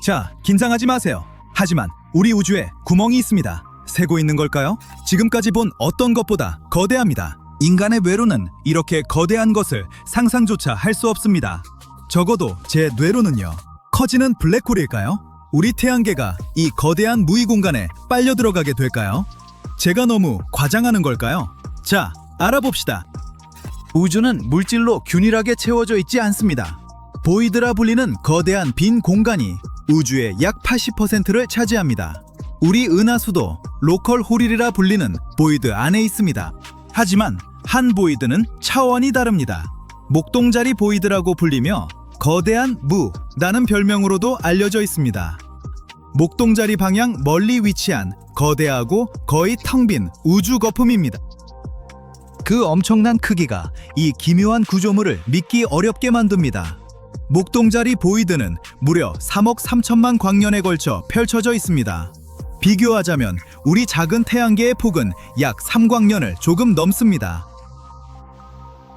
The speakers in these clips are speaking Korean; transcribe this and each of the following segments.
자, 긴장하지 마세요. 하지만 우리 우주에 구멍이 있습니다. 새고 있는 걸까요? 지금까지 본 어떤 것보다 거대합니다. 인간의 뇌로는 이렇게 거대한 것을 상상조차 할 수 없습니다. 적어도 제 뇌로는요. 커지는 블랙홀일까요? 우리 태양계가 이 거대한 무의 공간에 빨려 들어가게 될까요? 제가 너무 과장하는 걸까요? 자, 알아봅시다. 우주는 물질로 균일하게 채워져 있지 않습니다. 보이드라 불리는 거대한 빈 공간이 우주의 약 80%를 차지합니다. 우리 은하수도 로컬 홀이라 불리는 보이드 안에 있습니다. 하지만 한 보이드는 차원이 다릅니다. 목동자리 보이드라고 불리며 거대한 무라는 별명으로도 알려져 있습니다. 목동자리 방향 멀리 위치한 거대하고 거의 텅 빈 우주 거품입니다. 그 엄청난 크기가 이 기묘한 구조물을 믿기 어렵게 만듭니다. 목동자리 보이드는 무려 3억 3천만 광년에 걸쳐 펼쳐져 있습니다. 비교하자면 우리 작은 태양계의 폭은 약 3광년을 조금 넘습니다.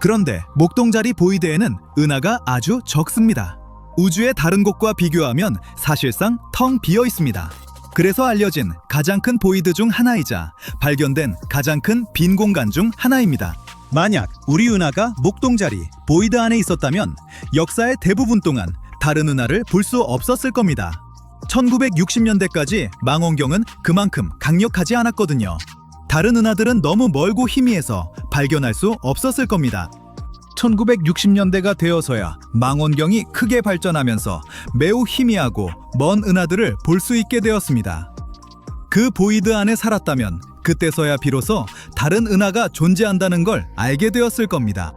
그런데 목동자리 보이드에는 은하가 아주 적습니다. 우주의 다른 곳과 비교하면 사실상 텅 비어 있습니다. 그래서 알려진 가장 큰 보이드 중 하나이자 발견된 가장 큰 빈 공간 중 하나입니다. 만약 우리 은하가 목동자리 보이드 안에 있었다면 역사의 대부분 동안 다른 은하를 볼 수 없었을 겁니다. 1960년대까지 망원경은 그만큼 강력하지 않았거든요. 다른 은하들은 너무 멀고 희미해서 발견할 수 없었을 겁니다. 1960년대가 되어서야 망원경이 크게 발전하면서 매우 희미하고 먼 은하들을 볼 수 있게 되었습니다. 그 보이드 안에 살았다면 그때서야 비로소 다른 은하가 존재한다는 걸 알게 되었을 겁니다.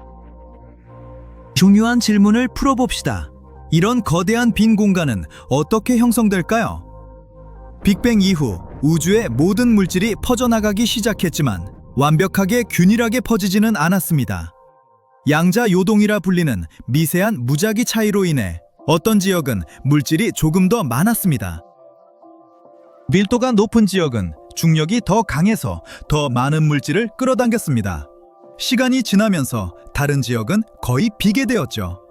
중요한 질문을 풀어봅시다. 이런 거대한 빈 공간은 어떻게 형성될까요? 빅뱅 이후 우주의 모든 물질이 퍼져나가기 시작했지만 완벽하게 균일하게 퍼지지는 않았습니다. 양자 요동이라 불리는 미세한 무작위 차이로 인해 어떤 지역은 물질이 조금 더 많았습니다. 밀도가 높은 지역은 중력이 더 강해서 더 많은 물질을 끌어당겼습니다. 시간이 지나면서 다른 지역은 거의 비게 되었죠.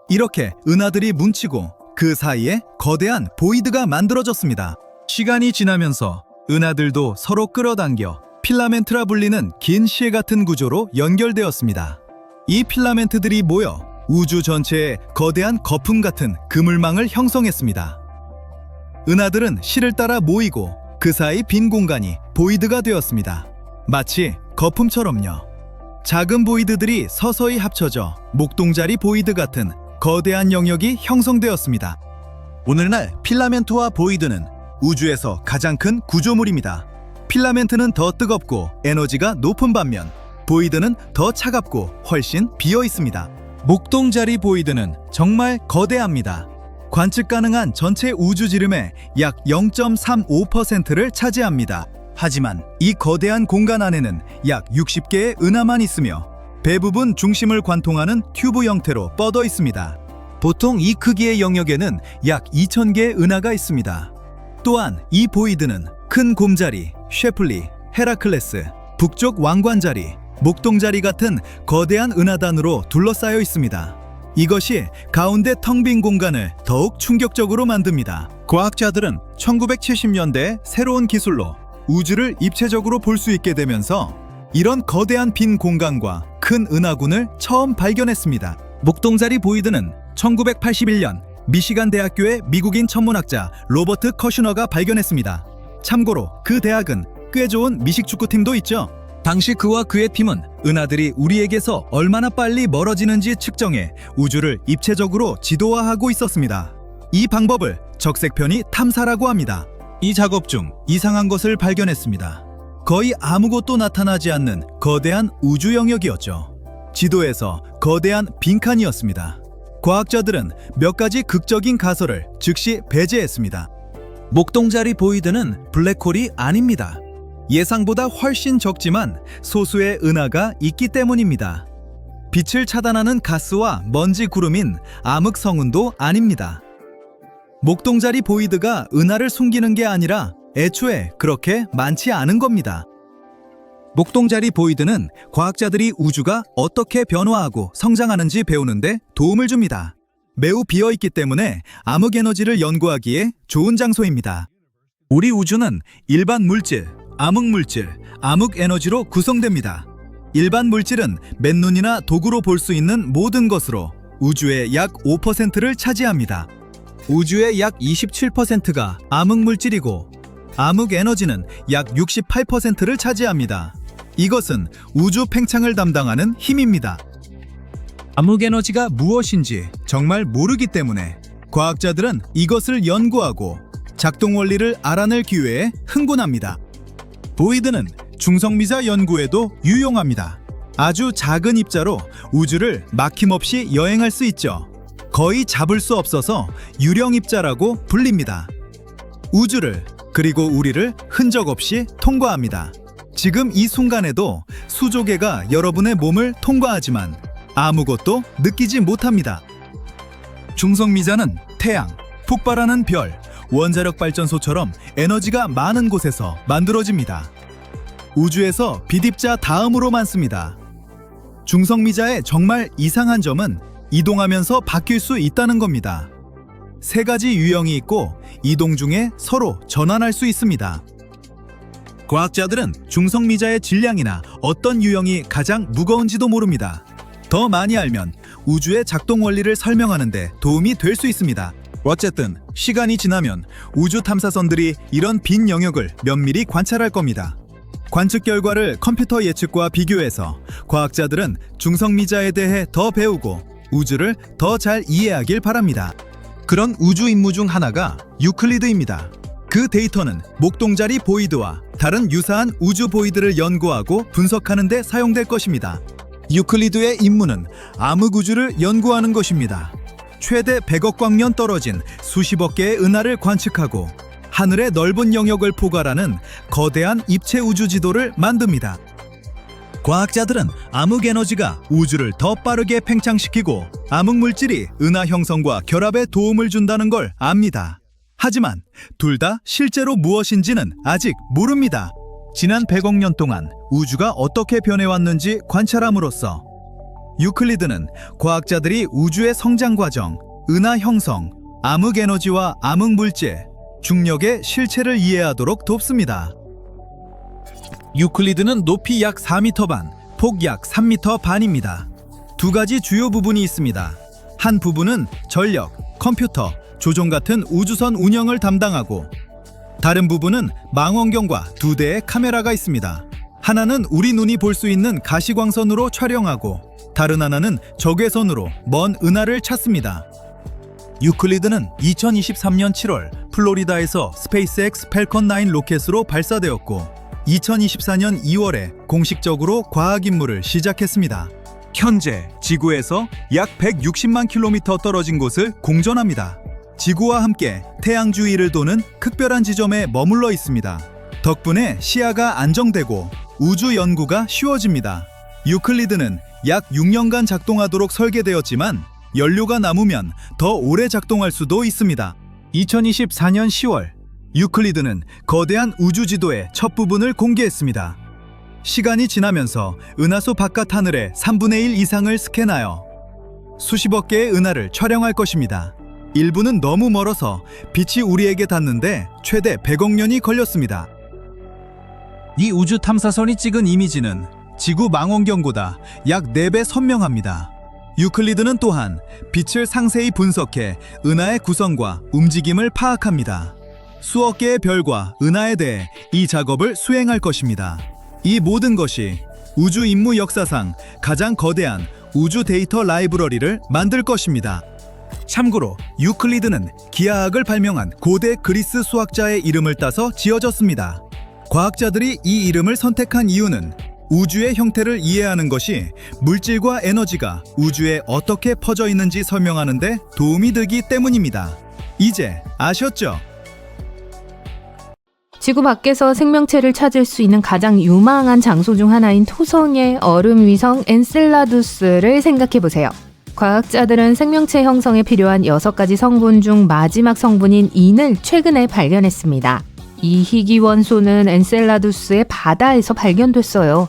이렇게 은하들이 뭉치고 그 사이에 거대한 보이드가 만들어졌습니다. 시간이 지나면서 은하들도 서로 끌어당겨 필라멘트라 불리는 긴 실 같은 구조로 연결되었습니다. 이 필라멘트들이 모여 우주 전체에 거대한 거품 같은 그물망을 형성했습니다. 은하들은 실을 따라 모이고 그 사이 빈 공간이 보이드가 되었습니다. 마치 거품처럼요. 작은 보이드들이 서서히 합쳐져 목동자리 보이드 같은 거대한 영역이 형성되었습니다. 오늘날 필라멘트와 보이드는 우주에서 가장 큰 구조물입니다. 필라멘트는 더 뜨겁고 에너지가 높은 반면 보이드는 더 차갑고 훨씬 비어 있습니다. 목동자리 보이드는 정말 거대합니다. 관측 가능한 전체 우주 지름의 약 0.35%를 차지합니다. 하지만 이 거대한 공간 안에는 약 60개의 은하만 있으며 대부분 중심을 관통하는 튜브 형태로 뻗어 있습니다. 보통 이 크기의 영역에는 약 2,000개의 은하가 있습니다. 또한 이 보이드는 큰 곰자리, 쉐플리, 헤라클레스, 북쪽 왕관자리, 목동자리 같은 거대한 은하단으로 둘러싸여 있습니다. 이것이 가운데 텅 빈 공간을 더욱 충격적으로 만듭니다. 과학자들은 1970년대 새로운 기술로 우주를 입체적으로 볼 수 있게 되면서 이런 거대한 빈 공간과 큰 은하군을 처음 발견했습니다. 목동자리 보이드는 1981년 미시간 대학교의 미국인 천문학자 로버트 커슈너가 발견했습니다. 참고로 그 대학은 꽤 좋은 미식축구팀도 있죠. 당시 그와 그의 팀은 은하들이 우리에게서 얼마나 빨리 멀어지는지 측정해 우주를 입체적으로 지도화하고 있었습니다. 이 방법을 적색편이 탐사라고 합니다. 이 작업 중 이상한 것을 발견했습니다. 거의 아무것도 나타나지 않는 거대한 우주 영역이었죠. 지도에서 거대한 빈칸이었습니다. 과학자들은 몇 가지 극적인 가설을 즉시 배제했습니다. 목동자리 보이드는 블랙홀이 아닙니다. 예상보다 훨씬 적지만 소수의 은하가 있기 때문입니다. 빛을 차단하는 가스와 먼지 구름인 암흑 성운도 아닙니다. 목동자리 보이드가 은하를 숨기는 게 아니라 애초에 그렇게 많지 않은 겁니다. 목동자리 보이드는 과학자들이 우주가 어떻게 변화하고 성장하는지 배우는데 도움을 줍니다. 매우 비어있기 때문에 암흑에너지를 연구하기에 좋은 장소입니다. 우리 우주는 일반 물질, 암흑물질, 암흑에너지로 구성됩니다. 일반 물질은 맨눈이나 도구로 볼 수 있는 모든 것으로 우주의 약 5%를 차지합니다. 우주의 약 27%가 암흑물질이고 암흑에너지는 약 68%를 차지합니다. 이것은 우주 팽창을 담당하는 힘입니다. 암흑에너지가 무엇인지 정말 모르기 때문에 과학자들은 이것을 연구하고 작동 원리를 알아낼 기회에 흥분합니다. 보이드는 중성미자 연구에도 유용합니다. 아주 작은 입자로 우주를 막힘없이 여행할 수 있죠. 거의 잡을 수 없어서 유령 입자라고 불립니다. 우주를 그리고 우리를 흔적 없이 통과합니다. 지금 이 순간에도 수조개가 여러분의 몸을 통과하지만 아무것도 느끼지 못합니다. 중성미자는 태양, 폭발하는 별, 원자력 발전소처럼 에너지가 많은 곳에서 만들어집니다. 우주에서 빛입자 다음으로 많습니다. 중성미자의 정말 이상한 점은 이동하면서 바뀔 수 있다는 겁니다. 3가지 유형이 있고 이동 중에 서로 전환할 수 있습니다. 과학자들은 중성미자의 질량이나 어떤 유형이 가장 무거운지도 모릅니다. 더 많이 알면 우주의 작동 원리를 설명하는 데 도움이 될 수 있습니다. 어쨌든 시간이 지나면 우주 탐사선들이 이런 빈 영역을 면밀히 관찰할 겁니다. 관측 결과를 컴퓨터 예측과 비교해서 과학자들은 중성미자에 대해 더 배우고 우주를 더 잘 이해하길 바랍니다. 그런 우주 임무 중 하나가 유클리드입니다. 그 데이터는 목동자리 보이드와 다른 유사한 우주 보이드를 연구하고 분석하는 데 사용될 것입니다. 유클리드의 임무는 암흑우주를 연구하는 것입니다. 최대 100억 광년 떨어진 수십억 개의 은하를 관측하고 하늘의 넓은 영역을 포괄하는 거대한 입체 우주 지도를 만듭니다. 과학자들은 암흑에너지가 우주를 더 빠르게 팽창시키고 암흑물질이 은하 형성과 결합에 도움을 준다는 걸 압니다. 하지만 둘 다 실제로 무엇인지는 아직 모릅니다. 지난 100억 년 동안 우주가 어떻게 변해왔는지 관찰함으로써 유클리드는 과학자들이 우주의 성장 과정, 은하 형성, 암흑에너지와 암흑물질, 중력의 실체를 이해하도록 돕습니다. 유클리드는 높이 약 4m 반, 폭 약 3m 반입니다. 2가지 주요 부분이 있습니다. 한 부분은 전력, 컴퓨터, 조종 같은 우주선 운영을 담당하고 다른 부분은 망원경과 2대의 카메라가 있습니다. 하나는 우리 눈이 볼 수 있는 가시광선으로 촬영하고 다른 하나는 적외선으로 먼 은하를 찾습니다. 유클리드는 2023년 7월 플로리다에서 스페이스X 팰컨 9 로켓으로 발사되었고 2024년 2월에 공식적으로 과학 임무를 시작했습니다. 현재 지구에서 약 160만 킬로미터 떨어진 곳을 공전합니다. 지구와 함께 태양 주위를 도는 특별한 지점에 머물러 있습니다. 덕분에 시야가 안정되고 우주 연구가 쉬워집니다. 유클리드는 약 6년간 작동하도록 설계되었지만 연료가 남으면 더 오래 작동할 수도 있습니다. 2024년 10월 유클리드는 거대한 우주 지도의 첫 부분을 공개했습니다. 시간이 지나면서 은하수 바깥 하늘의 3분의 1 이상을 스캔하여 수십억 개의 은하를 촬영할 것입니다. 일부는 너무 멀어서 빛이 우리에게 닿는데 최대 100억 년이 걸렸습니다. 이 우주 탐사선이 찍은 이미지는 지구 망원경보다 약 4배 선명합니다. 유클리드는 또한 빛을 상세히 분석해 은하의 구성과 움직임을 파악합니다. 수억 개의 별과 은하에 대해 이 작업을 수행할 것입니다. 이 모든 것이 우주 임무 역사상 가장 거대한 우주 데이터 라이브러리를 만들 것입니다. 참고로 유클리드는 기하학을 발명한 고대 그리스 수학자의 이름을 따서 지어졌습니다. 과학자들이 이 이름을 선택한 이유는 우주의 형태를 이해하는 것이 물질과 에너지가 우주에 어떻게 퍼져 있는지 설명하는 데 도움이 되기 때문입니다. 이제 아셨죠? 지구 밖에서 생명체를 찾을 수 있는 가장 유망한 장소 중 하나인 토성의 얼음 위성 엔셀라두스를 생각해보세요. 과학자들은 생명체 형성에 필요한 6가지 성분 중 마지막 성분인 인을 최근에 발견했습니다. 이 희귀원소는 엔셀라두스의 바다에서 발견됐어요.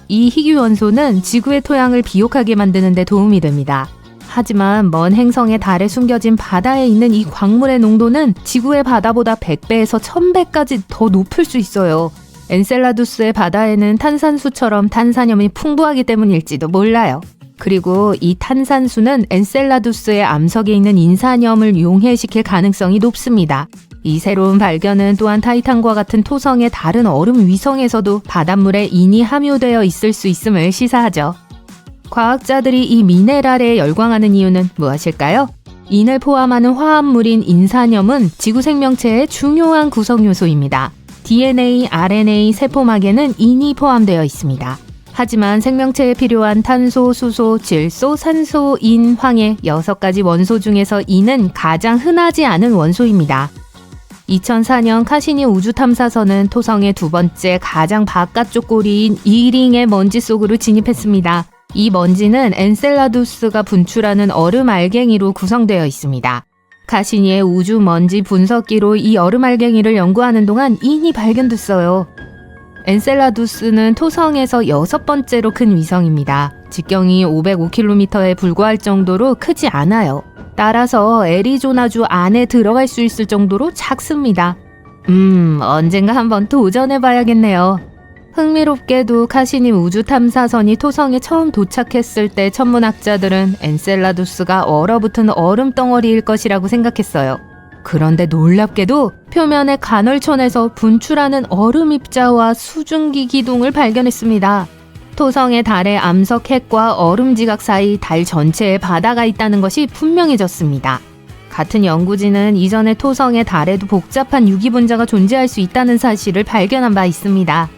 이 희귀원소는 지구의 토양을 비옥하게 만드는 데 도움이 됩니다. 하지만 먼 행성의 달에 숨겨진 바다에 있는 이 광물의 농도는 지구의 바다보다 100배에서 1000배까지 더 높을 수 있어요. 엔셀라두스의 바다에는 탄산수처럼 탄산염이 풍부하기 때문일지도 몰라요. 그리고 이 탄산수는 엔셀라두스의 암석에 있는 인산염을 용해시킬 가능성이 높습니다. 이 새로운 발견은 또한 타이탄과 같은 토성의 다른 얼음 위성에서도 바닷물에 인이 함유되어 있을 수 있음을 시사하죠. 과학자들이 이 미네랄에 열광하는 이유는 무엇일까요? 인을 포함하는 화합물인 인산염은 지구 생명체의 중요한 구성 요소입니다. DNA, RNA, 세포막에는 인이 포함되어 있습니다. 하지만 생명체에 필요한 탄소, 수소, 질소, 산소, 인, 황의 6가지 원소 중에서 인은 가장 흔하지 않은 원소입니다. 2004년 카시니 우주탐사선은 토성의 두 번째 가장 바깥쪽 꼬리인 이링의 먼지 속으로 진입했습니다. 이 먼지는 엔셀라두스가 분출하는 얼음 알갱이로 구성되어 있습니다. 카시니의 우주 먼지 분석기로 이 얼음 알갱이를 연구하는 동안 인이 발견됐어요. 엔셀라두스는 토성에서 6번째로 큰 위성입니다. 직경이 505km에 불과할 정도로 크지 않아요. 따라서 애리조나주 안에 들어갈 수 있을 정도로 작습니다. 언젠가 한번 도전해봐야겠네요. 흥미롭게도 카시니 우주탐사선이 토성에 처음 도착했을 때 천문학자들은 엔셀라두스가 얼어붙은 얼음 덩어리일 것이라고 생각했어요. 그런데 놀랍게도 표면의 간헐천에서 분출하는 얼음 입자와 수증기 기둥을 발견했습니다. 토성의 달의 암석 핵과 얼음 지각 사이 달 전체에 바다가 있다는 것이 분명해졌습니다. 같은 연구진은 이전에 토성의 달에도 복잡한 유기분자가 존재할 수 있다는 사실을 발견한 바 있습니다.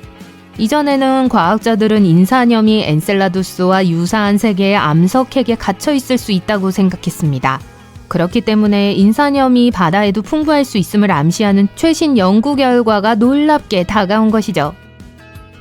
이전에는 과학자들은 인산염이 엔셀라두스와 유사한 세계의 암석 핵에 갇혀 있을 수 있다고 생각했습니다. 그렇기 때문에 인산염이 바다에도 풍부할 수 있음을 암시하는 최신 연구 결과가 놀랍게 다가온 것이죠.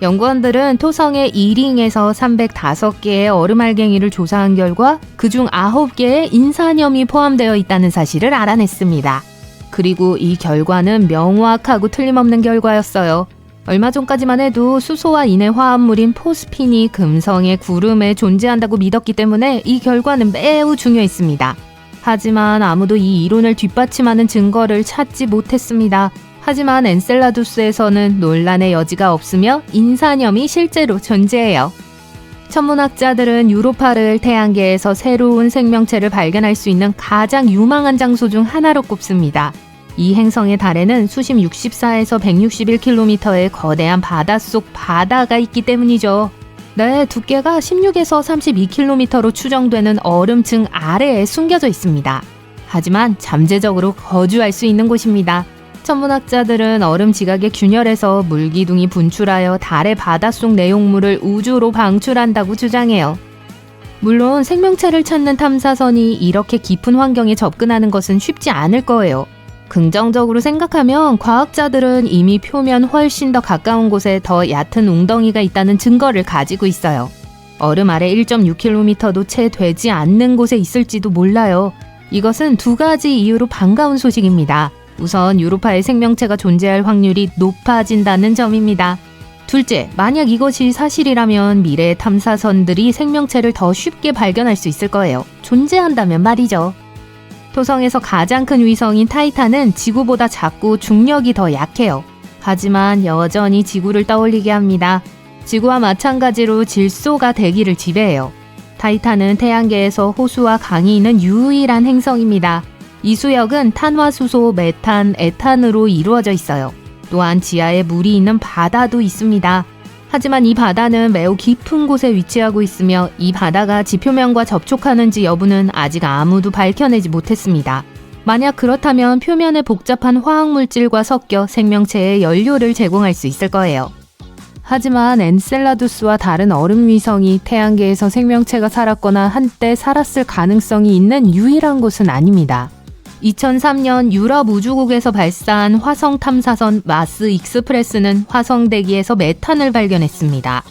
연구원들은 토성의 이링에서 305개의 얼음 알갱이를 조사한 결과 그중 9개의 인산염이 포함되어 있다는 사실을 알아냈습니다. 그리고 이 결과는 명확하고 틀림없는 결과였어요. 얼마 전까지만 해도 수소와 인의 화합물인 포스핀이 금성의 구름에 존재한다고 믿었기 때문에 이 결과는 매우 중요했습니다. 하지만 아무도 이 이론을 뒷받침하는 증거를 찾지 못했습니다. 하지만 엔셀라두스에서는 논란의 여지가 없으며 인산염이 실제로 존재해요. 천문학자들은 유로파를 태양계에서 새로운 생명체를 발견할 수 있는 가장 유망한 장소 중 하나로 꼽습니다. 이 행성의 달에는 수심 64에서 161km의 거대한 바닷속 바다가 있기 때문이죠. 네, 두께가 16에서 32km로 추정되는 얼음층 아래에 숨겨져 있습니다. 하지만 잠재적으로 거주할 수 있는 곳입니다. 천문학자들은 얼음 지각의 균열에서 물기둥이 분출하여 달의 바닷속 내용물을 우주로 방출한다고 주장해요. 물론 생명체를 찾는 탐사선이 이렇게 깊은 환경에 접근하는 것은 쉽지 않을 거예요. 긍정적으로 생각하면 과학자들은 이미 표면 훨씬 더 가까운 곳에 더 얕은 웅덩이가 있다는 증거를 가지고 있어요. 얼음 아래 1.6km도 채 되지 않는 곳에 있을지도 몰라요. 이것은 두 가지 이유로 반가운 소식입니다. 우선 유로파에 생명체가 존재할 확률이 높아진다는 점입니다. 둘째, 만약 이것이 사실이라면 미래의 탐사선들이 생명체를 더 쉽게 발견할 수 있을 거예요. 존재한다면 말이죠. 토성에서 가장 큰 위성인 타이탄은 지구보다 작고 중력이 더 약해요. 하지만 여전히 지구를 떠올리게 합니다. 지구와 마찬가지로 질소가 대기를 지배해요. 타이탄은 태양계에서 호수와 강이 있는 유일한 행성입니다. 이 수역은 탄화수소, 메탄, 에탄으로 이루어져 있어요. 또한 지하에 물이 있는 바다도 있습니다. 하지만 이 바다는 매우 깊은 곳에 위치하고 있으며 이 바다가 지표면과 접촉하는지 여부는 아직 아무도 밝혀내지 못했습니다. 만약 그렇다면 표면의 복잡한 화학물질과 섞여 생명체의 연료를 제공할 수 있을 거예요. 하지만 엔셀라두스와 다른 얼음 위성이 태양계에서 생명체가 살았거나 한때 살았을 가능성이 있는 유일한 곳은 아닙니다. 2003년 유럽 우주국에서 발사한 화성 탐사선 마스 익스프레스는 화성 대기에서 메탄을 발견했습니다.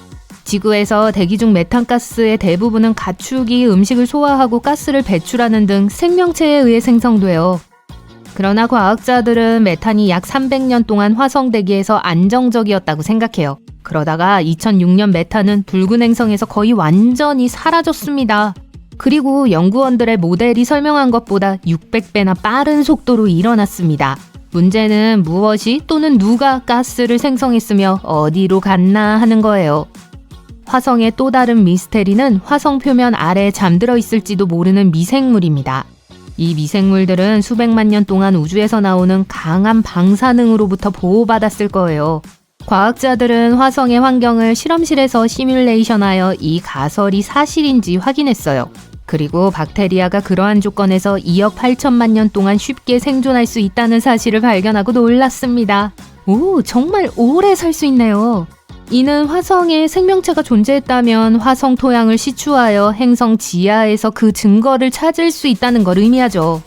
지구에서 대기 중 메탄가스의 대부분은 가축이 음식을 소화하고 가스를 배출하는 등 생명체에 의해 생성돼요. 그러나 과학자들은 메탄이 약 300년 동안 화성 대기에서 안정적이었다고 생각해요. 그러다가 2006년 메탄은 붉은 행성에서 거의 완전히 사라졌습니다. 그리고 연구원들의 모델이 설명한 것보다 600배나 빠른 속도로 일어났습니다. 문제는 무엇이 또는 누가 가스를 생성했으며 어디로 갔나 하는 거예요. 화성의 또 다른 미스테리는 화성 표면 아래에 잠들어 있을지도 모르는 미생물입니다. 이 미생물들은 수백만 년 동안 우주에서 나오는 강한 방사능으로부터 보호받았을 거예요. 과학자들은 화성의 환경을 실험실에서 시뮬레이션하여 이 가설이 사실인지 확인했어요. 그리고 박테리아가 그러한 조건에서 2억 8천만 년 동안 쉽게 생존할 수 있다는 사실을 발견하고 놀랐습니다. 오, 정말 오래 살 수 있네요. 이는 화성에 생명체가 존재했다면 화성 토양을 시추하여 행성 지하에서 그 증거를 찾을 수 있다는 걸 의미하죠.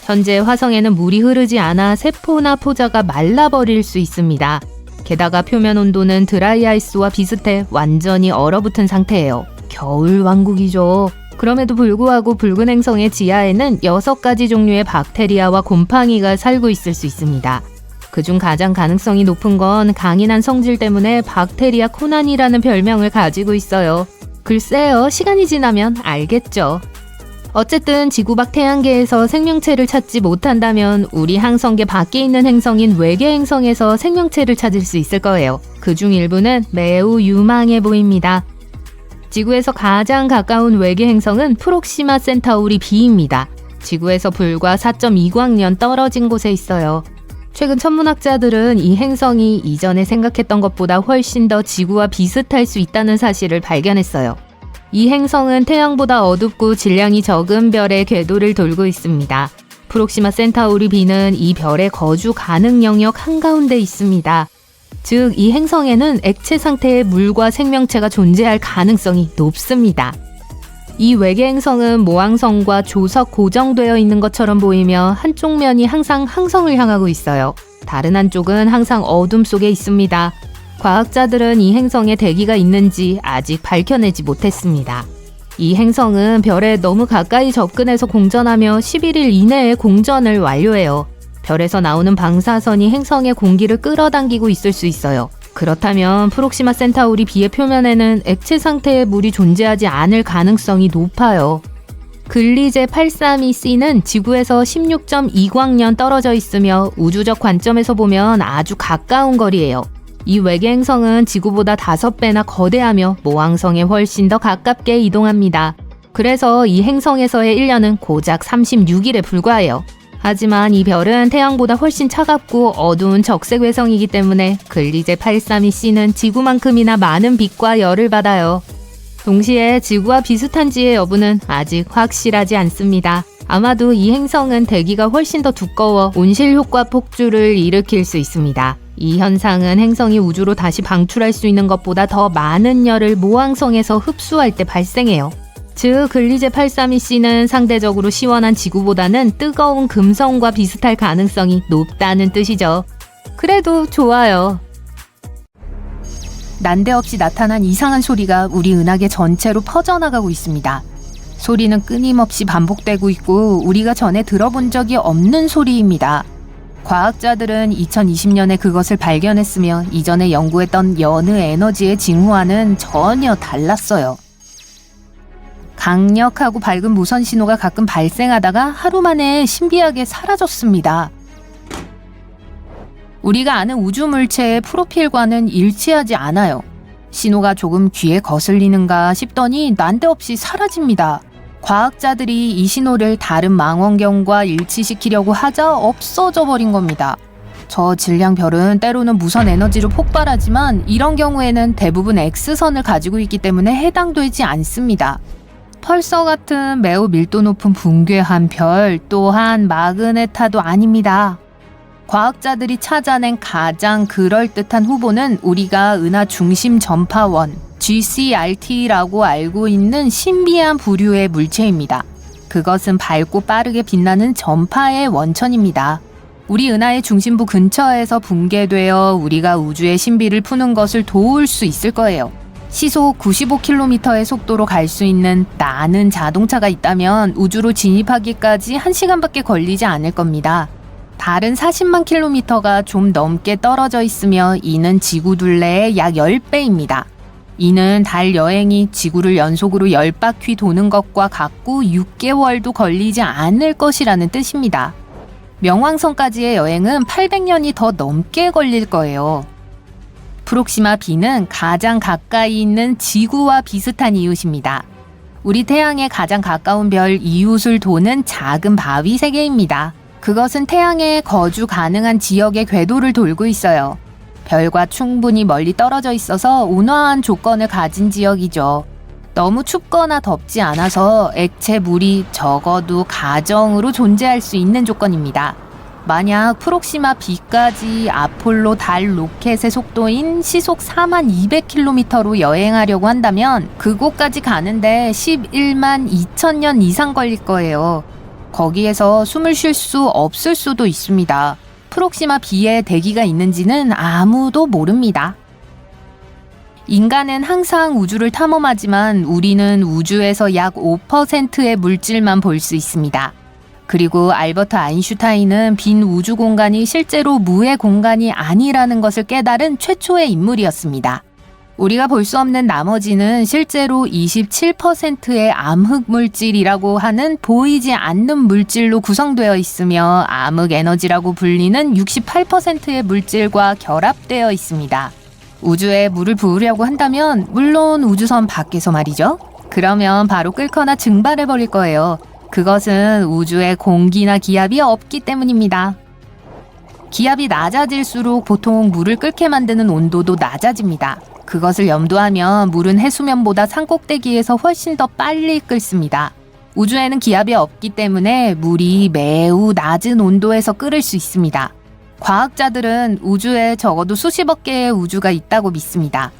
현재 화성에는 물이 흐르지 않아 세포나 포자가 말라버릴 수 있습니다. 게다가 표면 온도는 드라이 아이스와 비슷해 완전히 얼어붙은 상태예요. 겨울 왕국이죠. 그럼에도 불구하고 붉은 행성의 지하에는 6가지 종류의 박테리아와 곰팡이가 살고 있을 수 있습니다. 그중 가장 가능성이 높은 건 강인한 성질 때문에 박테리아 코난이라는 별명을 가지고 있어요. 글쎄요, 시간이 지나면 알겠죠. 어쨌든 지구 밖 태양계에서 생명체를 찾지 못한다면 우리 항성계 밖에 있는 행성인 외계 행성에서 생명체를 찾을 수 있을 거예요. 그중 일부는 매우 유망해 보입니다. 지구에서 가장 가까운 외계 행성은 프록시마 센타우리 B입니다. 지구에서 불과 4.2광년 떨어진 곳에 있어요. 최근 천문학자들은 이 행성이 이전에 생각했던 것보다 훨씬 더 지구와 비슷할 수 있다는 사실을 발견했어요. 이 행성은 태양보다 어둡고 질량이 적은 별의 궤도를 돌고 있습니다. 프록시마 센타우리 B는 이 별의 거주 가능 영역 한가운데 있습니다. 즉, 이 행성에는 액체 상태의 물과 생명체가 존재할 가능성이 높습니다. 이 외계 행성은 모항성과 조석 고정되어 있는 것처럼 보이며 한쪽 면이 항상 항성을 향하고 있어요. 다른 한쪽은 항상 어둠 속에 있습니다. 과학자들은 이 행성에 대기가 있는지 아직 밝혀내지 못했습니다. 이 행성은 별에 너무 가까이 접근해서 공전하며 11일 이내에 공전을 완료해요. 별에서 나오는 방사선이 행성의 공기를 끌어당기고 있을 수 있어요. 그렇다면 프록시마 센타우리 B의 표면에는 액체 상태의 물이 존재하지 않을 가능성이 높아요. 글리제 832C는 지구에서 16.2광년 떨어져 있으며 우주적 관점에서 보면 아주 가까운 거리예요. 이 외계 행성은 지구보다 5배나 거대하며 모항성에 훨씬 더 가깝게 이동합니다. 그래서 이 행성에서의 1년은 고작 36일에 불과해요. 하지만 이 별은 태양보다 훨씬 차갑고 어두운 적색 외성이기 때문에 글리제 832C는 지구만큼이나 많은 빛과 열을 받아요. 동시에 지구와 비슷한지의 여부는 아직 확실하지 않습니다. 아마도 이 행성은 대기가 훨씬 더 두꺼워 온실효과 폭주를 일으킬 수 있습니다. 이 현상은 행성이 우주로 다시 방출할 수 있는 것보다 더 많은 열을 모항성에서 흡수할 때 발생해요. 즉, 글리제 832C는 상대적으로 시원한 지구보다는 뜨거운 금성과 비슷할 가능성이 높다는 뜻이죠. 그래도 좋아요. 난데없이 나타난 이상한 소리가 우리 은하계 전체로 퍼져나가고 있습니다. 소리는 끊임없이 반복되고 있고 우리가 전에 들어본 적이 없는 소리입니다. 과학자들은 2020년에 그것을 발견했으며 이전에 연구했던 여느 에너지의 징후와는 전혀 달랐어요. 강력하고 밝은 무선 신호가 가끔 발생하다가 하루 만에 신비하게 사라졌습니다. 우리가 아는 우주 물체의 프로필과는 일치하지 않아요. 신호가 조금 귀에 거슬리는가 싶더니 난데없이 사라집니다. 과학자들이 이 신호를 다른 망원경과 일치시키려고 하자 없어져 버린 겁니다. 저 질량 별은 때로는 무선 에너지로 폭발하지만 이런 경우에는 대부분 X선을 가지고 있기 때문에 해당되지 않습니다. 펄서 같은 매우 밀도 높은 붕괴한 별 또한 마그네타도 아닙니다. 과학자들이 찾아낸 가장 그럴듯한 후보는 우리가 은하 중심 전파원 GCRT라고 알고 있는 신비한 부류의 물체입니다. 그것은 밝고 빠르게 빛나는 전파의 원천입니다. 우리 은하의 중심부 근처에서 붕괴되어 우리가 우주의 신비를 푸는 것을 도울 수 있을 거예요. 시속 95km의 속도로 갈 수 있는 나는 자동차가 있다면 우주로 진입하기까지 1시간밖에 걸리지 않을 겁니다. 다른 40만 킬로미터가 좀 넘게 떨어져 있으며 이는 지구 둘레의 약 10배입니다. 이는 달 여행이 지구를 연속으로 10바퀴 도는 것과 같고 6개월도 걸리지 않을 것이라는 뜻입니다. 명왕성까지의 여행은 800년이 더 넘게 걸릴 거예요. 프록시마 B는 가장 가까이 있는 지구와 비슷한 이웃입니다. 우리 태양에 가장 가까운 별 이웃을 도는 작은 바위 세계입니다. 그것은 태양에 거주 가능한 지역의 궤도를 돌고 있어요. 별과 충분히 멀리 떨어져 있어서 온화한 조건을 가진 지역이죠. 너무 춥거나 덥지 않아서 액체 물이 적어도 가정으로 존재할 수 있는 조건입니다. 만약 프록시마 B까지 아폴로 달 로켓의 속도인 시속 42,000km로 여행하려고 한다면 그곳까지 가는데 11만 2천년 이상 걸릴 거예요. 거기에서 숨을 쉴 수 없을 수도 있습니다. 프록시마 B에 대기가 있는지는 아무도 모릅니다. 인간은 항상 우주를 탐험하지만 우리는 우주에서 약 5%의 물질만 볼 수 있습니다. 그리고 알버트 아인슈타인은 빈 우주 공간이 실제로 무의 공간이 아니라는 것을 깨달은 최초의 인물이었습니다. 우리가 볼 수 없는 나머지는 실제로 27%의 암흑 물질이라고 하는 보이지 않는 물질로 구성되어 있으며 암흑 에너지라고 불리는 68%의 물질과 결합되어 있습니다. 우주에 물을 부으려고 한다면 물론 우주선 밖에서 말이죠. 그러면 바로 끓거나 증발해버릴 거예요. 그것은 우주에 공기나 기압이 없기 때문입니다. 기압이 낮아질수록 보통 물을 끓게 만드는 온도도 낮아집니다. 그것을 염두하면 물은 해수면보다 산꼭대기에서 훨씬 더 빨리 끓습니다. 우주에는 기압이 없기 때문에 물이 매우 낮은 온도에서 끓을 수 있습니다. 과학자들은 우주에 적어도 수십억 개의 우주가 있다고 믿습니다.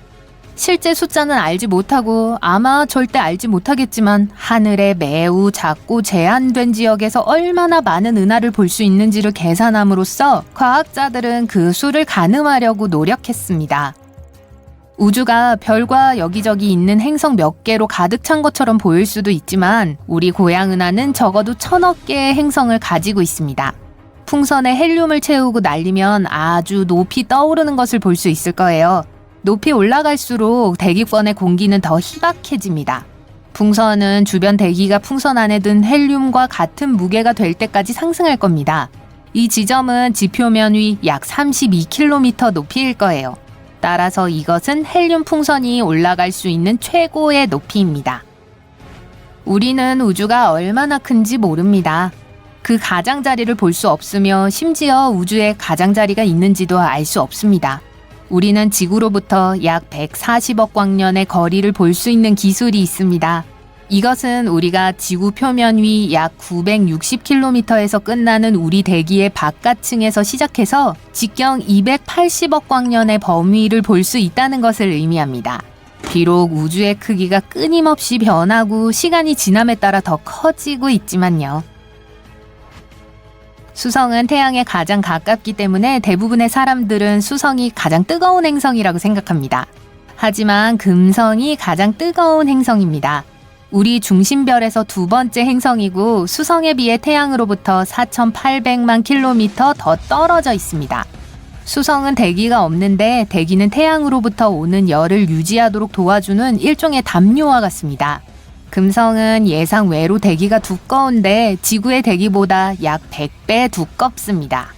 실제 숫자는 알지 못하고 아마 절대 알지 못하겠지만 하늘의 매우 작고 제한된 지역에서 얼마나 많은 은하를 볼 수 있는지를 계산함으로써 과학자들은 그 수를 가늠하려고 노력했습니다. 우주가 별과 여기저기 있는 행성 몇 개로 가득 찬 것처럼 보일 수도 있지만 우리 고향 은하는 적어도 1000억 개의 행성을 가지고 있습니다. 풍선에 헬륨을 채우고 날리면 아주 높이 떠오르는 것을 볼 수 있을 거예요. 높이 올라갈수록 대기권의 공기는 더 희박해집니다. 풍선은 주변 대기가 풍선 안에 든 헬륨과 같은 무게가 될 때까지 상승할 겁니다. 이 지점은 지표면 위 약 32km 높이일 거예요. 따라서 이것은 헬륨 풍선이 올라갈 수 있는 최고의 높이입니다. 우리는 우주가 얼마나 큰지 모릅니다. 그 가장자리를 볼 수 없으며 심지어 우주에 가장자리가 있는지도 알 수 없습니다. 우리는 지구로부터 약 140억 광년의 거리를 볼 수 있는 기술이 있습니다. 이것은 우리가 지구 표면 위 약 960km에서 끝나는 우리 대기의 바깥층에서 시작해서 직경 280억 광년의 범위를 볼 수 있다는 것을 의미합니다. 비록 우주의 크기가 끊임없이 변하고 시간이 지남에 따라 더 커지고 있지만요. 수성은 태양에 가장 가깝기 때문에 대부분의 사람들은 수성이 가장 뜨거운 행성이라고 생각합니다. 하지만 금성이 가장 뜨거운 행성입니다. 우리 중심별에서 두 번째 행성이고 수성에 비해 태양으로부터 4,800만 킬로미터 더 떨어져 있습니다. 수성은 대기가 없는데 대기는 태양으로부터 오는 열을 유지하도록 도와주는 일종의 담요와 같습니다. 금성은 예상 외로 대기가 두꺼운데 지구의 대기보다 약 100배 두껍습니다.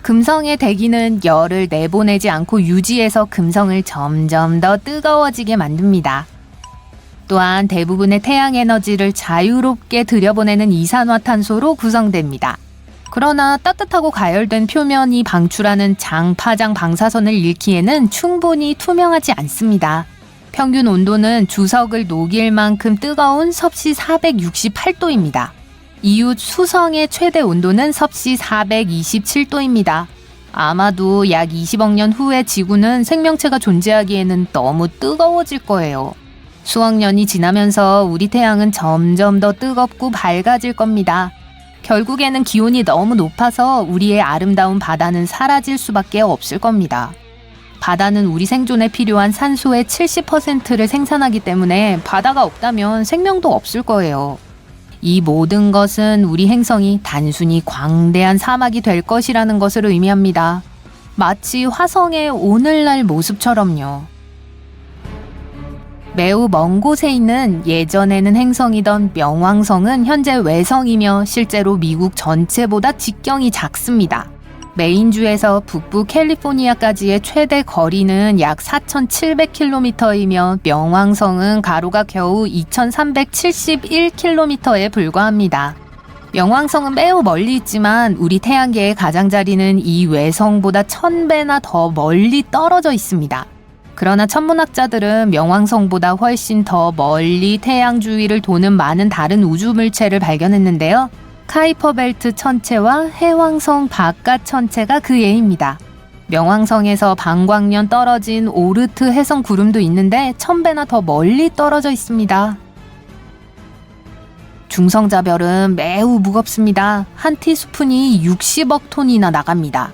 금성의 대기는 열을 내보내지 않고 유지해서 금성을 점점 더 뜨거워지게 만듭니다. 또한 대부분의 태양 에너지를 자유롭게 들여보내는 이산화탄소로 구성됩니다. 그러나 따뜻하고 가열된 표면이 방출하는 장파장 방사선을 잃기에는 충분히 투명하지 않습니다. 평균 온도는 주석을 녹일 만큼 뜨거운 섭씨 468도입니다. 이웃 수성의 최대 온도는 섭씨 427도입니다. 아마도 약 20억 년 후에 지구는 생명체가 존재하기에는 너무 뜨거워질 거예요. 수억 년이 지나면서 우리 태양은 점점 더 뜨겁고 밝아질 겁니다. 결국에는 기온이 너무 높아서 우리의 아름다운 바다는 사라질 수밖에 없을 겁니다. 바다는 우리 생존에 필요한 산소의 70%를 생산하기 때문에 바다가 없다면 생명도 없을 거예요. 이 모든 것은 우리 행성이 단순히 광대한 사막이 될 것이라는 것을 의미합니다. 마치 화성의 오늘날 모습처럼요. 매우 먼 곳에 있는 예전에는 행성이던 명왕성은 현재 외성이며 실제로 미국 전체보다 직경이 작습니다. 메인주에서 북부 캘리포니아까지의 최대 거리는 약 4,700km이며 명왕성은 가로가 겨우 2,371km에 불과합니다. 명왕성은 매우 멀리 있지만 우리 태양계의 가장자리는 이 외성보다 1000배나 더 멀리 떨어져 있습니다. 그러나 천문학자들은 명왕성보다 훨씬 더 멀리 태양 주위를 도는 많은 다른 우주 물체를 발견했는데요. 카이퍼 벨트 천체와 해왕성 바깥 천체가 그 예입니다. 명왕성에서 방광년 떨어진 오르트 해성 구름도 있는데 1000배나 더 멀리 떨어져 있습니다. 중성자별은 매우 무겁습니다. 한 티스푼이 60억 톤이나 나갑니다.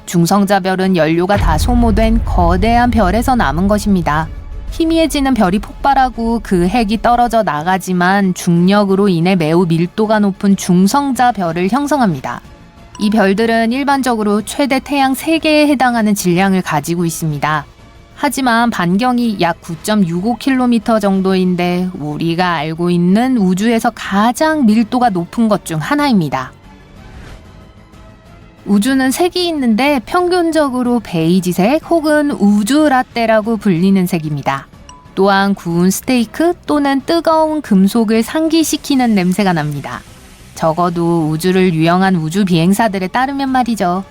중성자별은 연료가 다 소모된 거대한 별에서 남은 것입니다. 희미해지는 별이 폭발하고 그 핵이 떨어져 나가지만 중력으로 인해 매우 밀도가 높은 중성자별을 형성합니다. 이 별들은 일반적으로 최대 태양 3개에 해당하는 질량을 가지고 있습니다. 하지만 반경이 약 9.65km 정도인데 우리가 알고 있는 우주에서 가장 밀도가 높은 것 중 하나입니다. 우주는 색이 있는데 평균적으로 베이지색 혹은 우주 라떼라고 불리는 색입니다. 또한 구운 스테이크 또는 뜨거운 금속을 상기시키는 냄새가 납니다. 적어도 우주를 유영한 우주 비행사들에 따르면 말이죠.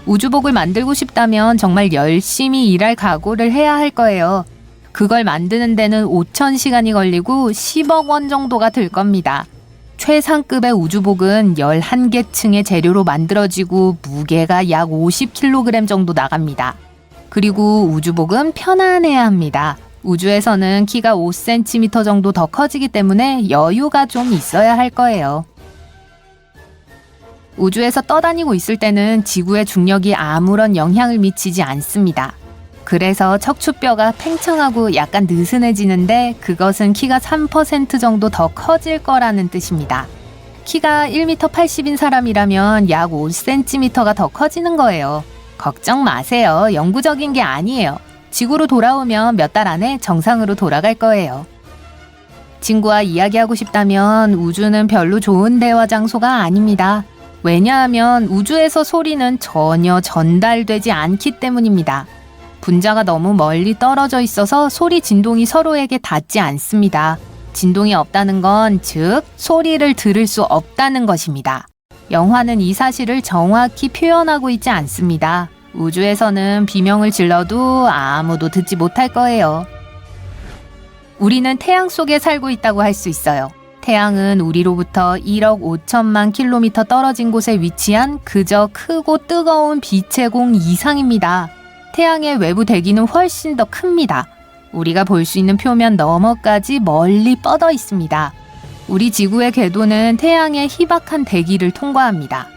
우주복을 만들고 싶다면 정말 열심히 일할 각오를 해야 할 거예요. 그걸 만드는 데는 5,000시간이 걸리고 10억 원 정도가 들 겁니다. 최상급의 우주복은 11개 층의 재료로 만들어지고 무게가 약 50kg 정도 나갑니다. 그리고 우주복은 편안해야 합니다. 우주에서는 키가 5cm 정도 더 커지기 때문에 여유가 좀 있어야 할 거예요. 우주에서 떠다니고 있을 때는 지구의 중력이 아무런 영향을 미치지 않습니다. 그래서 척추뼈가 팽창하고 약간 느슨해지는데 그것은 키가 3% 정도 더 커질 거라는 뜻입니다. 키가 1m 80인 사람이라면 약 5cm가 더 커지는 거예요. 걱정 마세요. 영구적인 게 아니에요. 지구로 돌아오면 몇 달 안에 정상으로 돌아갈 거예요. 친구와 이야기하고 싶다면 우주는 별로 좋은 대화 장소가 아닙니다. 왜냐하면 우주에서 소리는 전혀 전달되지 않기 때문입니다. 분자가 너무 멀리 떨어져 있어서 소리 진동이 서로에게 닿지 않습니다. 진동이 없다는 건 즉 소리를 들을 수 없다는 것입니다. 영화는 이 사실을 정확히 표현하고 있지 않습니다. 우주에서는 비명을 질러도 아무도 듣지 못할 거예요. 우리는 태양 속에 살고 있다고 할 수 있어요. 태양은 우리로부터 1억 5천만 킬로미터 떨어진 곳에 위치한 그저 크고 뜨거운 빛의 공 이상입니다. 태양의 외부 대기는 훨씬 더 큽니다. 우리가 볼 수 있는 표면 너머까지 멀리 뻗어 있습니다. 우리 지구의 궤도는 태양의 희박한 대기를 통과합니다.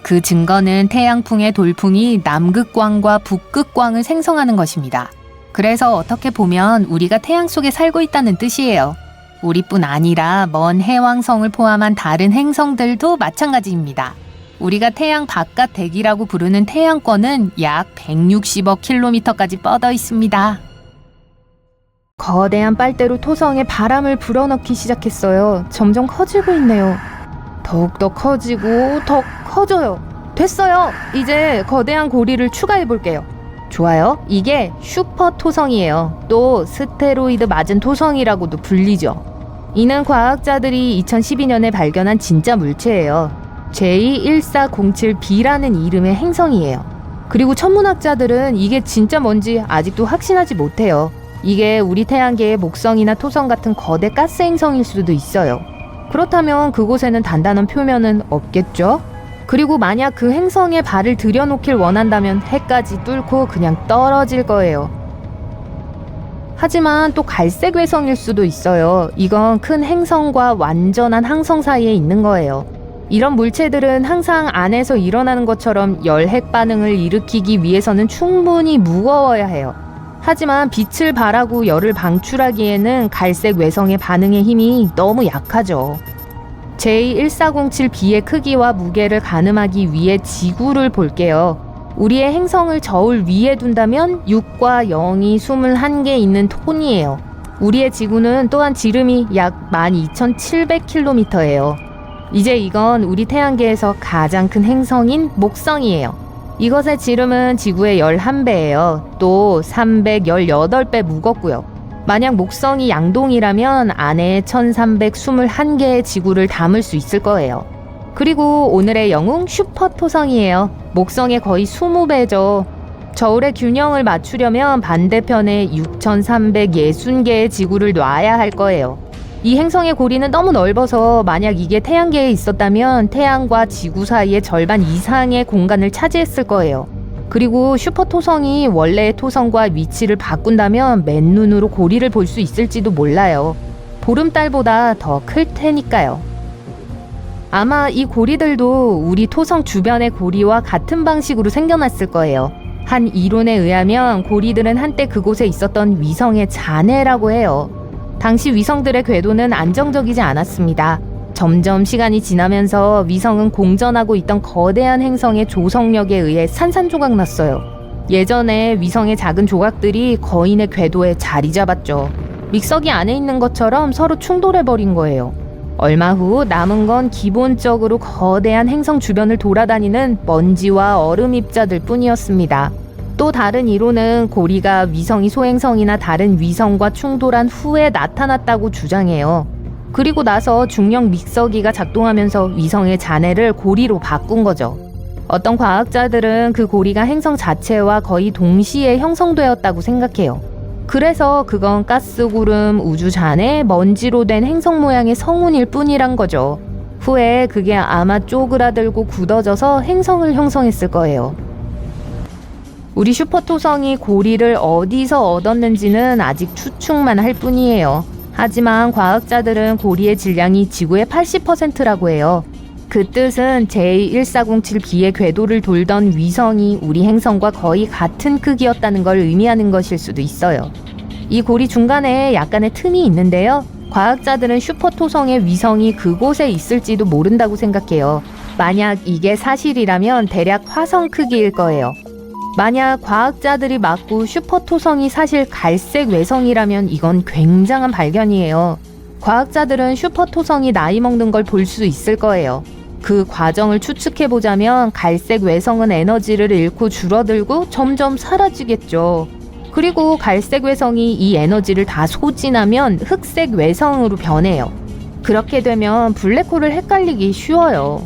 그 증거는 태양풍의 돌풍이 남극광과 북극광을 생성하는 것입니다. 그래서 어떻게 보면 우리가 태양 속에 살고 있다는 뜻이에요. 우리뿐 아니라 먼 해왕성을 포함한 다른 행성들도 마찬가지입니다. 우리가 태양 바깥 대기라고 부르는 태양권은 약 160억 킬로미터까지 뻗어 있습니다. 거대한 빨대로 토성에 바람을 불어넣기 시작했어요. 점점 커지고 있네요. 더욱더 커지고 더 커져요. 됐어요. 이제 거대한 고리를 추가해 볼게요. 좋아요. 이게 슈퍼 토성이에요. 또 스테로이드 맞은 토성이라고도 불리죠. 이는 과학자들이 2012년에 발견한 진짜 물체예요. J1407b라는 이름의 행성이에요. 그리고 천문학자들은 이게 진짜 뭔지 아직도 확신하지 못해요. 이게 우리 태양계의 목성이나 토성 같은 거대 가스 행성일 수도 있어요. 그렇다면 그곳에는 단단한 표면은 없겠죠? 그리고 만약 그 행성에 발을 들여놓길 원한다면 해까지 뚫고 그냥 떨어질 거예요. 하지만 또 갈색 외성일 수도 있어요. 이건 큰 행성과 완전한 항성 사이에 있는 거예요. 이런 물체들은 항상 안에서 일어나는 것처럼 열핵 반응을 일으키기 위해서는 충분히 무거워야 해요. 하지만 빛을 발하고 열을 방출하기에는 갈색 외성의 반응의 힘이 너무 약하죠. J1407b의 크기와 무게를 가늠하기 위해 지구를 볼게요. 우리의 행성을 저울 위에 둔다면 6과 0이 21개 있는 톤이에요. 우리의 지구는 또한 지름이 약 12,700km예요. 이제 이건 우리 태양계에서 가장 큰 행성인 목성이에요. 이것의 지름은 지구의 11배예요. 또 318배 무겁고요. 만약 목성이 양동이라면 안에 1321개의 지구를 담을 수 있을 거예요. 그리고 오늘의 영웅 슈퍼토성이에요. 목성의 거의 20배죠. 저울의 균형을 맞추려면 반대편에 6,360개의 지구를 놔야 할 거예요. 이 행성의 고리는 너무 넓어서 만약 이게 태양계에 있었다면 태양과 지구 사이의 절반 이상의 공간을 차지했을 거예요. 그리고 슈퍼토성이 원래의 토성과 위치를 바꾼다면 맨눈으로 고리를 볼 수 있을지도 몰라요. 보름달보다 더 클 테니까요. 아마 이 고리들도 우리 토성 주변의 고리와 같은 방식으로 생겨났을 거예요. 한 이론에 의하면 고리들은 한때 그곳에 있었던 위성의 잔해라고 해요. 당시 위성들의 궤도는 안정적이지 않았습니다. 점점 시간이 지나면서 위성은 공전하고 있던 거대한 행성의 조성력에 의해 산산조각 났어요. 예전에 위성의 작은 조각들이 거인의 궤도에 자리 잡았죠. 믹서기 안에 있는 것처럼 서로 충돌해버린 거예요. 얼마 후 남은 건 기본적으로 거대한 행성 주변을 돌아다니는 먼지와 얼음 입자들 뿐이었습니다. 또 다른 이론은 고리가 위성이 소행성이나 다른 위성과 충돌한 후에 나타났다고 주장해요. 그리고 나서 중력 믹서기가 작동하면서 위성의 잔해를 고리로 바꾼 거죠. 어떤 과학자들은 그 고리가 행성 자체와 거의 동시에 형성되었다고 생각해요. 그래서 그건 가스구름, 우주잔해, 먼지로 된 행성 모양의 성운일 뿐이란 거죠. 후에 그게 아마 쪼그라들고 굳어져서 행성을 형성했을 거예요. 우리 슈퍼토성이 고리를 어디서 얻었는지는 아직 추측만 할 뿐이에요. 하지만 과학자들은 고리의 질량이 지구의 80%라고 해요. 그 뜻은 J1407b의 궤도를 돌던 위성이 우리 행성과 거의 같은 크기였다는 걸 의미하는 것일 수도 있어요. 이 고리 중간에 약간의 틈이 있는데요. 과학자들은 슈퍼토성의 위성이 그곳에 있을지도 모른다고 생각해요. 만약 이게 사실이라면 대략 화성 크기일 거예요. 만약 과학자들이 맞고 슈퍼토성이 사실 갈색 외성이라면 이건 굉장한 발견이에요. 과학자들은 슈퍼토성이 나이 먹는 걸 볼 수 있을 거예요. 그 과정을 추측해보자면 갈색 외성은 에너지를 잃고 줄어들고 점점 사라지겠죠. 그리고 갈색 외성이 이 에너지를 다 소진하면 흑색 외성으로 변해요. 그렇게 되면 블랙홀을 헷갈리기 쉬워요.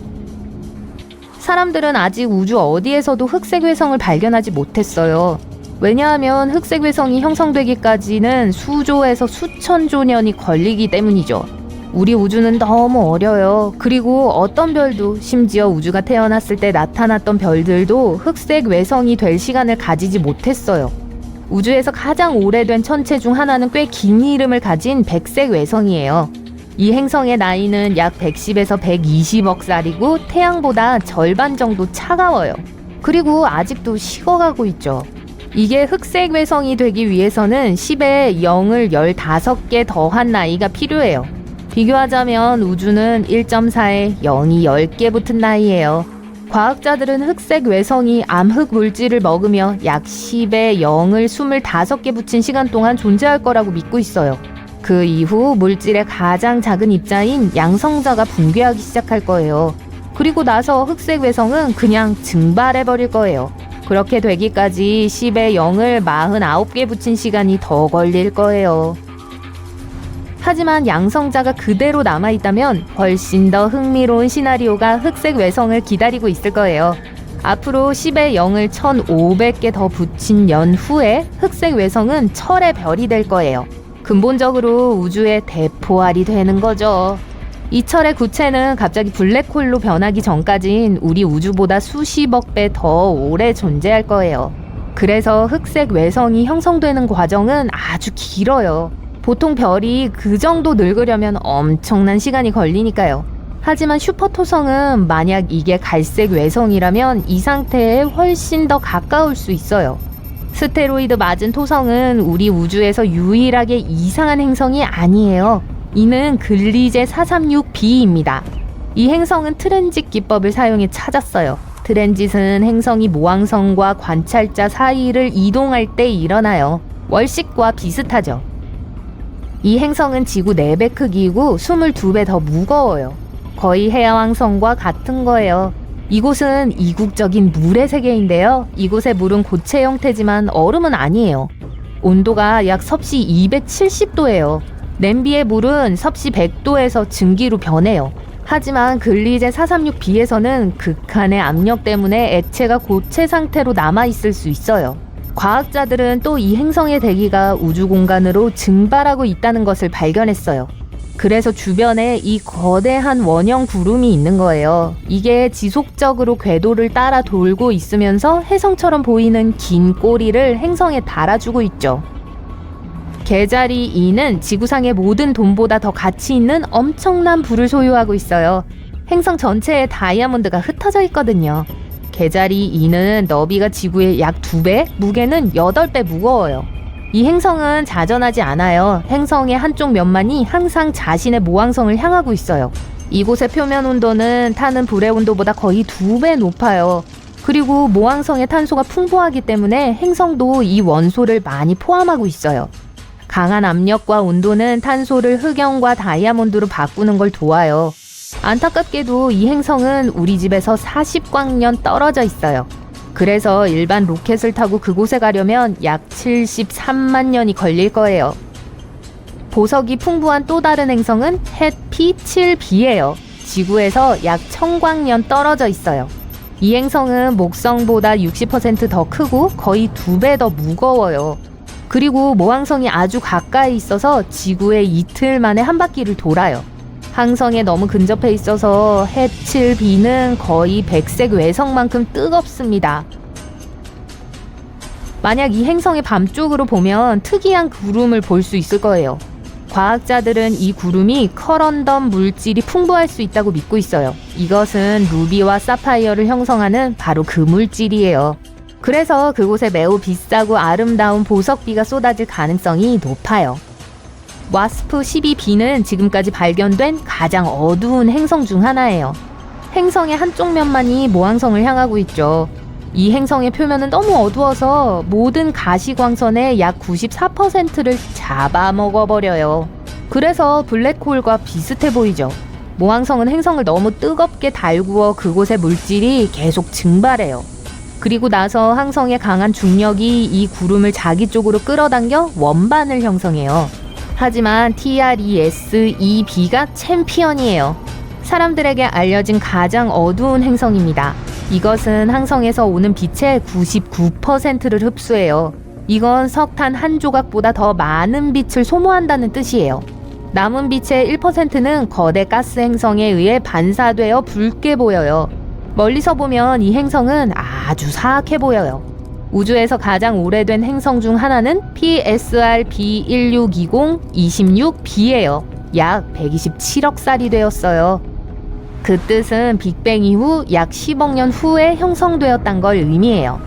사람들은 아직 우주 어디에서도 흑색 외성을 발견하지 못했어요. 왜냐하면 흑색 외성이 형성되기까지는 수조에서 수천조 년이 걸리기 때문이죠. 우리 우주는 너무 어려요. 그리고 어떤 별도, 심지어 우주가 태어났을 때 나타났던 별들도 흑색 외성이 될 시간을 가지지 못했어요. 우주에서 가장 오래된 천체 중 하나는 꽤 긴 이름을 가진 백색 외성이에요. 이 행성의 나이는 약 110에서 120억 살이고 태양보다 절반 정도 차가워요. 그리고 아직도 식어가고 있죠. 이게 흑색 외성이 되기 위해서는 10에 0을 15개 더한 나이가 필요해요. 비교하자면 우주는 1.4에 0이 10개 붙은 나이예요. 과학자들은 흑색 외성이 암흑 물질을 먹으며 약 10에 0을 25개 붙인 시간 동안 존재할 거라고 믿고 있어요. 그 이후 물질의 가장 작은 입자인 양성자가 붕괴하기 시작할 거예요. 그리고 나서 흑색 외성은 그냥 증발해버릴 거예요. 그렇게 되기까지 10에 0을 49개 붙인 시간이 더 걸릴 거예요. 하지만 양성자가 그대로 남아있다면 훨씬 더 흥미로운 시나리오가 흑색 외성을 기다리고 있을 거예요. 앞으로 10에 0을 1500개 더 붙인 연 후에 흑색 외성은 철의 별이 될 거예요. 근본적으로 우주의 대포알이 되는 거죠. 이 철의 구체는 갑자기 블랙홀로 변하기 전까진 우리 우주보다 수십억 배 더 오래 존재할 거예요. 그래서 흑색 외성이 형성되는 과정은 아주 길어요. 보통 별이 그 정도 늙으려면 엄청난 시간이 걸리니까요. 하지만 슈퍼토성은 만약 이게 갈색 외성이라면 이 상태에 훨씬 더 가까울 수 있어요. 스테로이드 맞은 토성은 우리 우주에서 유일하게 이상한 행성이 아니에요. 이는 글리제 436b입니다. 이 행성은 트랜짓 기법을 사용해 찾았어요. 트랜짓은 행성이 모항성과 관찰자 사이를 이동할 때 일어나요. 월식과 비슷하죠. 이 행성은 지구 4배 크기이고 22배 더 무거워요. 거의 해왕성과 같은 거예요. 이곳은 이국적인 물의 세계인데요. 이곳의 물은 고체 형태지만 얼음은 아니에요. 온도가 약 섭씨 270도예요. 냄비의 물은 섭씨 100도에서 증기로 변해요. 하지만 글리제 436b에서는 극한의 압력 때문에 액체가 고체 상태로 남아있을 수 있어요. 과학자들은 또 이 행성의 대기가 우주 공간으로 증발하고 있다는 것을 발견했어요. 그래서 주변에 이 거대한 원형 구름이 있는 거예요. 이게 지속적으로 궤도를 따라 돌고 있으면서 혜성처럼 보이는 긴 꼬리를 행성에 달아주고 있죠. 개자리 2는 지구상의 모든 돈보다 더 가치 있는 엄청난 부를 소유하고 있어요. 행성 전체에 다이아몬드가 흩어져 있거든요. 개자리 2는 너비가 지구의 약 2배, 무게는 8배 무거워요. 이 행성은 자전하지 않아요. 행성의 한쪽 면만이 항상 자신의 모항성을 향하고 있어요. 이곳의 표면 온도는 타는 불의 온도보다 거의 2배 높아요. 그리고 모항성의 탄소가 풍부하기 때문에 행성도 이 원소를 많이 포함하고 있어요. 강한 압력과 온도는 탄소를 흑연과 다이아몬드로 바꾸는 걸 도와요. 안타깝게도 이 행성은 우리 집에서 40광년 떨어져 있어요. 그래서 일반 로켓을 타고 그곳에 가려면 약 73만 년이 걸릴 거예요. 보석이 풍부한 또 다른 행성은 햇 P7b예요. 지구에서 약 1000광년 떨어져 있어요. 이 행성은 목성보다 60% 더 크고 거의 2배 더 무거워요. 그리고 모항성이 아주 가까이 있어서 지구에 이틀 만에 한 바퀴를 돌아요. 항성에 너무 근접해 있어서 햇 7b는 거의 백색 외성만큼 뜨겁습니다. 만약 이 행성의 밤쪽으로 보면 특이한 구름을 볼 수 있을 거예요. 과학자들은 이 구름이 커런덤 물질이 풍부할 수 있다고 믿고 있어요. 이것은 루비와 사파이어를 형성하는 바로 그 물질이에요. 그래서 그곳에 매우 비싸고 아름다운 보석비가 쏟아질 가능성이 높아요. 와스프 12b는 지금까지 발견된 가장 어두운 행성 중 하나예요. 행성의 한쪽 면만이 모항성을 향하고 있죠. 이 행성의 표면은 너무 어두워서 모든 가시광선의 약 94%를 잡아먹어버려요. 그래서 블랙홀과 비슷해 보이죠. 모항성은 행성을 너무 뜨겁게 달구어 그곳의 물질이 계속 증발해요. 그리고 나서 항성의 강한 중력이 이 구름을 자기 쪽으로 끌어당겨 원반을 형성해요. 하지만 TRES-2b가 챔피언이에요. 사람들에게 알려진 가장 어두운 행성입니다. 이것은 항성에서 오는 빛의 99%를 흡수해요. 이건 석탄 한 조각보다 더 많은 빛을 소모한다는 뜻이에요. 남은 빛의 1%는 거대 가스 행성에 의해 반사되어 붉게 보여요. 멀리서 보면 이 행성은 아주 사악해 보여요. 우주에서 가장 오래된 행성 중 하나는 PSR B1620-26b예요. 약 127억 살이 되었어요. 그 뜻은 빅뱅 이후 약 10억 년 후에 형성되었단 걸 의미해요.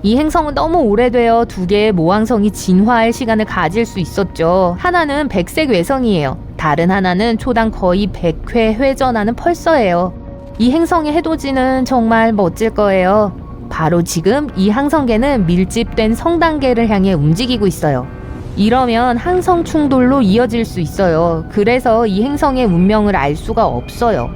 이 행성은 너무 오래되어 두 개의 모항성이 진화할 시간을 가질 수 있었죠. 하나는 백색 외성이에요. 다른 하나는 초당 거의 100회 회전하는 펄서예요. 이 행성의 해돋이는 정말 멋질 거예요. 바로 지금 이 항성계는 밀집된 성단계를 향해 움직이고 있어요. 이러면 항성 충돌로 이어질 수 있어요. 그래서 이 행성의 운명을 알 수가 없어요.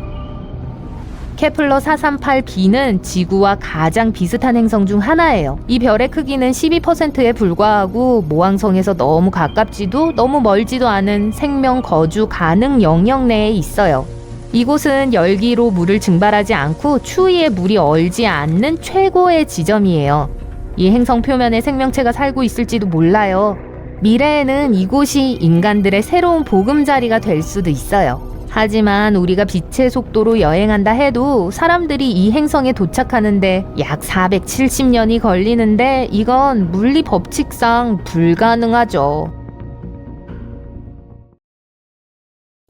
케플러 438b는 지구와 가장 비슷한 행성 중 하나예요. 이 별의 크기는 12%에 불과하고 모항성에서 너무 가깝지도 너무 멀지도 않은 생명 거주 가능 영역 내에 있어요. 이곳은 열기로 물을 증발하지 않고 추위에 물이 얼지 않는 최고의 지점이에요. 이 행성 표면에 생명체가 살고 있을지도 몰라요. 미래에는 이곳이 인간들의 새로운 보금자리가 될 수도 있어요. 하지만 우리가 빛의 속도로 여행한다 해도 사람들이 이 행성에 도착하는데 약 470년이 걸리는데 이건 물리 법칙상 불가능하죠.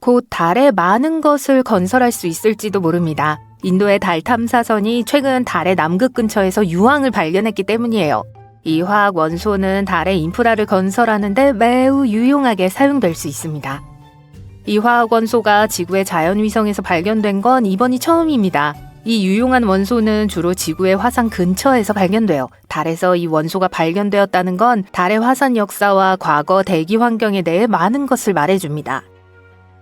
곧 달에 많은 것을 건설할 수 있을지도 모릅니다. 인도의 달 탐사선이 최근 달의 남극 근처에서 유황을 발견했기 때문이에요. 이 화학 원소는 달의 인프라를 건설하는데 매우 유용하게 사용될 수 있습니다. 이 화학 원소가 지구의 자연위성에서 발견된 건 이번이 처음입니다. 이 유용한 원소는 주로 지구의 화산 근처에서 발견돼요. 달에서 이 원소가 발견되었다는 건 달의 화산 역사와 과거 대기 환경에 대해 많은 것을 말해줍니다.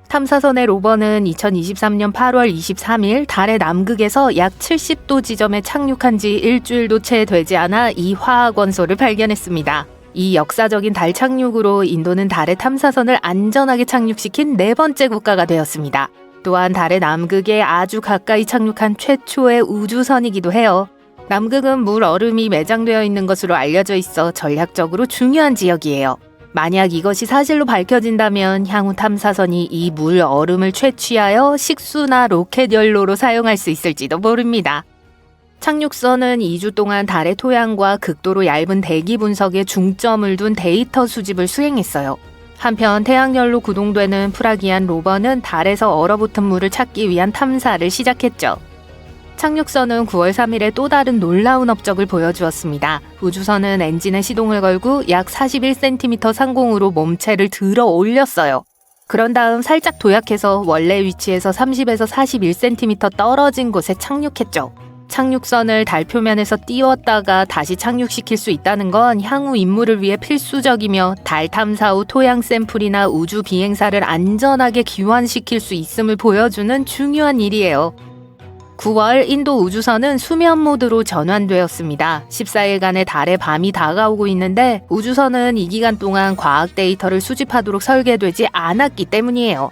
탐사선의 로버는 2023년 8월 23일 달의 남극에서 약 70도 지점에 착륙한 지 일주일도 채 되지 않아 이 화학 원소를 발견했습니다. 이 역사적인 달 착륙으로 인도는 달의 탐사선을 안전하게 착륙시킨 네 번째 국가가 되었습니다. 또한 달의 남극에 아주 가까이 착륙한 최초의 우주선이기도 해요. 남극은 물 얼음이 매장되어 있는 것으로 알려져 있어 전략적으로 중요한 지역이에요. 만약 이것이 사실로 밝혀진다면 향후 탐사선이 이 물 얼음을 채취하여 식수나 로켓 연료로 사용할 수 있을지도 모릅니다. 착륙선은 2주 동안 달의 토양과 극도로 얇은 대기 분석에 중점을 둔 데이터 수집을 수행했어요. 한편 태양열로 구동되는 프라기안 로버는 달에서 얼어붙은 물을 찾기 위한 탐사를 시작했죠. 착륙선은 9월 3일에 또 다른 놀라운 업적을 보여주었습니다. 우주선은 엔진에 시동을 걸고 약 41cm 상공으로 몸체를 들어 올렸어요. 그런 다음 살짝 도약해서 원래 위치에서 30에서 41cm 떨어진 곳에 착륙했죠. 착륙선을 달 표면에서 띄웠다가 다시 착륙시킬 수 있다는 건 향후 임무를 위해 필수적이며 달 탐사 후 토양 샘플이나 우주 비행사를 안전하게 귀환시킬 수 있음을 보여주는 중요한 일이에요. 9월 인도 우주선은 수면 모드로 전환되었습니다. 14일간의 달의 밤이 다가오고 있는데 우주선은 이 기간 동안 과학 데이터를 수집하도록 설계되지 않았기 때문이에요.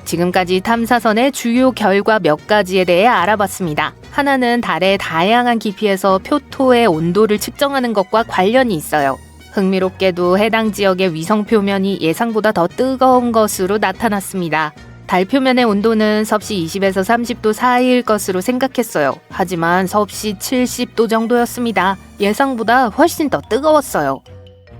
지금까지 탐사선의 주요 결과 몇 가지에 대해 알아봤습니다. 하나는 달의 다양한 깊이에서 표토의 온도를 측정하는 것과 관련이 있어요. 흥미롭게도 해당 지역의 위성 표면이 예상보다 더 뜨거운 것으로 나타났습니다. 달 표면의 온도는 섭씨 20에서 30도 사이일 것으로 생각했어요. 하지만 섭씨 70도 정도였습니다. 예상보다 훨씬 더 뜨거웠어요.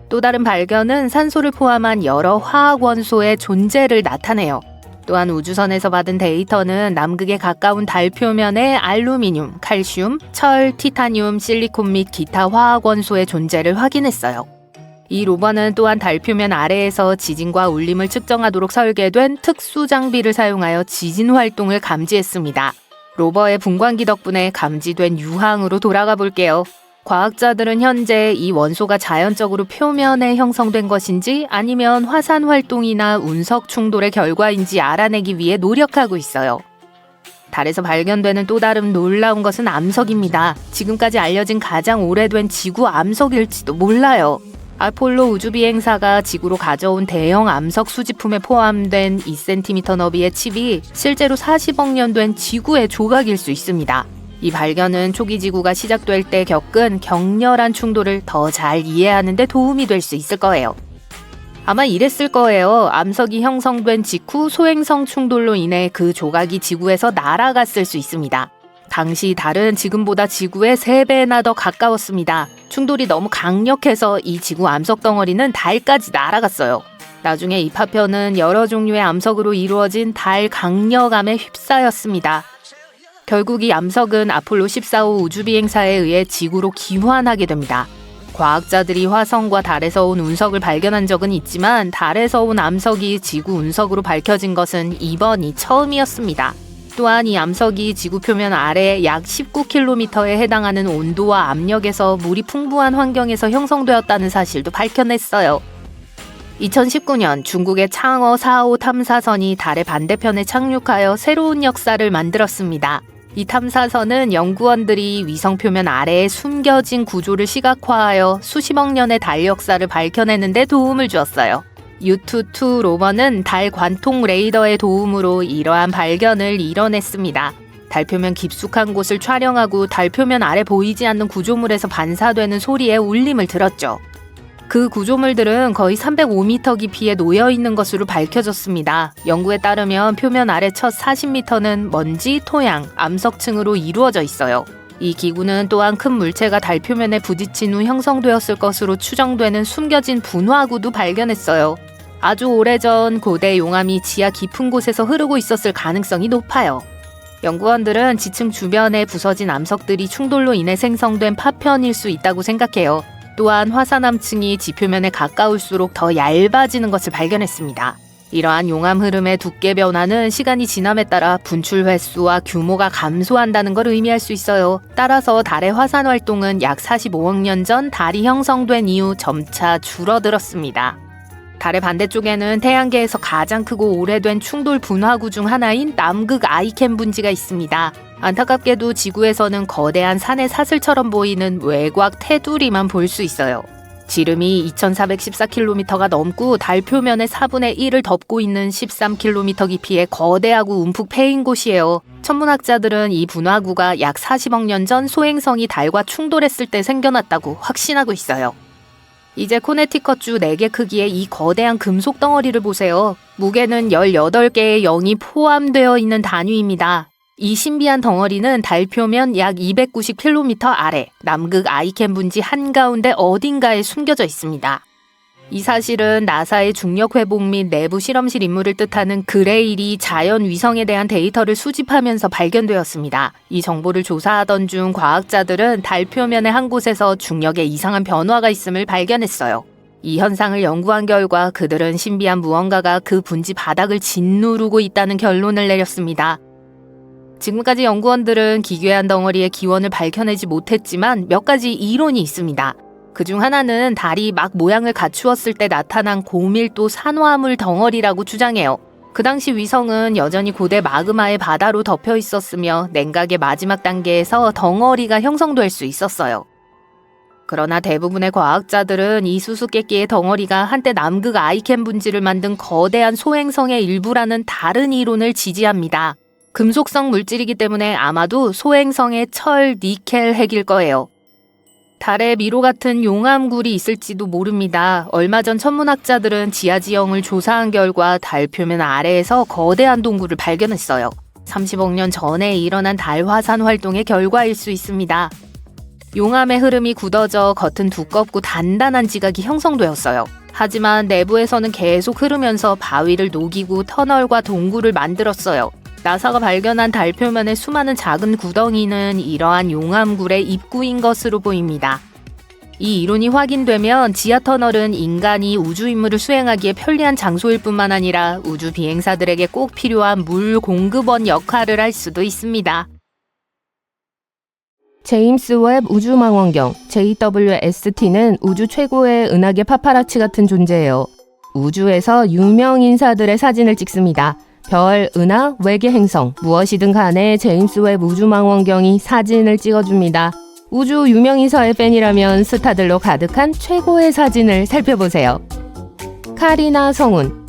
또 다른 발견은 산소를 포함한 여러 화학 원소의 존재를 나타내요. 또한 우주선에서 받은 데이터는 남극에 가까운 달 표면에 알루미늄, 칼슘, 철, 티타늄, 실리콘 및 기타 화학 원소의 존재를 확인했어요. 이 로버는 또한 달 표면 아래에서 지진과 울림을 측정하도록 설계된 특수 장비를 사용하여 지진 활동을 감지했습니다. 로버의 분광기 덕분에 감지된 유황으로 돌아가 볼게요. 과학자들은 현재 이 원소가 자연적으로 표면에 형성된 것인지 아니면 화산 활동이나 운석 충돌의 결과인지 알아내기 위해 노력하고 있어요. 달에서 발견되는 또 다른 놀라운 것은 암석입니다. 지금까지 알려진 가장 오래된 지구 암석일지도 몰라요. 아폴로 우주비행사가 지구로 가져온 대형 암석 수집품에 포함된 2cm 너비의 칩이 실제로 40억 년 된 지구의 조각일 수 있습니다. 이 발견은 초기 지구가 시작될 때 겪은 격렬한 충돌을 더 잘 이해하는 데 도움이 될 수 있을 거예요. 아마 이랬을 거예요. 암석이 형성된 직후 소행성 충돌로 인해 그 조각이 지구에서 날아갔을 수 있습니다. 당시 달은 지금보다 지구에 3배나 더 가까웠습니다. 충돌이 너무 강력해서 이 지구 암석 덩어리는 달까지 날아갔어요. 나중에 이 파편은 여러 종류의 암석으로 이루어진 달 강력암에 휩싸였습니다. 결국 이 암석은 아폴로 14호 우주비행사에 의해 지구로 귀환하게 됩니다. 과학자들이 화성과 달에서 온 운석을 발견한 적은 있지만 달에서 온 암석이 지구 운석으로 밝혀진 것은 이번이 처음이었습니다. 또한 이 암석이 지구 표면 아래 약 19km에 해당하는 온도와 압력에서 물이 풍부한 환경에서 형성되었다는 사실도 밝혀냈어요. 2019년 중국의 창어 4호 탐사선이 달의 반대편에 착륙하여 새로운 역사를 만들었습니다. 이 탐사선은 연구원들이 위성 표면 아래에 숨겨진 구조를 시각화하여 수십억 년의 달 역사를 밝혀내는 데 도움을 주었어요. U-2 로버는 달 관통 레이더의 도움으로 이러한 발견을 이뤄냈습니다. 달 표면 깊숙한 곳을 촬영하고 달 표면 아래 보이지 않는 구조물에서 반사되는 소리에 울림을 들었죠. 그 구조물들은 거의 305m 깊이에 놓여 있는 것으로 밝혀졌습니다. 연구에 따르면 표면 아래 첫 40m는 먼지, 토양, 암석층으로 이루어져 있어요. 이 기구는 또한 큰 물체가 달 표면에 부딪힌 후 형성되었을 것으로 추정되는 숨겨진 분화구도 발견했어요. 아주 오래전 고대 용암이 지하 깊은 곳에서 흐르고 있었을 가능성이 높아요. 연구원들은 지층 주변에 부서진 암석들이 충돌로 인해 생성된 파편일 수 있다고 생각해요. 또한 화산암층이 지표면에 가까울수록 더 얇아지는 것을 발견했습니다. 이러한 용암 흐름의 두께 변화는 시간이 지남에 따라 분출 횟수와 규모가 감소한다는 걸 의미할 수 있어요. 따라서 달의 화산 활동은 약 45억 년 전 달이 형성된 이후 점차 줄어들었습니다. 달의 반대쪽에는 태양계에서 가장 크고 오래된 충돌 분화구 중 하나인 남극 아이켄 분지가 있습니다. 안타깝게도 지구에서는 거대한 산의 사슬처럼 보이는 외곽 테두리만 볼 수 있어요. 지름이 2414km가 넘고 달 표면의 4분의 1을 덮고 있는 13km 깊이의 거대하고 움푹 패인 곳이에요. 천문학자들은 이 분화구가 약 40억 년 전 소행성이 달과 충돌했을 때 생겨났다고 확신하고 있어요. 이제 코네티컷주 4개 크기의 이 거대한 금속 덩어리를 보세요. 무게는 18개의 0이 포함되어 있는 단위입니다. 이 신비한 덩어리는 달 표면 약 290km 아래 남극 아이켄 분지 한가운데 어딘가에 숨겨져 있습니다. 이 사실은 나사의 중력 회복 및 내부 실험실 임무를 뜻하는 그레일이 자연 위성에 대한 데이터를 수집하면서 발견되었습니다. 이 정보를 조사하던 중 과학자들은 달 표면의 한 곳에서 중력에 이상한 변화가 있음을 발견했어요. 이 현상을 연구한 결과 그들은 신비한 무언가가 그 분지 바닥을 짓누르고 있다는 결론을 내렸습니다. 지금까지 연구원들은 기괴한 덩어리의 기원을 밝혀내지 못했지만 몇 가지 이론이 있습니다. 그중 하나는 달이 막 모양을 갖추었을 때 나타난 고밀도 산화물 덩어리라고 주장해요. 그 당시 위성은 여전히 고대 마그마의 바다로 덮여 있었으며 냉각의 마지막 단계에서 덩어리가 형성될 수 있었어요. 그러나 대부분의 과학자들은 이 수수께끼의 덩어리가 한때 남극 아이켄 분지를 만든 거대한 소행성의 일부라는 다른 이론을 지지합니다. 금속성 물질이기 때문에 아마도 소행성의 철, 니켈 핵일 거예요. 달에 미로 같은 용암굴이 있을지도 모릅니다. 얼마 전 천문학자들은 지하 지형을 조사한 결과 달 표면 아래에서 거대한 동굴을 발견했어요. 30억 년 전에 일어난 달 화산 활동의 결과일 수 있습니다. 용암의 흐름이 굳어져 겉은 두껍고 단단한 지각이 형성되었어요. 하지만 내부에서는 계속 흐르면서 바위를 녹이고 터널과 동굴을 만들었어요. 나사가 발견한 달 표면의 수많은 작은 구덩이는 이러한 용암굴의 입구인 것으로 보입니다. 이 이론이 확인되면 지하터널은 인간이 우주 임무를 수행하기에 편리한 장소일 뿐만 아니라 우주 비행사들에게 꼭 필요한 물 공급원 역할을 할 수도 있습니다. 제임스 웹 우주망원경 JWST는 우주 최고의 은하계 파파라치 같은 존재예요. 우주에서 유명 인사들의 사진을 찍습니다. 별, 은하, 외계 행성, 무엇이든 간에 제임스 웹 우주망원경이 사진을 찍어줍니다. 우주 유명인사의 팬이라면 스타들로 가득한 최고의 사진을 살펴보세요. 카리나 성운.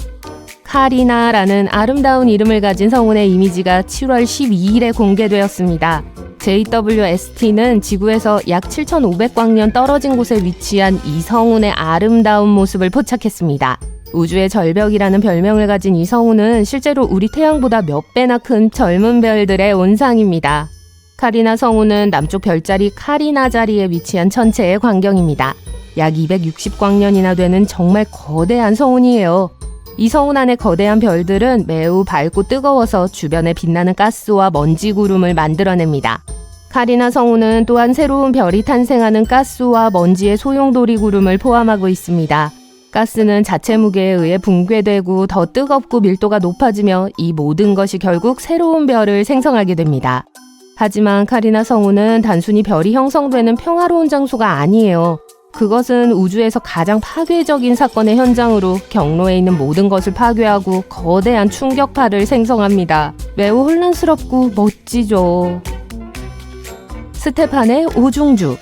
카리나라는 아름다운 이름을 가진 성운의 이미지가 7월 12일에 공개되었습니다. JWST는 지구에서 약 7,500광년 떨어진 곳에 위치한 이 성운의 아름다운 모습을 포착했습니다. 우주의 절벽이라는 별명을 가진 이 성운은 실제로 우리 태양보다 몇 배나 큰 젊은 별들의 온상입니다. 카리나 성운은 남쪽 별자리 카리나 자리에 위치한 천체의 광경입니다. 약 260광년이나 되는 정말 거대한 성운이에요. 이 성운 안의 거대한 별들은 매우 밝고 뜨거워서 주변에 빛나는 가스와 먼지 구름을 만들어냅니다. 카리나 성운은 또한 새로운 별이 탄생하는 가스와 먼지의 소용돌이 구름을 포함하고 있습니다. 가스는 자체 무게에 의해 붕괴되고 더 뜨겁고 밀도가 높아지며 이 모든 것이 결국 새로운 별을 생성하게 됩니다. 하지만 카리나 성운은 단순히 별이 형성되는 평화로운 장소가 아니에요. 그것은 우주에서 가장 파괴적인 사건의 현장으로 경로에 있는 모든 것을 파괴하고 거대한 충격파를 생성합니다. 매우 혼란스럽고 멋지죠. 스테판의 오중주.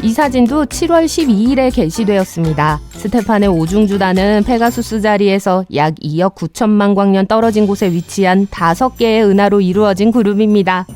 이 사진도 7월 12일에 게시되었습니다. 스테판의 오중주단은 페가수스 자리에서 약 2억 9천만 광년 떨어진 곳에 위치한 5개의 은하로 이루어진 그룹입니다.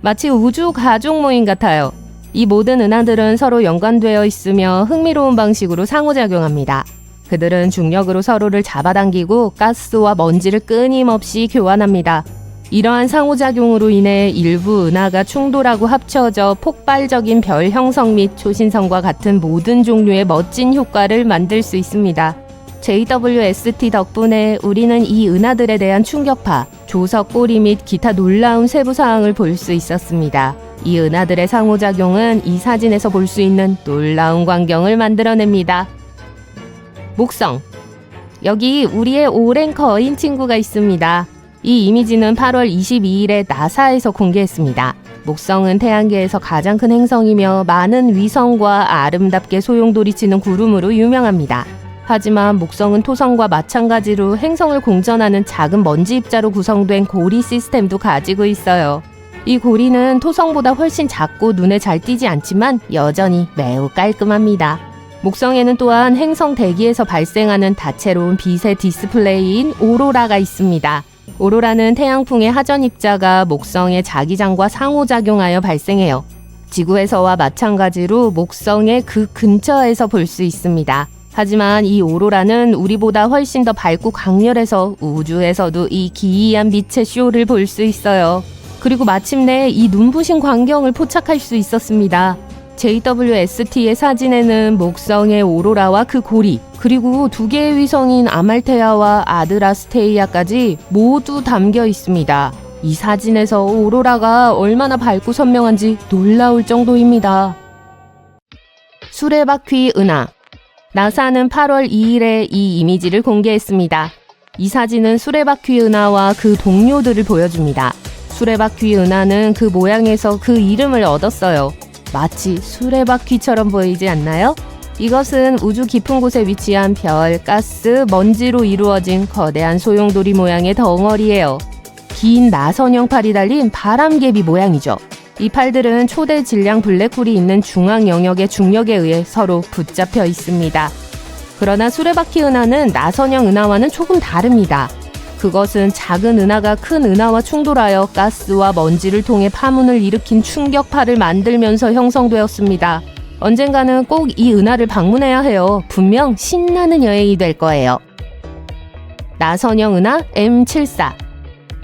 마치 우주 가족 모임 같아요. 이 모든 은하들은 서로 연관되어 있으며 흥미로운 방식으로 상호작용합니다. 그들은 중력으로 서로를 잡아당기고 가스와 먼지를 끊임없이 교환합니다. 이러한 상호작용으로 인해 일부 은하가 충돌하고 합쳐져 폭발적인 별 형성 및 초신성과 같은 모든 종류의 멋진 효과를 만들 수 있습니다. JWST 덕분에 우리는 이 은하들에 대한 충격파, 조석 꼬리 및 기타 놀라운 세부사항을 볼 수 있었습니다. 이 은하들의 상호작용은 이 사진에서 볼 수 있는 놀라운 광경을 만들어냅니다. 목성. 여기 우리의 오랜 거인 친구가 있습니다. 이 이미지는 8월 22일에 나사에서 공개했습니다. 목성은 태양계에서 가장 큰 행성이며 많은 위성과 아름답게 소용돌이치는 구름으로 유명합니다. 하지만 목성은 토성과 마찬가지로 행성을 공전하는 작은 먼지 입자로 구성된 고리 시스템도 가지고 있어요. 이 고리는 토성보다 훨씬 작고 눈에 잘 띄지 않지만 여전히 매우 깔끔합니다. 목성에는 또한 행성 대기에서 발생하는 다채로운 빛의 디스플레이인 오로라가 있습니다. 오로라는 태양풍의 하전 입자가 목성의 자기장과 상호작용하여 발생해요. 지구에서와 마찬가지로 목성의 그 근처에서 볼 수 있습니다. 하지만 이 오로라는 우리보다 훨씬 더 밝고 강렬해서 우주에서도 이 기이한 빛의 쇼를 볼 수 있어요. 그리고 마침내 이 눈부신 광경을 포착할 수 있었습니다. JWST의 사진에는 목성의 오로라와 그 고리, 그리고 2개의 위성인 아말테아와 아드라스테이아까지 모두 담겨 있습니다. 이 사진에서 오로라가 얼마나 밝고 선명한지 놀라울 정도입니다. 수레바퀴 은하. 나사는 8월 2일에 이 이미지를 공개했습니다. 이 사진은 수레바퀴 은하와 그 동료들을 보여줍니다. 수레바퀴 은하는 그 모양에서 그 이름을 얻었어요. 마치 수레바퀴처럼 보이지 않나요? 이것은 우주 깊은 곳에 위치한 별, 가스, 먼지로 이루어진 거대한 소용돌이 모양의 덩어리예요. 긴 나선형 팔이 달린 바람개비 모양이죠. 이 팔들은 초대 질량 블랙홀이 있는 중앙 영역의 중력에 의해 서로 붙잡혀 있습니다. 그러나 수레바퀴 은하는 나선형 은하와는 조금 다릅니다. 그것은 작은 은하가 큰 은하와 충돌하여 가스와 먼지를 통해 파문을 일으킨 충격파를 만들면서 형성되었습니다. 언젠가는 꼭 이 은하를 방문해야 해요. 분명 신나는 여행이 될 거예요. 나선형 은하 M74.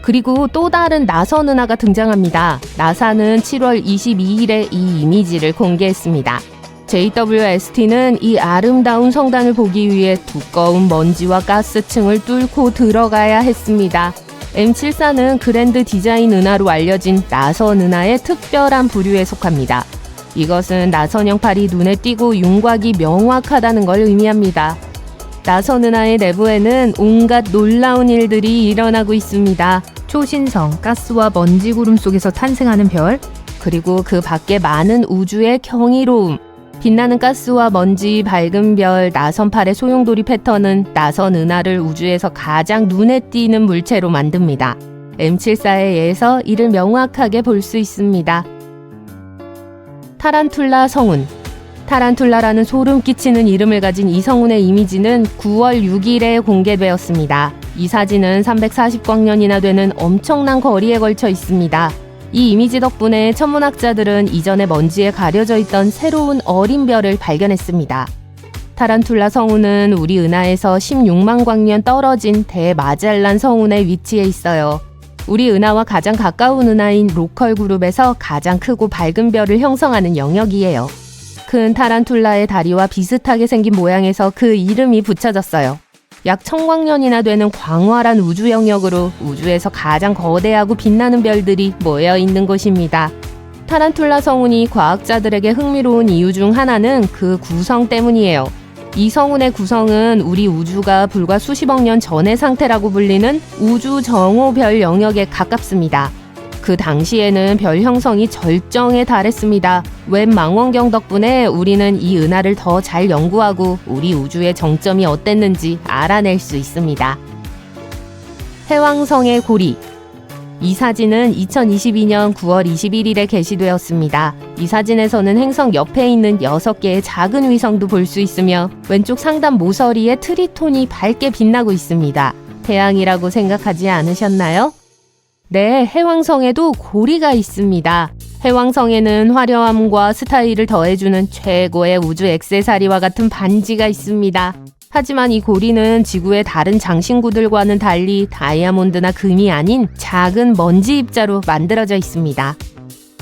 그리고 또 다른 나선 은하가 등장합니다. 나사는 7월 22일에 이 이미지를 공개했습니다. JWST는 이 아름다운 성단을 보기 위해 두꺼운 먼지와 가스층을 뚫고 들어가야 했습니다. M74는 그랜드 디자인 은하로 알려진 나선 은하의 특별한 부류에 속합니다. 이것은 나선형 팔이 눈에 띄고 윤곽이 명확하다는 걸 의미합니다. 나선 은하의 내부에는 온갖 놀라운 일들이 일어나고 있습니다. 초신성, 가스와 먼지 구름 속에서 탄생하는 별, 그리고 그 밖에 많은 우주의 경이로움, 빛나는 가스와 먼지, 밝은 별, 나선팔의 소용돌이 패턴은 나선 은하를 우주에서 가장 눈에 띄는 물체로 만듭니다. M74에 의해서 이를 명확하게 볼 수 있습니다. 타란툴라 성운. 타란툴라라는 소름 끼치는 이름을 가진 이 성운의 이미지는 9월 6일에 공개되었습니다. 이 사진은 340광년이나 되는 엄청난 거리에 걸쳐 있습니다. 이 이미지 덕분에 천문학자들은 이전에 먼지에 가려져 있던 새로운 어린 별을 발견했습니다. 타란툴라 성운은 우리 은하에서 16만 광년 떨어진 대마젤란 성운에 위치해 있어요. 우리 은하와 가장 가까운 은하인 로컬 그룹에서 가장 크고 밝은 별을 형성하는 영역이에요. 큰 타란툴라의 다리와 비슷하게 생긴 모양에서 그 이름이 붙여졌어요. 약 1000광년이나 되는 광활한 우주 영역으로 우주에서 가장 거대하고 빛나는 별들이 모여 있는 곳입니다. 타란툴라 성운이 과학자들에게 흥미로운 이유 중 하나는 그 구성 때문이에요. 이 성운의 구성은 우리 우주가 불과 수십억 년 전의 상태라고 불리는 우주 정오별 영역에 가깝습니다. 그 당시에는 별 형성이 절정에 달했습니다. 웹 망원경 덕분에 우리는 이 은하를 더 잘 연구하고 우리 우주의 정점이 어땠는지 알아낼 수 있습니다. 해왕성의 고리. 이 사진은 2022년 9월 21일에 게시되었습니다. 이 사진에서는 행성 옆에 있는 6개의 작은 위성도 볼 수 있으며 왼쪽 상단 모서리에 트리톤이 밝게 빛나고 있습니다. 태양이라고 생각하지 않으셨나요? 네, 해왕성에도 고리가 있습니다. 해왕성에는 화려함과 스타일을 더해주는 최고의 우주 액세서리와 같은 반지가 있습니다. 하지만 이 고리는 지구의 다른 장신구들과는 달리 다이아몬드나 금이 아닌 작은 먼지 입자로 만들어져 있습니다.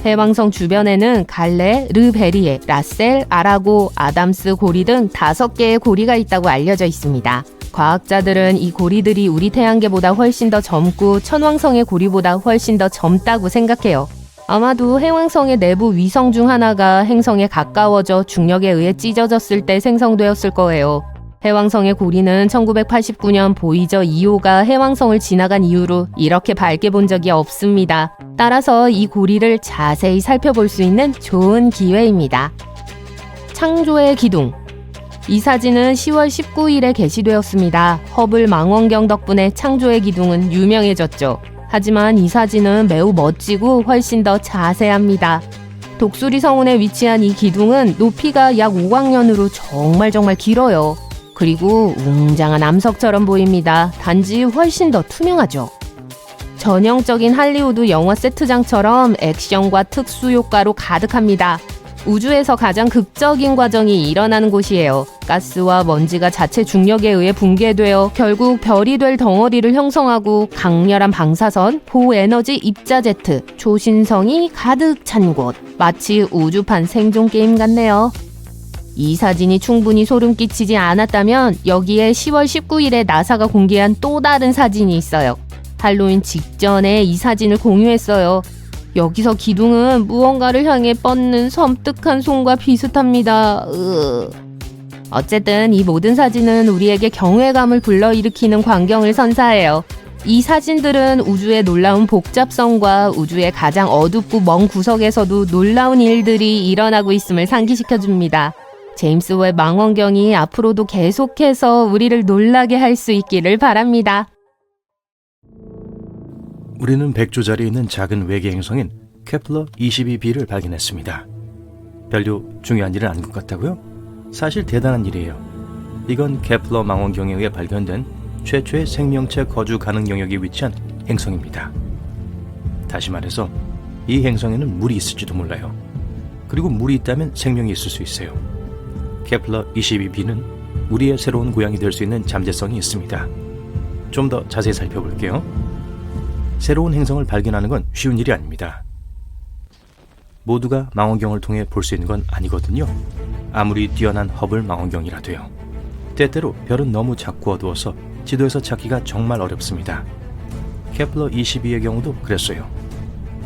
해왕성 주변에는 갈레, 르베리에, 라셀, 아라고, 아담스 고리 등 5개의 고리가 있다고 알려져 있습니다. 과학자들은 이 고리들이 우리 태양계보다 훨씬 더 젊고 천왕성의 고리보다 훨씬 더 젊다고 생각해요. 아마도 해왕성의 내부 위성 중 하나가 행성에 가까워져 중력에 의해 찢어졌을 때 생성되었을 거예요. 해왕성의 고리는 1989년 보이저 2호가 해왕성을 지나간 이후로 이렇게 밝게 본 적이 없습니다. 따라서 이 고리를 자세히 살펴볼 수 있는 좋은 기회입니다. 창조의 기둥. 이 사진은 10월 19일에 게시되었습니다. 허블 망원경 덕분에 창조의 기둥은 유명해졌죠. 하지만 이 사진은 매우 멋지고 훨씬 더 자세합니다. 독수리 성운에 위치한 이 기둥은 높이가 약 5광년으로 정말 길어요. 그리고 웅장한 암석처럼 보입니다. 단지 훨씬 더 투명하죠. 전형적인 할리우드 영화 세트장처럼 액션과 특수 효과로 가득합니다. 우주에서 가장 극적인 과정이 일어나는 곳이에요. 가스와 먼지가 자체 중력에 의해 붕괴되어 결국 별이 될 덩어리를 형성하고 강렬한 방사선, 고에너지 입자제트, 초신성이 가득 찬 곳. 마치 우주판 생존 게임 같네요. 이 사진이 충분히 소름 끼치지 않았다면 여기에 10월 19일에 나사가 공개한 또 다른 사진이 있어요. 할로윈 직전에 이 사진을 공유했어요. 여기서 기둥은 무언가를 향해 뻗는 섬뜩한 손과 비슷합니다. 어쨌든 이 모든 사진은 우리에게 경외감을 불러일으키는 광경을 선사해요. 이 사진들은 우주의 놀라운 복잡성과 우주의 가장 어둡고 먼 구석에서도 놀라운 일들이 일어나고 있음을 상기시켜줍니다. 제임스 웹 망원경이 앞으로도 계속해서 우리를 놀라게 할 수 있기를 바랍니다. 우리는 백조자리에 있는 작은 외계 행성인 케플러 22b를 발견했습니다. 별로 중요한 일은 아닌 것 같다고요? 사실 대단한 일이에요. 이건 케플러 망원경에 의해 발견된 최초의 생명체 거주 가능 영역에 위치한 행성입니다. 다시 말해서 이 행성에는 물이 있을지도 몰라요. 그리고 물이 있다면 생명이 있을 수 있어요. 케플러 22b는 우리의 새로운 고향이 될 수 있는 잠재성이 있습니다. 좀 더 자세히 살펴볼게요. 새로운 행성을 발견하는 건 쉬운 일이 아닙니다. 모두가 망원경을 통해 볼 수 있는 건 아니거든요. 아무리 뛰어난 허블 망원경이라도요. 때때로 별은 너무 작고 어두워서 지도에서 찾기가 정말 어렵습니다. 케플러 22의 경우도 그랬어요.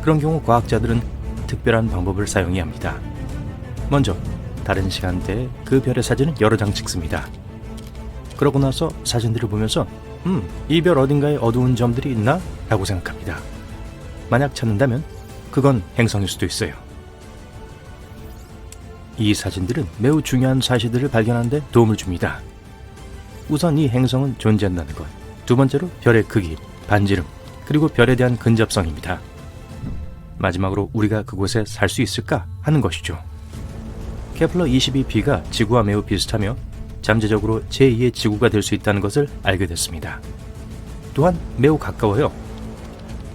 그런 경우 과학자들은 특별한 방법을 사용해야 합니다. 먼저 다른 시간대에 그 별의 사진을 여러 장 찍습니다. 그러고 나서 사진들을 보면서 이 별 어딘가에 어두운 점들이 있나? 라고 생각합니다. 만약 찾는다면 그건 행성일 수도 있어요. 이 사진들은 매우 중요한 사실들을 발견하는 데 도움을 줍니다. 우선 이 행성은 존재한다는 것, 두 번째로 별의 크기, 반지름, 그리고 별에 대한 근접성입니다. 마지막으로 우리가 그곳에 살 수 있을까 하는 것이죠. 케플러 22b가 지구와 매우 비슷하며 잠재적으로 제2의 지구가 될 수 있다는 것을 알게 됐습니다. 또한 매우 가까워요.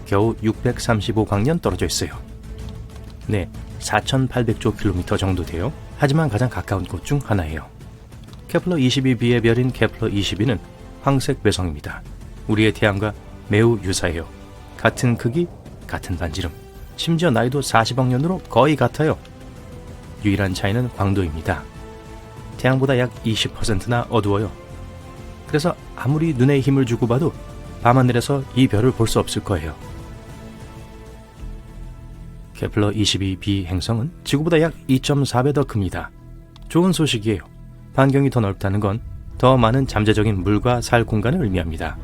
겨우 635광년 떨어져 있어요. 네, 4,800조 킬로미터 정도 돼요. 하지만 가장 가까운 곳 중 하나예요. 케플러 22b의 별인 케플러 22는 황색 외성입니다. 우리의 태양과 매우 유사해요. 같은 크기, 같은 반지름, 심지어 나이도 40억 년으로 거의 같아요. 유일한 차이는 광도입니다. 태양보다 약 20%나 어두워요. 그래서 아무리 눈에 힘을 주고 봐도 밤하늘에서 이 별을 볼 수 없을 거예요. 케플러 22b 행성은 지구보다 약 2.4배 더 큽니다. 좋은 소식이에요. 반경이 더 넓다는 건 더 많은 잠재적인 물과 살 공간을 의미합니다.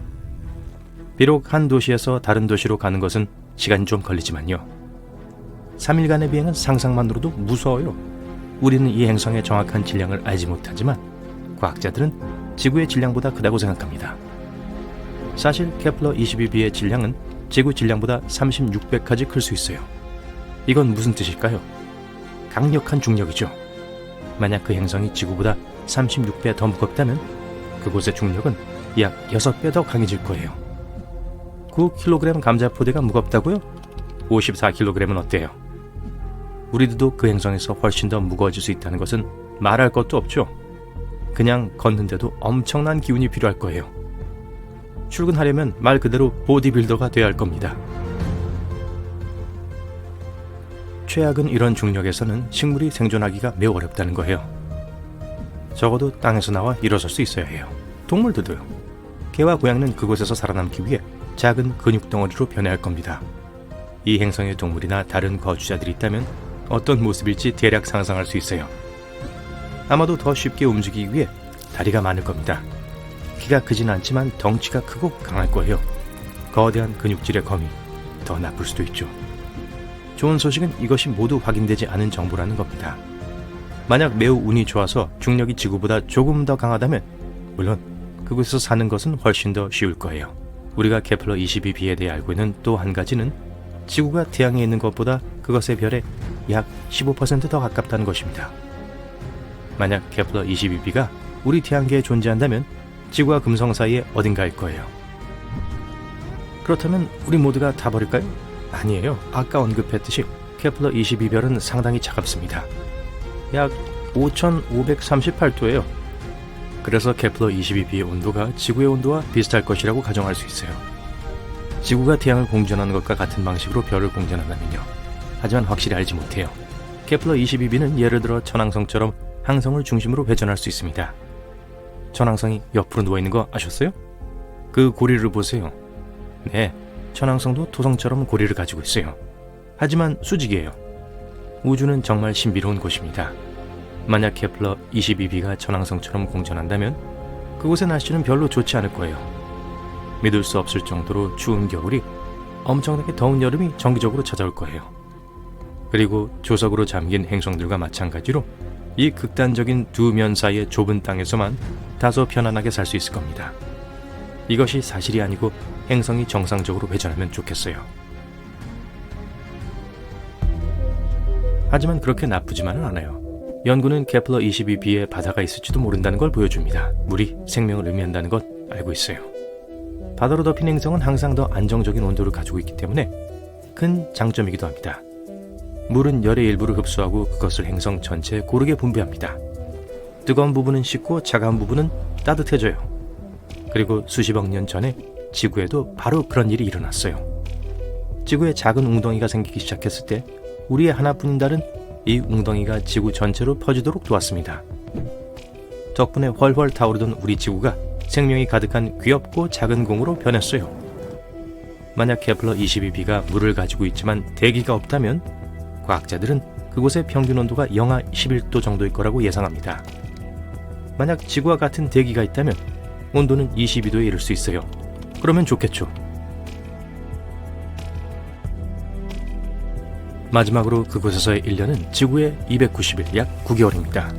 비록 한 도시에서 다른 도시로 가는 것은 시간이 좀 걸리지만요. 3일간의 비행은 상상만으로도 무서워요. 우리는 이 행성의 정확한 질량을 알지 못하지만 과학자들은 지구의 질량보다 크다고 생각합니다. 사실 케플러 22b의 질량은 지구 질량보다 36배까지 클 수 있어요. 이건 무슨 뜻일까요? 강력한 중력이죠. 만약 그 행성이 지구보다 36배 더 무겁다면 그곳의 중력은 약 6배 더 강해질 거예요. 9kg 감자포대가 무겁다고요? 54kg은 어때요? 우리들도 그 행성에서 훨씬 더 무거워질 수 있다는 것은 말할 것도 없죠. 그냥 걷는데도 엄청난 기운이 필요할 거예요. 출근하려면 말 그대로 보디빌더가 돼야 할 겁니다. 최악은 이런 중력에서는 식물이 생존하기가 매우 어렵다는 거예요. 적어도 땅에서 나와 일어설 수 있어야 해요. 동물들도요. 개와 고양이는 그곳에서 살아남기 위해 작은 근육덩어리로 변해야 할 겁니다. 이 행성의 동물이나 다른 거주자들이 있다면 어떤 모습일지 대략 상상할 수 있어요. 아마도 더 쉽게 움직이기 위해 다리가 많을 겁니다. 키가 크진 않지만 덩치가 크고 강할 거예요. 거대한 근육질의 거미, 더 나쁠 수도 있죠. 좋은 소식은 이것이 모두 확인되지 않은 정보라는 겁니다. 만약 매우 운이 좋아서 중력이 지구보다 조금 더 강하다면 물론 그곳에서 사는 것은 훨씬 더 쉬울 거예요. 우리가 케플러 22b에 대해 알고 있는 또 한 가지는 지구가 태양에 있는 것보다 그것의 별에 약 15% 더 가깝다는 것입니다. 만약 케플러 22b가 우리 태양계에 존재한다면 지구와 금성 사이에 어딘가일 거예요. 그렇다면 우리 모두가 다 버릴까요? 아니에요. 아까 언급했듯이 케플러 22별은 상당히 차갑습니다. 약 5538도예요. 그래서 케플러 22b의 온도가 지구의 온도와 비슷할 것이라고 가정할 수 있어요. 지구가 태양을 공전하는 것과 같은 방식으로 별을 공전한다면요. 하지만 확실히 알지 못해요. 케플러 22b는 예를 들어 천왕성처럼 항성을 중심으로 회전할 수 있습니다. 천왕성이 옆으로 누워있는 거 아셨어요? 그 고리를 보세요. 네, 천왕성도 토성처럼 고리를 가지고 있어요. 하지만 수직이에요. 우주는 정말 신비로운 곳입니다. 만약 케플러 22b가 천왕성처럼 공전한다면 그곳의 날씨는 별로 좋지 않을 거예요. 믿을 수 없을 정도로 추운 겨울이 엄청나게 더운 여름이 정기적으로 찾아올 거예요. 그리고 조석으로 잠긴 행성들과 마찬가지로 이 극단적인 두 면 사이의 좁은 땅에서만 다소 편안하게 살 수 있을 겁니다. 이것이 사실이 아니고 행성이 정상적으로 회전하면 좋겠어요. 하지만 그렇게 나쁘지만은 않아요. 연구는 케플러 22b에 바다가 있을지도 모른다는 걸 보여줍니다. 물이 생명을 의미한다는 것 알고 있어요. 바다로 덮인 행성은 항상 더 안정적인 온도를 가지고 있기 때문에 큰 장점이기도 합니다. 물은 열의 일부를 흡수하고 그것을 행성 전체에 고르게 분배합니다. 뜨거운 부분은 식고 차가운 부분은 따뜻해져요. 그리고 수십억 년 전에 지구에도 바로 그런 일이 일어났어요. 지구에 작은 웅덩이가 생기기 시작했을 때 우리의 하나뿐인 달은 이 웅덩이가 지구 전체로 퍼지도록 도왔습니다. 덕분에 훨훨 타오르던 우리 지구가 생명이 가득한 귀엽고 작은 공으로 변했어요. 만약 케플러 22b가 물을 가지고 있지만 대기가 없다면 과학자들은 그곳의 평균 온도가 영하 11도 정도일 거라고 예상합니다. 만약 지구와 같은 대기가 있다면 온도는 22도에 이를 수 있어요. 그러면 좋겠죠. 마지막으로 그곳에서의 1년은 지구의 290일, 약 9개월입니다.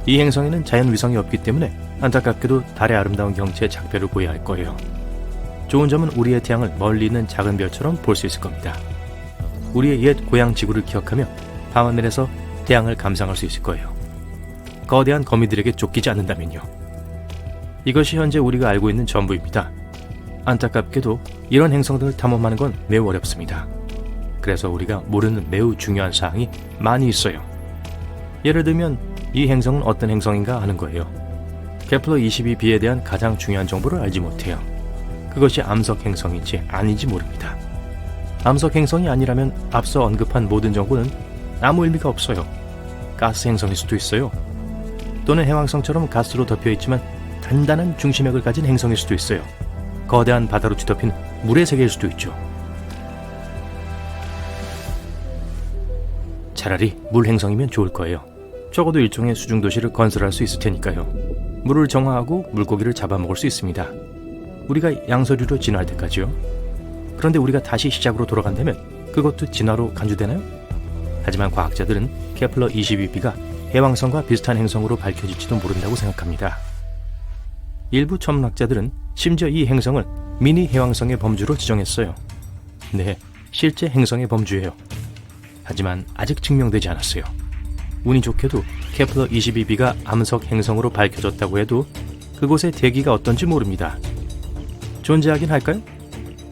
이 행성에는 자연위성이 없기 때문에 안타깝게도 달의 아름다운 경치에 작별을 고해야 할 거예요. 좋은 점은 우리의 태양을 멀리 있는 작은 별처럼 볼 수 있을 겁니다. 우리의 옛 고향 지구를 기억하며 밤하늘에서 태양을 감상할 수 있을 거예요. 거대한 거미들에게 쫓기지 않는다면요. 이것이 현재 우리가 알고 있는 전부입니다. 안타깝게도 이런 행성들을 탐험하는 건 매우 어렵습니다. 그래서 우리가 모르는 매우 중요한 사항이 많이 있어요. 예를 들면 이 행성은 어떤 행성인가 하는 거예요. 케플러 22b에 대한 가장 중요한 정보를 알지 못해요. 그것이 암석 행성인지 아닌지 모릅니다. 암석 행성이 아니라면 앞서 언급한 모든 정보는 아무 의미가 없어요. 가스 행성일 수도 있어요. 또는 해왕성처럼 가스로 덮여있지만 단단한 중심액을 가진 행성일 수도 있어요. 거대한 바다로 뒤덮인 물의 세계일 수도 있죠. 차라리 물 행성이면 좋을 거예요. 적어도 일종의 수중도시를 건설할 수 있을 테니까요. 물을 정화하고 물고기를 잡아먹을 수 있습니다. 우리가 양서류로 진화할 때까지요. 그런데 우리가 다시 시작으로 돌아간다면 그것도 진화로 간주되나요? 하지만 과학자들은 케플러 22b가 해왕성과 비슷한 행성으로 밝혀질지도 모른다고 생각합니다. 일부 천문학자들은 심지어 이 행성을 미니 해왕성의 범주로 지정했어요. 네, 실제 행성의 범주예요. 하지만 아직 증명되지 않았어요. 운이 좋게도 케플러 22b가 암석 행성으로 밝혀졌다고 해도 그곳의 대기가 어떤지 모릅니다. 존재하긴 할까요?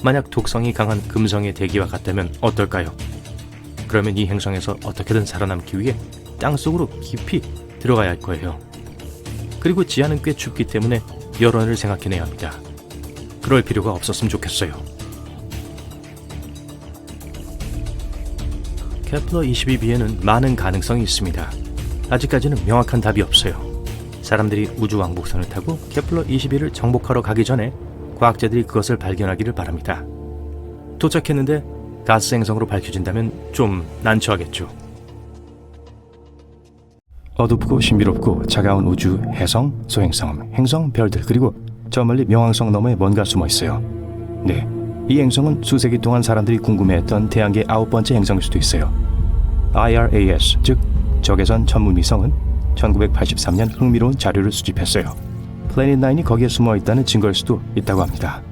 만약 독성이 강한 금성의 대기와 같다면 어떨까요? 그러면 이 행성에서 어떻게든 살아남기 위해 땅속으로 깊이 들어가야 할 거예요. 그리고 지하는 꽤 춥기 때문에 열원을 생각해내야 합니다. 그럴 필요가 없었으면 좋겠어요. 케플러 22b에는 많은 가능성이 있습니다. 아직까지는 명확한 답이 없어요. 사람들이 우주 왕복선을 타고 케플러 22를 정복하러 가기 전에 과학자들이 그것을 발견하기를 바랍니다. 도착했는데 가스 행성으로 밝혀진다면 좀 난처하겠죠. 어둡고 신비롭고 차가운 우주, 해성, 소행성, 행성, 별들, 그리고 저 멀리 명왕성 너머에 뭔가 숨어 있어요. 네, 이 행성은 수세기 동안 사람들이 궁금해했던 태양계 9번째 행성일 수도 있어요. IRAS, 즉 적외선 천문위성은 1983년 흥미로운 자료를 수집했어요. 플래닛 9이 거기에 숨어 있다는 증거일 수도 있다고 합니다.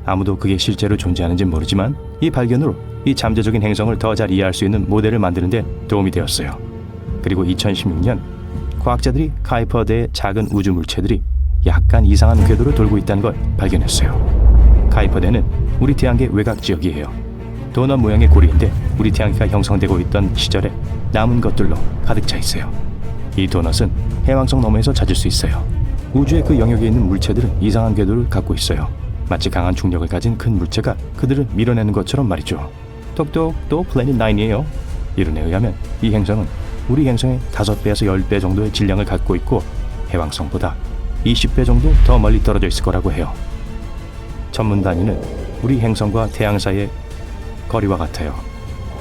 아무도 그게 실제로 존재하는지 모르지만 이 발견으로 이 잠재적인 행성을 더 잘 이해할 수 있는 모델을 만드는 데 도움이 되었어요. 그리고 2016년 과학자들이 카이퍼대의 작은 우주 물체들이 약간 이상한 궤도를 돌고 있다는 걸 발견했어요. 카이퍼대는 우리 태양계 외곽 지역이에요. 도넛 모양의 고리인데 우리 태양계가 형성되고 있던 시절에 남은 것들로 가득 차 있어요. 이 도넛은 해왕성 너머에서 찾을 수 있어요. 우주의 그 영역에 있는 물체들은 이상한 궤도를 갖고 있어요. 마치 강한 중력을 가진 큰 물체가 그들을 밀어내는 것처럼 말이죠. 똑똑, 또 플래닛 9이에요. 이론에 의하면 이 행성은 우리 행성의 5배에서 10배 정도의 질량을 갖고 있고 해왕성보다 20배 정도 더 멀리 떨어져 있을 거라고 해요. 천문 단위는 우리 행성과 태양 사이의 거리와 같아요.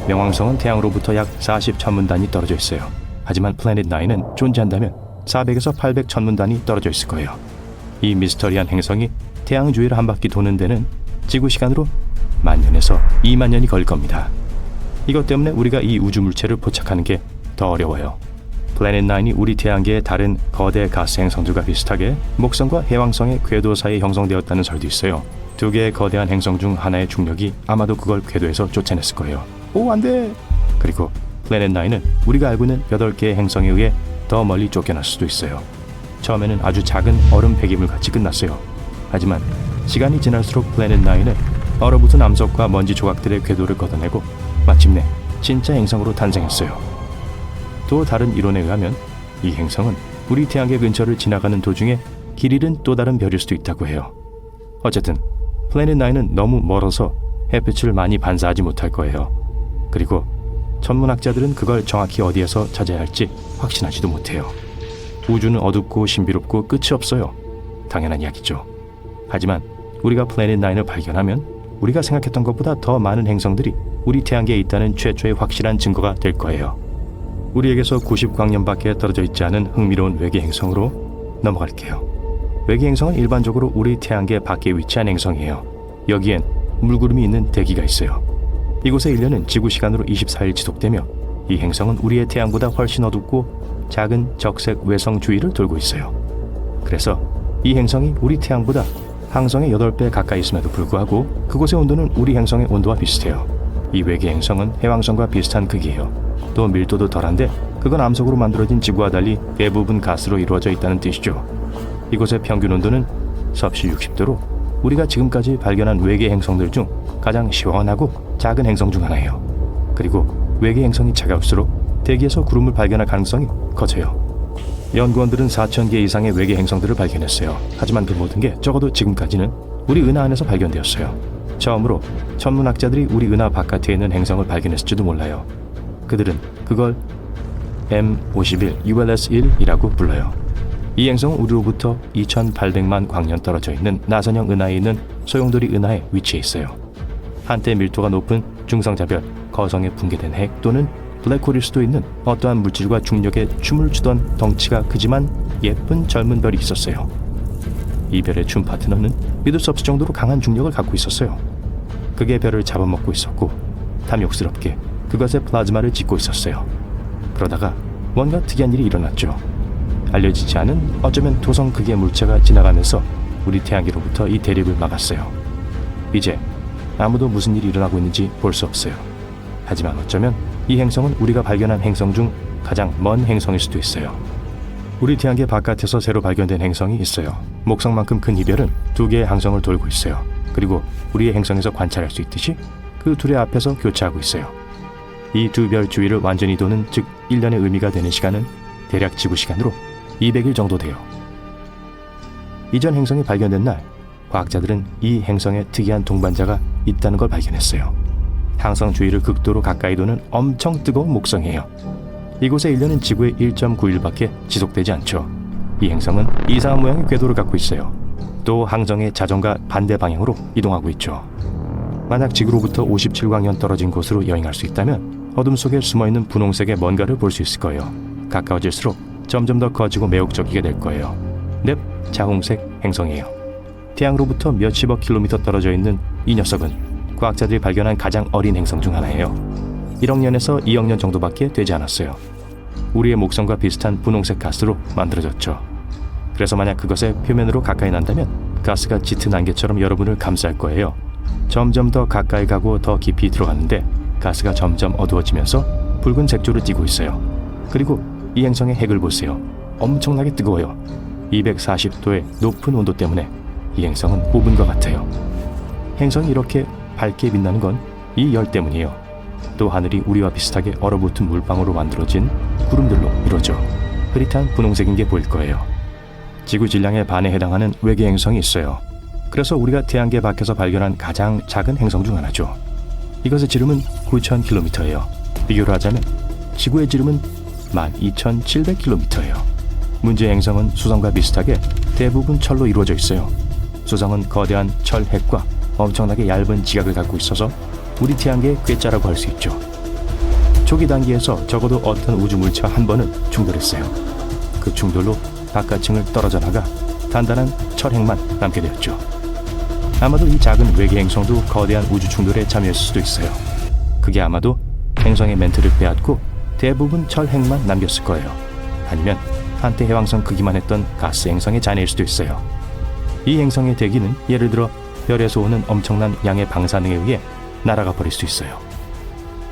명왕성은 태양으로부터 약 40 천문 단위 떨어져 있어요. 하지만 플래닛 9은 존재한다면 400에서 800 천문 단위 떨어져 있을 거예요. 이 미스터리한 행성이 태양 주위를 한 바퀴 도는 데는 지구 시간으로 10,000년에서 20,000년이 걸릴 겁니다. 이것 때문에 우리가 이 우주 물체를 포착하는 게 더 어려워요. 플래닛 9이 우리 태양계의 다른 거대 가스 행성들과 비슷하게 목성과 해왕성의 궤도 사이에 형성되었다는 설도 있어요. 두 개의 거대한 행성 중 하나의 중력이 아마도 그걸 궤도에서 쫓아냈을 거예요. 오, 안 돼! 그리고 플래닛 9은 우리가 알고 있는 8개의 행성에 의해 더 멀리 쫓겨날 수도 있어요. 처음에는 아주 작은 얼음 폐기물 같이 끝났어요. 하지만 시간이 지날수록 플래닛 9은 얼어붙은 암석과 먼지 조각들의 궤도를 걷어내고 마침내 진짜 행성으로 탄생했어요. 또 다른 이론에 의하면 이 행성은 우리 태양계 근처를 지나가는 도중에 길 잃은 또 다른 별일 수도 있다고 해요. 어쨌든 플래닛 9은 너무 멀어서 햇빛을 많이 반사하지 못할 거예요. 그리고 천문학자들은 그걸 정확히 어디에서 찾아야 할지 확신하지도 못해요. 우주는 어둡고 신비롭고 끝이 없어요. 당연한 이야기죠. 하지만 우리가 플래닛 9을 발견하면 우리가 생각했던 것보다 더 많은 행성들이 우리 태양계에 있다는 최초의 확실한 증거가 될 거예요. 우리에게서 90광년밖에 떨어져 있지 않은 흥미로운 외계 행성으로 넘어갈게요. 외계 행성은 일반적으로 우리 태양계 밖에 위치한 행성이에요. 여기엔 물구름이 있는 대기가 있어요. 이곳의 1년은 지구 시간으로 24일 지속되며 이 행성은 우리의 태양보다 훨씬 어둡고 작은 적색 외성 주위를 돌고 있어요. 그래서 이 행성이 우리 태양보다 항성의 8배 가까이 있음에도 불구하고 그곳의 온도는 우리 행성의 온도와 비슷해요. 이 외계 행성은 해왕성과 비슷한 크기예요. 또 밀도도 덜한데 그건 암석으로 만들어진 지구와 달리 대부분 가스로 이루어져 있다는 뜻이죠. 이곳의 평균 온도는 섭씨 60도로 우리가 지금까지 발견한 외계 행성들 중 가장 시원하고 작은 행성 중 하나예요. 그리고 외계 행성이 차가울수록 대기에서 구름을 발견할 가능성이 커져요. 연구원들은 4,000개 이상의 외계 행성들을 발견했어요. 하지만 그 모든 게 적어도 지금까지는 우리 은하 안에서 발견되었어요. 처음으로 천문학자들이 우리 은하 바깥에 있는 행성을 발견했을지도 몰라요. 그들은 그걸 M51 ULS-1이라고 불러요. 이 행성은 우리로부터 2,800만 광년 떨어져 있는 나선형 은하에 있는 소용돌이 은하에 위치해 있어요. 한때 밀도가 높은 중성자별, 거성에 붕괴된 핵 또는 블랙홀일 수도 있는 어떠한 물질과 중력에 춤을 추던 덩치가 크지만 예쁜 젊은 별이 있었어요. 이 별의 춤 파트너는 믿을 수 없을 정도로 강한 중력을 갖고 있었어요. 그게 별을 잡아먹고 있었고 탐욕스럽게 그것의 플라즈마를 짓고 있었어요. 그러다가 뭔가 특이한 일이 일어났죠. 알려지지 않은 어쩌면 토성 극의 물체가 지나가면서 우리 태양계로부터 이 대립을 막았어요. 이제 아무도 무슨 일이 일어나고 있는지 볼 수 없어요. 하지만 어쩌면 이 행성은 우리가 발견한 행성 중 가장 먼 행성일 수도 있어요. 우리 태양계 바깥에서 새로 발견된 행성이 있어요. 목성만큼 큰 이 별은 2개의 항성을 돌고 있어요. 그리고 우리의 행성에서 관찰할 수 있듯이 그 둘의 앞에서 교차하고 있어요. 이 두 별 주위를 완전히 도는, 즉 1년의 의미가 되는 시간은 대략 지구 시간으로 200일 정도 돼요. 이전 행성이 발견된 날, 과학자들은 이 행성에 특이한 동반자가 있다는 걸 발견했어요. 항성 주위를 극도로 가까이 도는 엄청 뜨거운 목성이에요. 이곳의 1년은 지구의 1.9일밖에 지속되지 않죠. 이 행성은 이상한 모양의 궤도를 갖고 있어요. 또 항성의 자전과 반대 방향으로 이동하고 있죠. 만약 지구로부터 57광년 떨어진 곳으로 여행할 수 있다면 어둠 속에 숨어있는 분홍색의 뭔가를 볼 수 있을 거예요. 가까워질수록 점점 더 커지고 매혹적이게 될 거예요. 넵, 자홍색 행성이에요. 태양으로부터 몇십억 킬로미터 떨어져 있는 이 녀석은 과학자들이 발견한 가장 어린 행성 중 하나예요. 1억 년에서 2억 년 정도밖에 되지 않았어요. 우리의 목성과 비슷한 분홍색 가스로 만들어졌죠. 그래서 만약 그것의 표면으로 가까이 난다면 가스가 짙은 안개처럼 여러분을 감쌀 거예요. 점점 더 가까이 가고 더 깊이 들어가는데 가스가 점점 어두워지면서 붉은 색조를 띠고 있어요. 그리고 이 행성의 핵을 보세요. 엄청나게 뜨거워요. 240도의 높은 온도 때문에 이 행성은 오븐과 같아요. 행성이 이렇게 밝게 빛나는 건 이 열 때문이에요. 또 하늘이 우리와 비슷하게 얼어붙은 물방울로 만들어진 구름들로 이루어져 흐릿한 분홍색인 게 보일 거예요. 지구 질량의 반에 해당하는 외계 행성이 있어요. 그래서 우리가 태양계 밖에서 발견한 가장 작은 행성 중 하나죠. 이것의 지름은 9,000km예요. 비교를 하자면 지구의 지름은 12,700km예요. 문제의 행성은 수성과 비슷하게 대부분 철로 이루어져 있어요. 수성은 거대한 철 핵과 엄청나게 얇은 지각을 갖고 있어서 우리 태양계의 꾀자라고 할 수 있죠. 초기 단계에서 적어도 어떤 우주 물체와 한 번은 충돌했어요. 그 충돌로 바깥층을 떨어져 나가 단단한 철핵만 남게 되었죠. 아마도 이 작은 외계 행성도 거대한 우주 충돌에 참여했을 수도 있어요. 그게 아마도 행성의 멘트를 빼앗고 대부분 철핵만 남겼을 거예요. 아니면 한때 해왕성 크기만 했던 가스 행성의 잔해일 수도 있어요. 이 행성의 대기는 예를 들어 별에서 오는 엄청난 양의 방사능에 의해 날아가 버릴 수 있어요.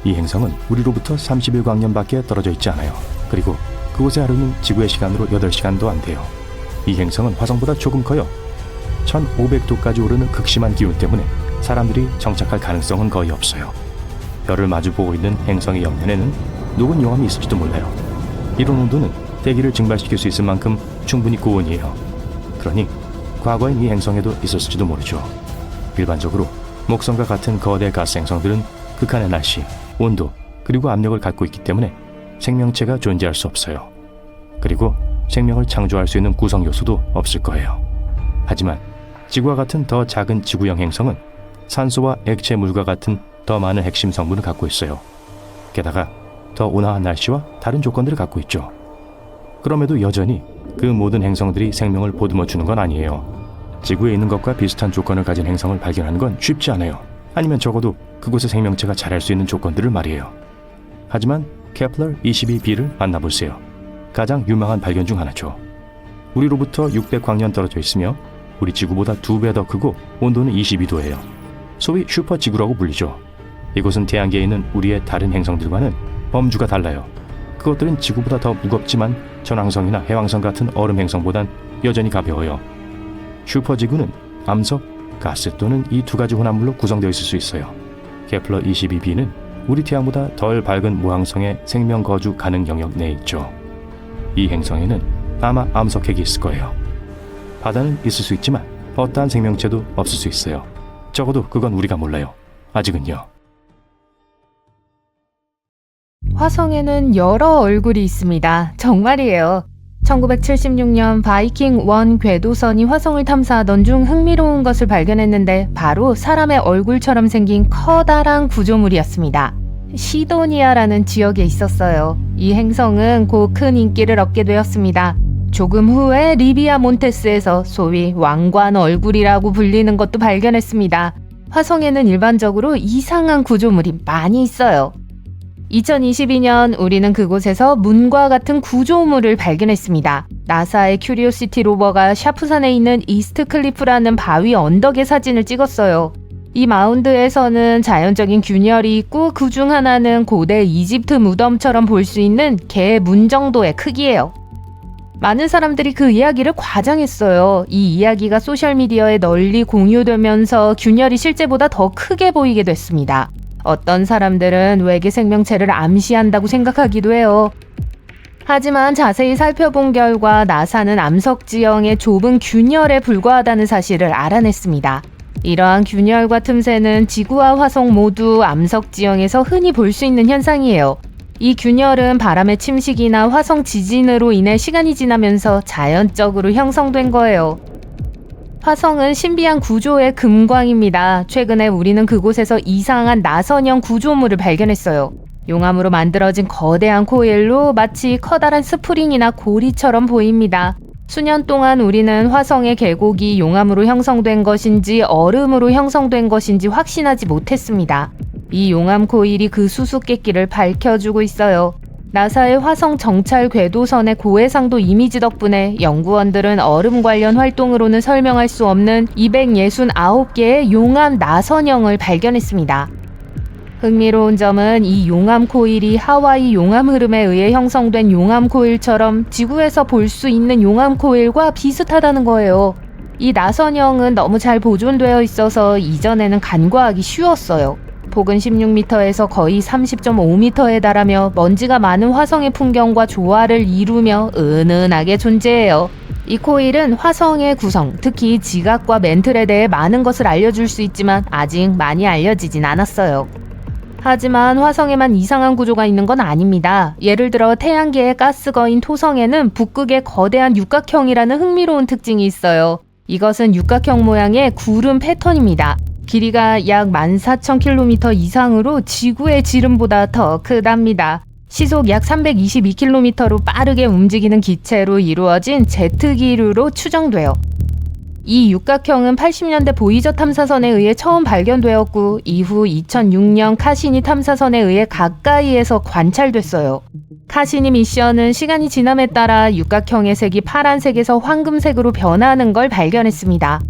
이 행성은 우리로부터 31광년밖에 떨어져 있지 않아요. 그리고 그곳의 하루는 지구의 시간으로 8시간도 안 돼요. 이 행성은 화성보다 조금 커요. 1500도까지 오르는 극심한 기온 때문에 사람들이 정착할 가능성은 거의 없어요. 별을 마주보고 있는 행성의 옆면에는 녹은 용암이 있을지도 몰라요. 이런 온도는 대기를 증발시킬 수 있을 만큼 충분히 고온이에요. 그러니 과거엔 이 행성에도 있었을지도 모르죠. 일반적으로 목성과 같은 거대 가스 행성들은 극한의 날씨, 온도, 그리고 압력을 갖고 있기 때문에 생명체가 존재할 수 없어요. 그리고 생명을 창조할 수 있는 구성 요소도 없을 거예요. 하지만 지구와 같은 더 작은 지구형 행성은 산소와 액체물과 같은 더 많은 핵심 성분을 갖고 있어요. 게다가 더 온화한 날씨와 다른 조건들을 갖고 있죠. 그럼에도 여전히 그 모든 행성들이 생명을 보듬어 주는 건 아니에요. 지구에 있는 것과 비슷한 조건을 가진 행성을 발견하는 건 쉽지 않아요. 아니면 적어도 그곳에 생명체가 자랄 수 있는 조건들을 말이에요. 하지만 케플러 22b를 만나보세요. 가장 유망한 발견 중 하나죠. 우리로부터 600광년 떨어져 있으며 우리 지구보다 2배 더 크고 온도는 22도예요. 소위 슈퍼지구라고 불리죠. 이곳은 태양계에 있는 우리의 다른 행성들과는 범주가 달라요. 그것들은 지구보다 더 무겁지만 전왕성이나 해왕성 같은 얼음 행성보단 여전히 가벼워요. 슈퍼지구는 암석, 가스 또는 이 두 가지 혼합물로 구성되어 있을 수 있어요. 케플러 22b는 우리 태양보다 덜 밝은 무항성의 생명 거주 가능 영역 내에 있죠. 이 행성에는 아마 암석핵이 있을 거예요. 바다는 있을 수 있지만 어떠한 생명체도 없을 수 있어요. 적어도 그건 우리가 몰라요. 아직은요. 화성에는 여러 얼굴이 있습니다. 정말이에요. 1976년 바이킹 1 궤도선이 화성을 탐사하던 중 흥미로운 것을 발견했는데 바로 사람의 얼굴처럼 생긴 커다란 구조물이었습니다. 시도니아라는 지역에 있었어요. 이 행성은 곧 큰 인기를 얻게 되었습니다. 조금 후에 리비아 몬테스에서 소위 왕관 얼굴이라고 불리는 것도 발견했습니다. 화성에는 일반적으로 이상한 구조물이 많이 있어요. 2022년 우리는 그곳에서 문과 같은 구조물을 발견했습니다. 나사의 큐리오시티 로버가 샤프산에 있는 이스트 클리프라는 바위 언덕의 사진을 찍었어요. 이 마운드에서는 자연적인 균열이 있고 그 중 하나는 고대 이집트 무덤처럼 볼 수 있는 개 문 정도의 크기예요. 많은 사람들이 그 이야기를 과장했어요. 이 이야기가 소셜미디어에 널리 공유되면서 균열이 실제보다 더 크게 보이게 됐습니다. 어떤 사람들은 외계 생명체를 암시한다고 생각하기도 해요. 하지만 자세히 살펴본 결과 나사는 암석 지형의 좁은 균열에 불과하다는 사실을 알아냈습니다. 이러한 균열과 틈새는 지구와 화성 모두 암석 지형에서 흔히 볼 수 있는 현상이에요. 이 균열은 바람의 침식이나 화성 지진으로 인해 시간이 지나면서 자연적으로 형성된 거예요. 화성은 신비한 구조의 금광입니다. 최근에 우리는 그곳에서 이상한 나선형 구조물을 발견했어요. 용암으로 만들어진 거대한 코일로 마치 커다란 스프링이나 고리처럼 보입니다. 수년 동안 우리는 화성의 계곡이 용암으로 형성된 것인지 얼음으로 형성된 것인지 확신하지 못했습니다. 이 용암 코일이 그 수수께끼를 밝혀주고 있어요. 나사의 화성 정찰 궤도선의 고해상도 이미지 덕분에 연구원들은 얼음 관련 활동으로는 설명할 수 없는 269개의 용암 나선형을 발견했습니다. 흥미로운 점은 이 용암 코일이 하와이 용암 흐름에 의해 형성된 용암 코일처럼 지구에서 볼 수 있는 용암 코일과 비슷하다는 거예요. 이 나선형은 너무 잘 보존되어 있어서 이전에는 간과하기 쉬웠어요. 폭은 16m에서 거의 30.5m에 달하며 먼지가 많은 화성의 풍경과 조화를 이루며 은은하게 존재해요. 이 코일은 화성의 구성, 특히 지각과 멘틀에 대해 많은 것을 알려줄 수 있지만 아직 많이 알려지진 않았어요. 하지만 화성에만 이상한 구조가 있는 건 아닙니다. 예를 들어 태양계의 가스거인 토성에는 북극의 거대한 육각형이라는 흥미로운 특징이 있어요. 이것은 육각형 모양의 구름 패턴입니다. 길이가 약 14,000km 이상으로 지구의 지름보다 더 크답니다. 시속 약 322km로 빠르게 움직이는 기체로 이루어진 제트기류로 추정돼요. 이 육각형은 80년대 보이저 탐사선에 의해 처음 발견되었고 이후 2006년 카시니 탐사선에 의해 가까이에서 관찰됐어요. 카시니 미션은 시간이 지남에 따라 육각형의 색이 파란색에서 황금색으로 변하는 걸 발견했습니다.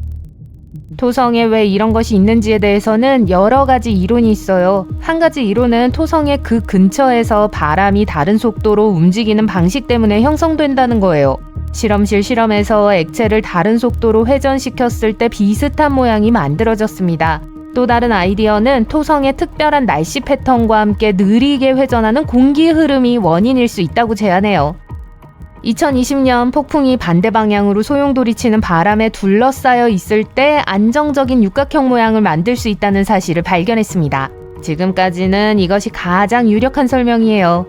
토성에 왜 이런 것이 있는지에 대해서는 여러 가지 이론이 있어요. 한 가지 이론은 토성의 그 근처에서 바람이 다른 속도로 움직이는 방식 때문에 형성된다는 거예요. 실험실 실험에서 액체를 다른 속도로 회전시켰을 때 비슷한 모양이 만들어졌습니다. 또 다른 아이디어는 토성의 특별한 날씨 패턴과 함께 느리게 회전하는 공기 흐름이 원인일 수 있다고 제안해요. 2020년 폭풍이 반대 방향으로 소용돌이치는 바람에 둘러싸여 있을 때 안정적인 육각형 모양을 만들 수 있다는 사실을 발견했습니다. 지금까지는 이것이 가장 유력한 설명이에요.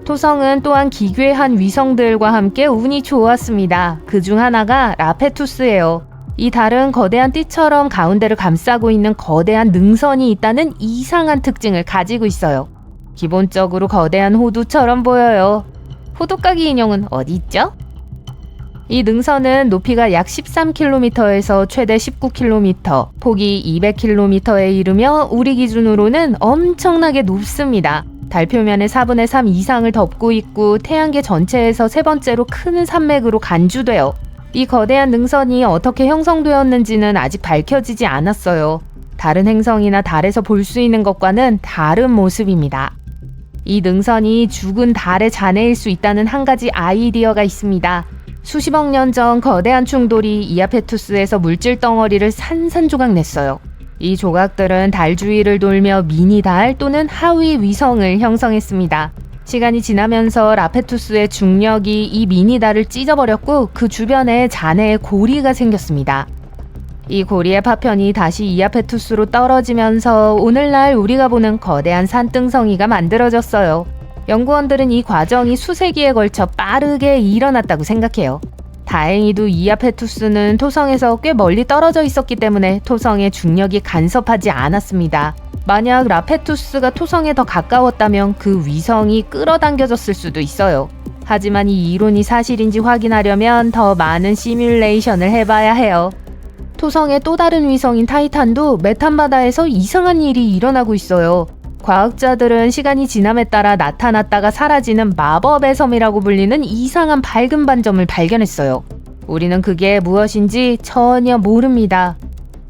토성은 또한 기괴한 위성들과 함께 운이 좋았습니다. 그중 하나가 라페투스예요. 이 달은 거대한 띠처럼 가운데를 감싸고 있는 거대한 능선이 있다는 이상한 특징을 가지고 있어요. 기본적으로 거대한 호두처럼 보여요. 호두까기 인형은 어디 있죠? 이 능선은 높이가 약 13km에서 최대 19km, 폭이 200km에 이르며 우리 기준으로는 엄청나게 높습니다. 달 표면의 4분의 3 이상을 덮고 있고 태양계 전체에서 세 번째로 큰 산맥으로 간주돼요. 이 거대한 능선이 어떻게 형성되었는지는 아직 밝혀지지 않았어요. 다른 행성이나 달에서 볼 수 있는 것과는 다른 모습입니다. 이 능선이 죽은 달의 잔해일 수 있다는 한 가지 아이디어가 있습니다. 수십억 년 전 거대한 충돌이 이아페투스에서 물질 덩어리를 산산조각 냈어요. 이 조각들은 달 주위를 돌며 미니 달 또는 하위 위성을 형성했습니다. 시간이 지나면서 라페투스의 중력이 이 미니 달을 찢어버렸고 그 주변에 잔해의 고리가 생겼습니다. 이 고리의 파편이 다시 이아페투스로 떨어지면서 오늘날 우리가 보는 거대한 산등성이가 만들어졌어요. 연구원들은 이 과정이 수세기에 걸쳐 빠르게 일어났다고 생각해요. 다행히도 이아페투스는 토성에서 꽤 멀리 떨어져 있었기 때문에 토성의 중력이 간섭하지 않았습니다. 만약 라페투스가 토성에 더 가까웠다면 그 위성이 끌어당겨졌을 수도 있어요. 하지만 이 이론이 사실인지 확인하려면 더 많은 시뮬레이션을 해봐야 해요. 토성의 또 다른 위성인 타이탄도 메탄 바다에서 이상한 일이 일어나고 있어요. 과학자들은 시간이 지남에 따라 나타났다가 사라지는 마법의 섬이라고 불리는 이상한 밝은 반점을 발견했어요. 우리는 그게 무엇인지 전혀 모릅니다.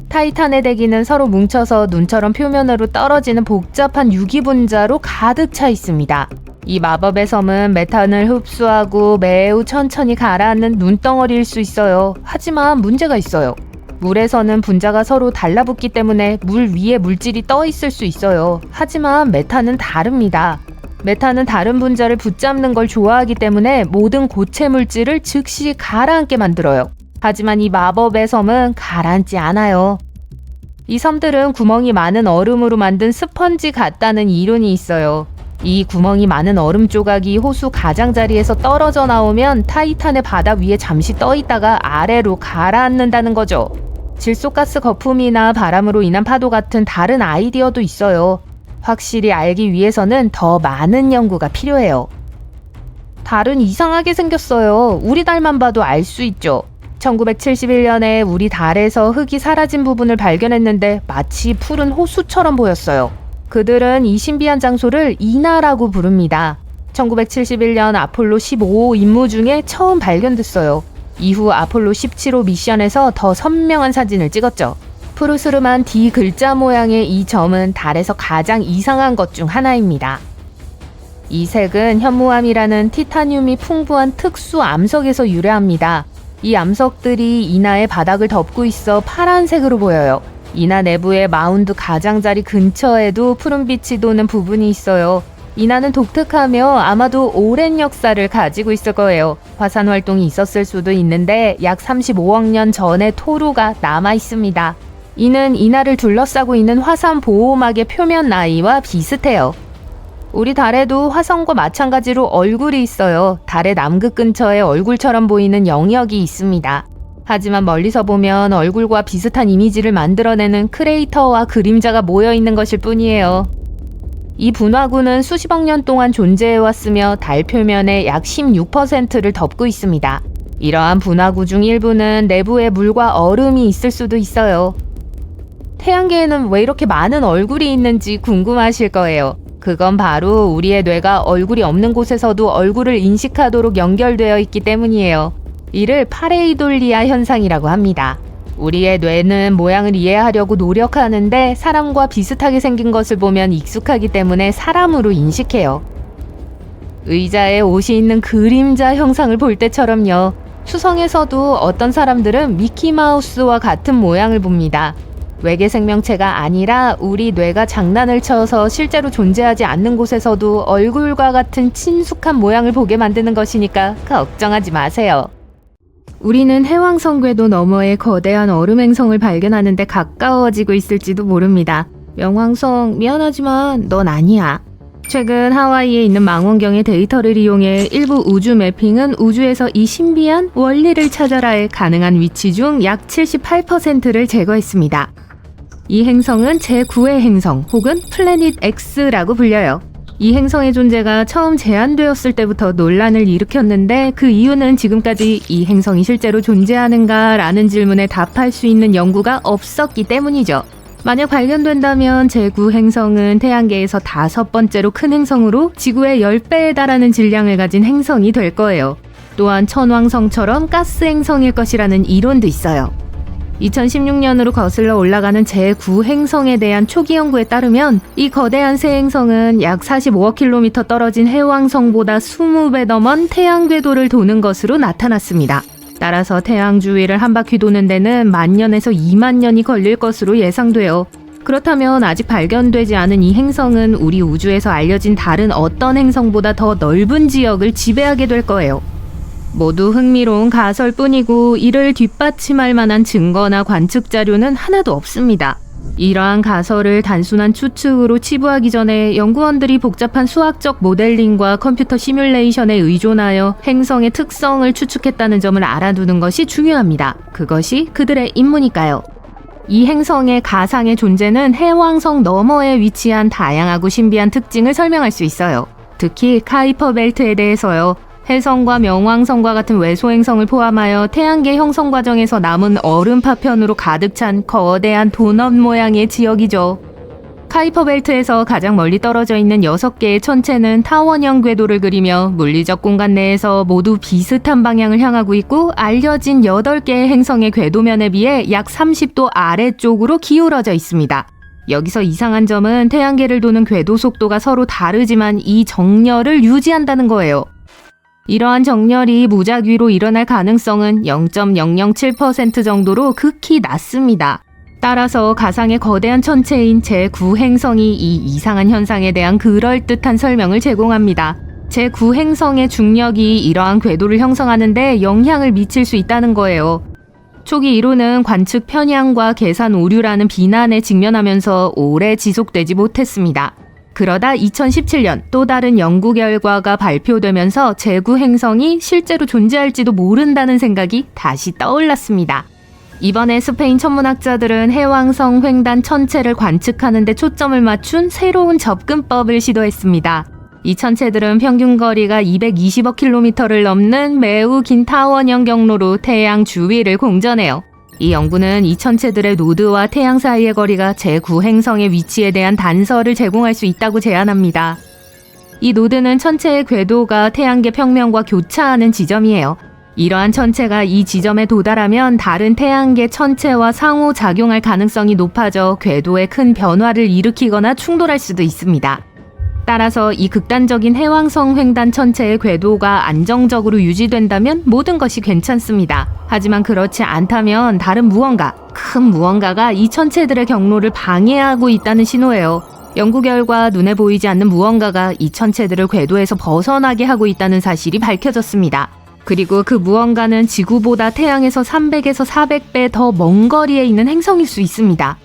타이탄의 대기는 서로 뭉쳐서 눈처럼 표면으로 떨어지는 복잡한 유기분자로 가득 차 있습니다. 이 마법의 섬은 메탄을 흡수하고 매우 천천히 가라앉는 눈덩어리일 수 있어요. 하지만 문제가 있어요. 물에서는 분자가 서로 달라붙기 때문에 물 위에 물질이 떠 있을 수 있어요. 하지만 메탄은 다릅니다. 메탄은 다른 분자를 붙잡는 걸 좋아하기 때문에 모든 고체 물질을 즉시 가라앉게 만들어요. 하지만 이 마법의 섬은 가라앉지 않아요. 이 섬들은 구멍이 많은 얼음으로 만든 스펀지 같다는 이론이 있어요. 이 구멍이 많은 얼음 조각이 호수 가장자리에서 떨어져 나오면 타이탄의 바다 위에 잠시 떠 있다가 아래로 가라앉는다는 거죠. 질소가스 거품이나 바람으로 인한 파도 같은 다른 아이디어도 있어요. 확실히 알기 위해서는 더 많은 연구가 필요해요. 달은 이상하게 생겼어요. 우리 달만 봐도 알 수 있죠. 1971년에 우리 달에서 흙이 사라진 부분을 발견했는데 마치 푸른 호수처럼 보였어요. 그들은 이 신비한 장소를 이나라고 부릅니다. 1971년 아폴로 15호 임무 중에 처음 발견됐어요. 이후 아폴로 17호 미션에서 더 선명한 사진을 찍었죠. 푸르스름한 D 글자 모양의 이 점은 달에서 가장 이상한 것 중 하나입니다. 이 색은 현무암이라는 티타늄이 풍부한 특수 암석에서 유래합니다. 이 암석들이 이나의 바닥을 덮고 있어 파란색으로 보여요. 이나 내부의 마운드 가장자리 근처에도 푸른빛이 도는 부분이 있어요. 이나는 독특하며 아마도 오랜 역사를 가지고 있을 거예요. 화산 활동이 있었을 수도 있는데 약 35억 년 전의 토루가 남아 있습니다. 이는 이나를 둘러싸고 있는 화산 보호막의 표면 나이와 비슷해요. 우리 달에도 화성과 마찬가지로 얼굴이 있어요. 달의 남극 근처에 얼굴처럼 보이는 영역이 있습니다. 하지만 멀리서 보면 얼굴과 비슷한 이미지를 만들어내는 크레이터와 그림자가 모여 있는 것일 뿐이에요. 이 분화구는 수십억 년 동안 존재해왔으며 달 표면의 약 16%를 덮고 있습니다. 이러한 분화구 중 일부는 내부에 물과 얼음이 있을 수도 있어요. 태양계에는 왜 이렇게 많은 얼굴이 있는지 궁금하실 거예요. 그건 바로 우리의 뇌가 얼굴이 없는 곳에서도 얼굴을 인식하도록 연결되어 있기 때문이에요. 이를 파레이돌리아 현상이라고 합니다. 우리의 뇌는 모양을 이해하려고 노력하는데 사람과 비슷하게 생긴 것을 보면 익숙하기 때문에 사람으로 인식해요. 의자에 옷이 있는 그림자 형상을 볼 때처럼요. 수성에서도 어떤 사람들은 미키마우스와 같은 모양을 봅니다. 외계 생명체가 아니라 우리 뇌가 장난을 쳐서 실제로 존재하지 않는 곳에서도 얼굴과 같은 친숙한 모양을 보게 만드는 것이니까 걱정하지 마세요. 우리는 해왕성 궤도 너머에 거대한 얼음 행성을 발견하는데 가까워지고 있을지도 모릅니다. 명왕성, 미안하지만 넌 아니야. 최근 하와이에 있는 망원경의 데이터를 이용해 일부 우주 매핑은 우주에서 이 신비한 원리를 찾아라에 가능한 위치 중 약 78%를 제거했습니다. 이 행성은 제9의 행성 혹은 플래닛 X라고 불려요. 이 행성의 존재가 처음 제안되었을 때부터 논란을 일으켰는데 그 이유는 지금까지 이 행성이 실제로 존재하는가 라는 질문에 답할 수 있는 연구가 없었기 때문이죠. 만약 발견된다면 제9 행성은 태양계에서 5번째로 큰 행성으로 지구의 10배에 달하는 질량을 가진 행성이 될 거예요. 또한 천왕성처럼 가스 행성일 것이라는 이론도 있어요. 2016년으로 거슬러 올라가는 제9 행성에 대한 초기 연구에 따르면 이 거대한 새 행성은 약 45억 킬로미터 떨어진 해왕성보다 20배 더 먼 태양 궤도를 도는 것으로 나타났습니다. 따라서 태양 주위를 한 바퀴 도는 데는 10,000년에서 20,000년이 걸릴 것으로 예상돼요. 그렇다면 아직 발견되지 않은 이 행성은 우리 우주에서 알려진 다른 어떤 행성보다 더 넓은 지역을 지배하게 될 거예요. 모두 흥미로운 가설뿐이고 이를 뒷받침할 만한 증거나 관측 자료는 하나도 없습니다. 이러한 가설을 단순한 추측으로 치부하기 전에 연구원들이 복잡한 수학적 모델링과 컴퓨터 시뮬레이션에 의존하여 행성의 특성을 추측했다는 점을 알아두는 것이 중요합니다. 그것이 그들의 임무니까요. 이 행성의 가상의 존재는 해왕성 너머에 위치한 다양하고 신비한 특징을 설명할 수 있어요. 특히 카이퍼 벨트에 대해서요. 해성과 명왕성과 같은 외소행성을 포함하여 태양계 형성 과정에서 남은 얼음 파편으로 가득 찬 거대한 도넛 모양의 지역이죠. 카이퍼 벨트에서 가장 멀리 떨어져 있는 6개의 천체는 타원형 궤도를 그리며 물리적 공간 내에서 모두 비슷한 방향을 향하고 있고 알려진 8개의 행성의 궤도면에 비해 약 30도 아래쪽으로 기울어져 있습니다. 여기서 이상한 점은 태양계를 도는 궤도 속도가 서로 다르지만 이 정렬을 유지한다는 거예요. 이러한 정렬이 무작위로 일어날 가능성은 0.007% 정도로 극히 낮습니다. 따라서 가상의 거대한 천체인 제9 행성이 이 이상한 현상에 대한 그럴듯한 설명을 제공합니다. 제9 행성의 중력이 이러한 궤도를 형성하는데 영향을 미칠 수 있다는 거예요. 초기 이론은 관측 편향과 계산 오류라는 비난에 직면하면서 오래 지속되지 못했습니다. 그러다 2017년 또 다른 연구 결과가 발표되면서 제9 행성이 실제로 존재할지도 모른다는 생각이 다시 떠올랐습니다. 이번에 스페인 천문학자들은 해왕성 횡단 천체를 관측하는 데 초점을 맞춘 새로운 접근법을 시도했습니다. 이 천체들은 평균 거리가 220억 킬로미터를 넘는 매우 긴 타원형 경로로 태양 주위를 공전해요. 이 연구는 이 천체들의 노드와 태양 사이의 거리가 제9행성의 위치에 대한 단서를 제공할 수 있다고 제안합니다. 이 노드는 천체의 궤도가 태양계 평면과 교차하는 지점이에요. 이러한 천체가 이 지점에 도달하면 다른 태양계 천체와 상호작용할 가능성이 높아져 궤도에 큰 변화를 일으키거나 충돌할 수도 있습니다. 따라서 이 극단적인 해왕성 횡단 천체의 궤도가 안정적으로 유지된다면 모든 것이 괜찮습니다. 하지만 그렇지 않다면 다른 무언가, 큰 무언가가 이 천체들의 경로를 방해하고 있다는 신호예요. 연구 결과 눈에 보이지 않는 무언가가 이 천체들을 궤도에서 벗어나게 하고 있다는 사실이 밝혀졌습니다. 그리고 그 무언가는 지구보다 태양에서 300에서 400배 더 먼 거리에 있는 행성일 수 있습니다.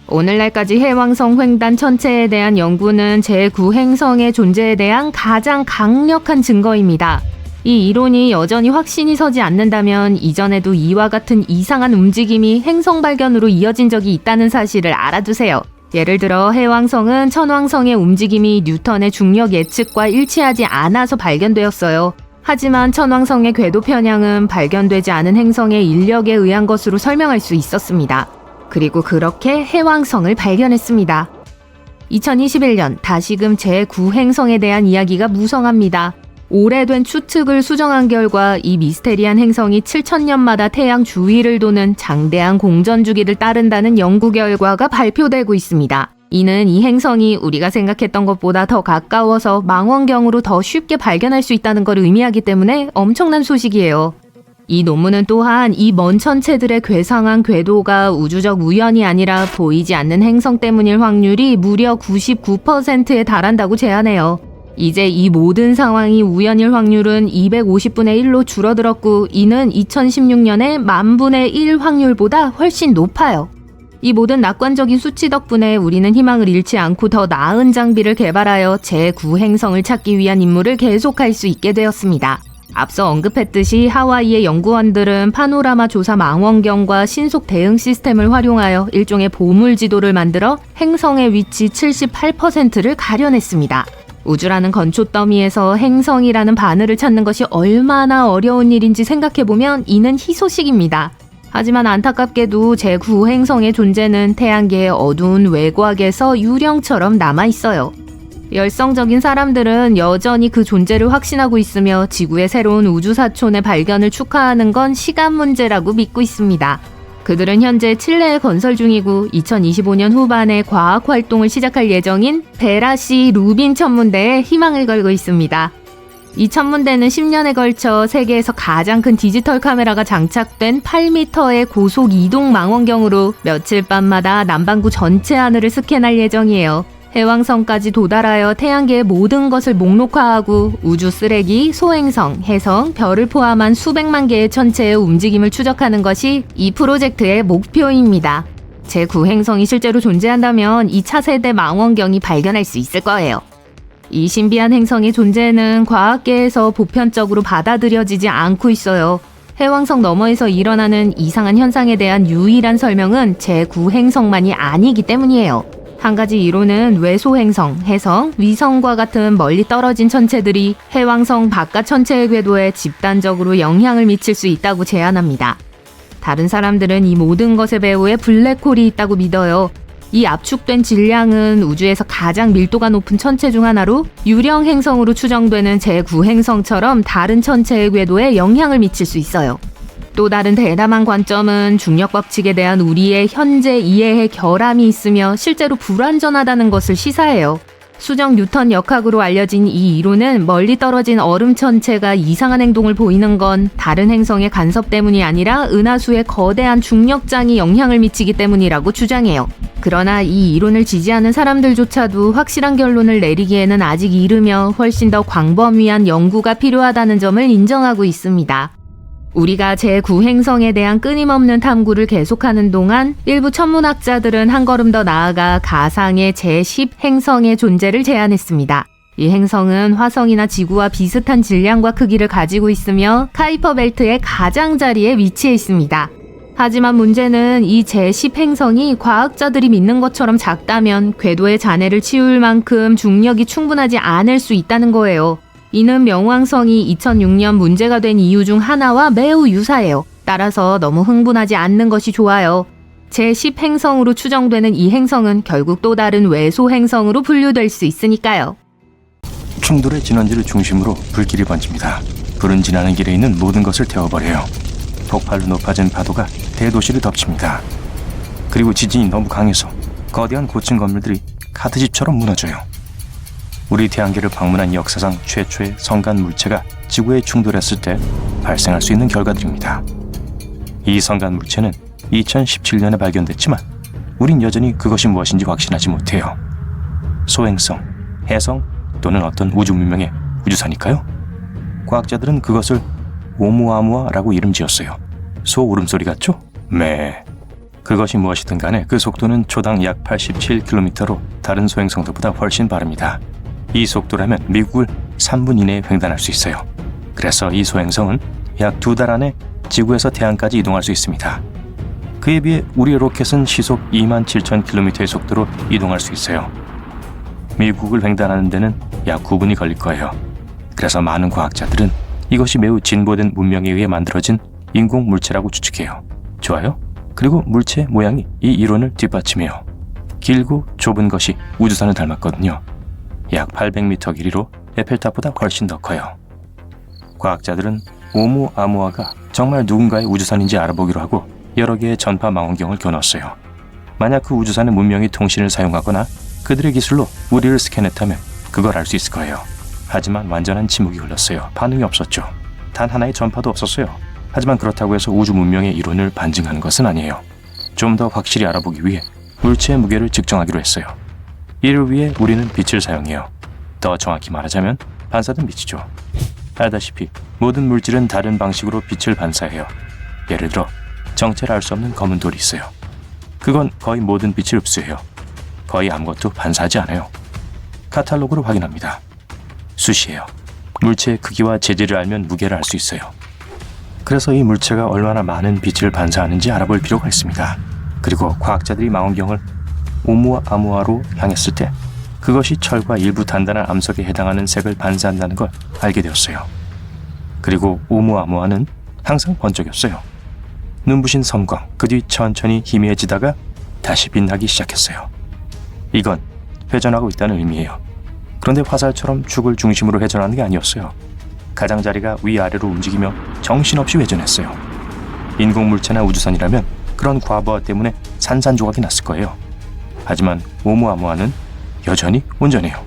오늘날까지 해왕성 횡단 천체에 대한 연구는 제9행성의 존재에 대한 가장 강력한 증거입니다. 이 이론이 여전히 확신이 서지 않는다면 이전에도 이와 같은 이상한 움직임이 행성 발견으로 이어진 적이 있다는 사실을 알아두세요. 예를 들어 해왕성은 천왕성의 움직임이 뉴턴의 중력 예측과 일치하지 않아서 발견되었어요. 하지만 천왕성의 궤도 편향은 발견되지 않은 행성의 인력에 의한 것으로 설명할 수 있었습니다. 그리고 그렇게 해왕성을 발견했습니다. 2021년 다시금 제9행성에 대한 이야기가 무성합니다. 오래된 추측을 수정한 결과 이 미스테리한 행성이 7000년마다 태양 주위를 도는 장대한 공전 주기를 따른다는 연구 결과가 발표되고 있습니다. 이는 이 행성이 우리가 생각했던 것보다 더 가까워서 망원경으로 더 쉽게 발견할 수 있다는 걸 의미하기 때문에 엄청난 소식이에요. 이 논문은 또한 이 먼 천체들의 괴상한 궤도가 우주적 우연이 아니라 보이지 않는 행성 때문일 확률이 무려 99%에 달한다고 제안해요. 이제 이 모든 상황이 우연일 확률은 250분의 1로 줄어들었고 이는 2016년의 10,000분의 1 확률보다 훨씬 높아요. 이 모든 낙관적인 수치 덕분에 우리는 희망을 잃지 않고 더 나은 장비를 개발하여 제9행성을 찾기 위한 임무를 계속할 수 있게 되었습니다. 앞서 언급했듯이 하와이의 연구원들은 파노라마 조사 망원경과 신속 대응 시스템을 활용하여 일종의 보물 지도를 만들어 행성의 위치 78%를 가려냈습니다. 우주라는 건초 더미에서 행성이라는 바늘을 찾는 것이 얼마나 어려운 일인지 생각해보면 이는 희소식입니다. 하지만 안타깝게도 제9행성의 존재는 태양계의 어두운 외곽에서 유령처럼 남아있어요. 열성적인 사람들은 여전히 그 존재를 확신하고 있으며 지구의 새로운 우주사촌의 발견을 축하하는 건 시간 문제라고 믿고 있습니다. 그들은 현재 칠레에 건설 중이고 2025년 후반에 과학 활동을 시작할 예정인 베라시 루빈 천문대에 희망을 걸고 있습니다. 이 천문대는 10년에 걸쳐 세계에서 가장 큰 디지털 카메라가 장착된 8m의 고속 이동 망원경으로 며칠 밤마다 남반구 전체 하늘을 스캔할 예정이에요. 해왕성까지 도달하여 태양계의 모든 것을 목록화하고 우주 쓰레기, 소행성, 해성, 별을 포함한 수백만 개의 천체의 움직임을 추적하는 것이 이 프로젝트의 목표입니다. 제9행성이 실제로 존재한다면 2차 세대 망원경이 발견할 수 있을 거예요. 이 신비한 행성의 존재는 과학계에서 보편적으로 받아들여지지 않고 있어요. 해왕성 너머에서 일어나는 이상한 현상에 대한 유일한 설명은 제9행성만이 아니기 때문이에요. 한 가지 이론은 외소행성, 해성, 위성과 같은 멀리 떨어진 천체들이 해왕성 바깥 천체의 궤도에 집단적으로 영향을 미칠 수 있다고 제안합니다. 다른 사람들은 이 모든 것의 배후에 블랙홀이 있다고 믿어요. 이 압축된 질량은 우주에서 가장 밀도가 높은 천체 중 하나로 유령 행성으로 추정되는 제9행성처럼 다른 천체의 궤도에 영향을 미칠 수 있어요. 또 다른 대담한 관점은 중력 법칙에 대한 우리의 현재 이해에 결함이 있으며 실제로 불완전하다는 것을 시사해요. 수정 뉴턴 역학으로 알려진 이 이론은 멀리 떨어진 얼음 천체가 이상한 행동을 보이는 건 다른 행성의 간섭 때문이 아니라 은하수의 거대한 중력장이 영향을 미치기 때문이라고 주장해요. 그러나 이 이론을 지지하는 사람들조차도 확실한 결론을 내리기에는 아직 이르며 훨씬 더 광범위한 연구가 필요하다는 점을 인정하고 있습니다. 우리가 제9행성에 대한 끊임없는 탐구를 계속하는 동안 일부 천문학자들은 한 걸음 더 나아가 가상의 제10행성의 존재를 제안했습니다. 이 행성은 화성이나 지구와 비슷한 질량과 크기를 가지고 있으며 카이퍼 벨트의 가장자리에 위치해 있습니다. 하지만 문제는 이 제10 행성이 과학자들이 믿는 것처럼 작다면 궤도의 잔해를 치울 만큼 중력이 충분하지 않을 수 있다는 거예요. 이는 명왕성이 2006년 문제가 된 이유 중 하나와 매우 유사해요. 따라서 너무 흥분하지 않는 것이 좋아요. 제10 행성으로 추정되는 이 행성은 결국 또 다른 외소 행성으로 분류될 수 있으니까요. 충돌의 진원지를 중심으로 불길이 번집니다. 불은 지나는 길에 있는 모든 것을 태워버려요. 폭발로 높아진 파도가 대도시를 덮칩니다. 그리고 지진이 너무 강해서 거대한 고층 건물들이 카트집처럼 무너져요. 우리 태양계를 방문한 역사상 최초의 성간 물체가 지구에 충돌했을 때 발생할 수 있는 결과들입니다. 이 성간 물체는 2017년에 발견됐지만 우린 여전히 그것이 무엇인지 확신하지 못해요. 소행성, 해성 또는 어떤 우주 문명의 우주선일까요? 과학자들은 그것을 오umuamua 이름 지었어요. 소 울음소리 같죠? 매. 그것이 무엇이든 간에 그 속도는 초당 약 87km로 다른 소행성들보다 훨씬 빠릅니다. 이 속도라면 미국을 3분 이내에 횡단할 수 있어요. 그래서 이 소행성은 약 2달 안에 지구에서 태양까지 이동할 수 있습니다. 그에 비해 우리 로켓은 시속 27,000km의 속도로 이동할 수 있어요. 미국을 횡단하는 데는 약 9분이 걸릴 거예요. 그래서 많은 과학자들은 이것이 매우 진보된 문명에 의해 만들어진 인공 물체라고 추측해요. 좋아요? 그리고 물체 모양이 이 이론을 뒷받침해요. 길고 좁은 것이 우주선을 닮았거든요. 약 800m 길이로 에펠탑보다 훨씬 더 커요. 과학자들은 오umuamua가 정말 누군가의 우주선인지 알아보기로 하고 여러 개의 전파 망원경을 겨눴어요. 만약 그 우주선의 문명이 통신을 사용하거나 그들의 기술로 우리를 스캔했다면 그걸 알 수 있을 거예요. 하지만 완전한 침묵이 흘렀어요. 반응이 없었죠. 단 하나의 전파도 없었어요. 하지만 그렇다고 해서 우주 문명의 이론을 반증하는 것은 아니에요. 좀 더 확실히 알아보기 위해 물체의 무게를 측정하기로 했어요. 이를 위해 우리는 빛을 사용해요. 더 정확히 말하자면 반사된 빛이죠. 알다시피 모든 물질은 다른 방식으로 빛을 반사해요. 예를 들어 정체를 알 수 없는 검은 돌이 있어요. 그건 거의 모든 빛을 흡수해요. 거의 아무것도 반사하지 않아요. 카탈로그로 확인합니다. 수시예요. 물체의 크기와 재질을 알면 무게를 알 수 있어요. 그래서 이 물체가 얼마나 많은 빛을 반사하는지 알아볼 필요가 있습니다. 그리고 과학자들이 망원경을 오umuamua로 향했을 때 그것이 철과 일부 단단한 암석에 해당하는 색을 반사한다는 걸 알게 되었어요. 그리고 오umuamua는 항상 번쩍였어요. 눈부신 섬광, 그 뒤 천천히 희미해지다가 다시 빛나기 시작했어요. 이건 회전하고 있다는 의미예요. 그런데 화살처럼 축을 중심으로 회전하는 게 아니었어요. 가장자리가 위아래로 움직이며 정신없이 회전했어요. 인공물체나 우주선이라면 그런 과부하 때문에 산산조각이 났을 거예요. 하지만 오umuamua는 여전히 온전해요.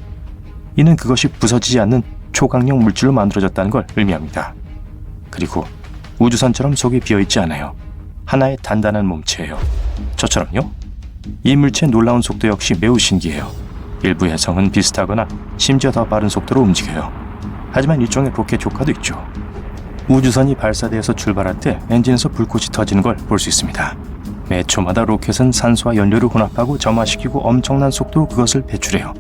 이는 그것이 부서지지 않는 초강력 물질로 만들어졌다는 걸 의미합니다. 그리고 우주선처럼 속이 비어있지 않아요. 하나의 단단한 몸체예요. 저처럼요. 이 물체의 놀라운 속도 역시 매우 신기해요. 일부 해성은 비슷하거나 심지어 더 빠른 속도로 움직여요. 하지만 일종의 로켓 효과도 있죠. 우주선이 발사대에서 출발할 때 엔진에서 불꽃이 터지는 걸 볼 수 있습니다. 매 초마다 로켓은 산소와 연료를 혼합하고 점화시키고 엄청난 속도로 그것을 배출해요.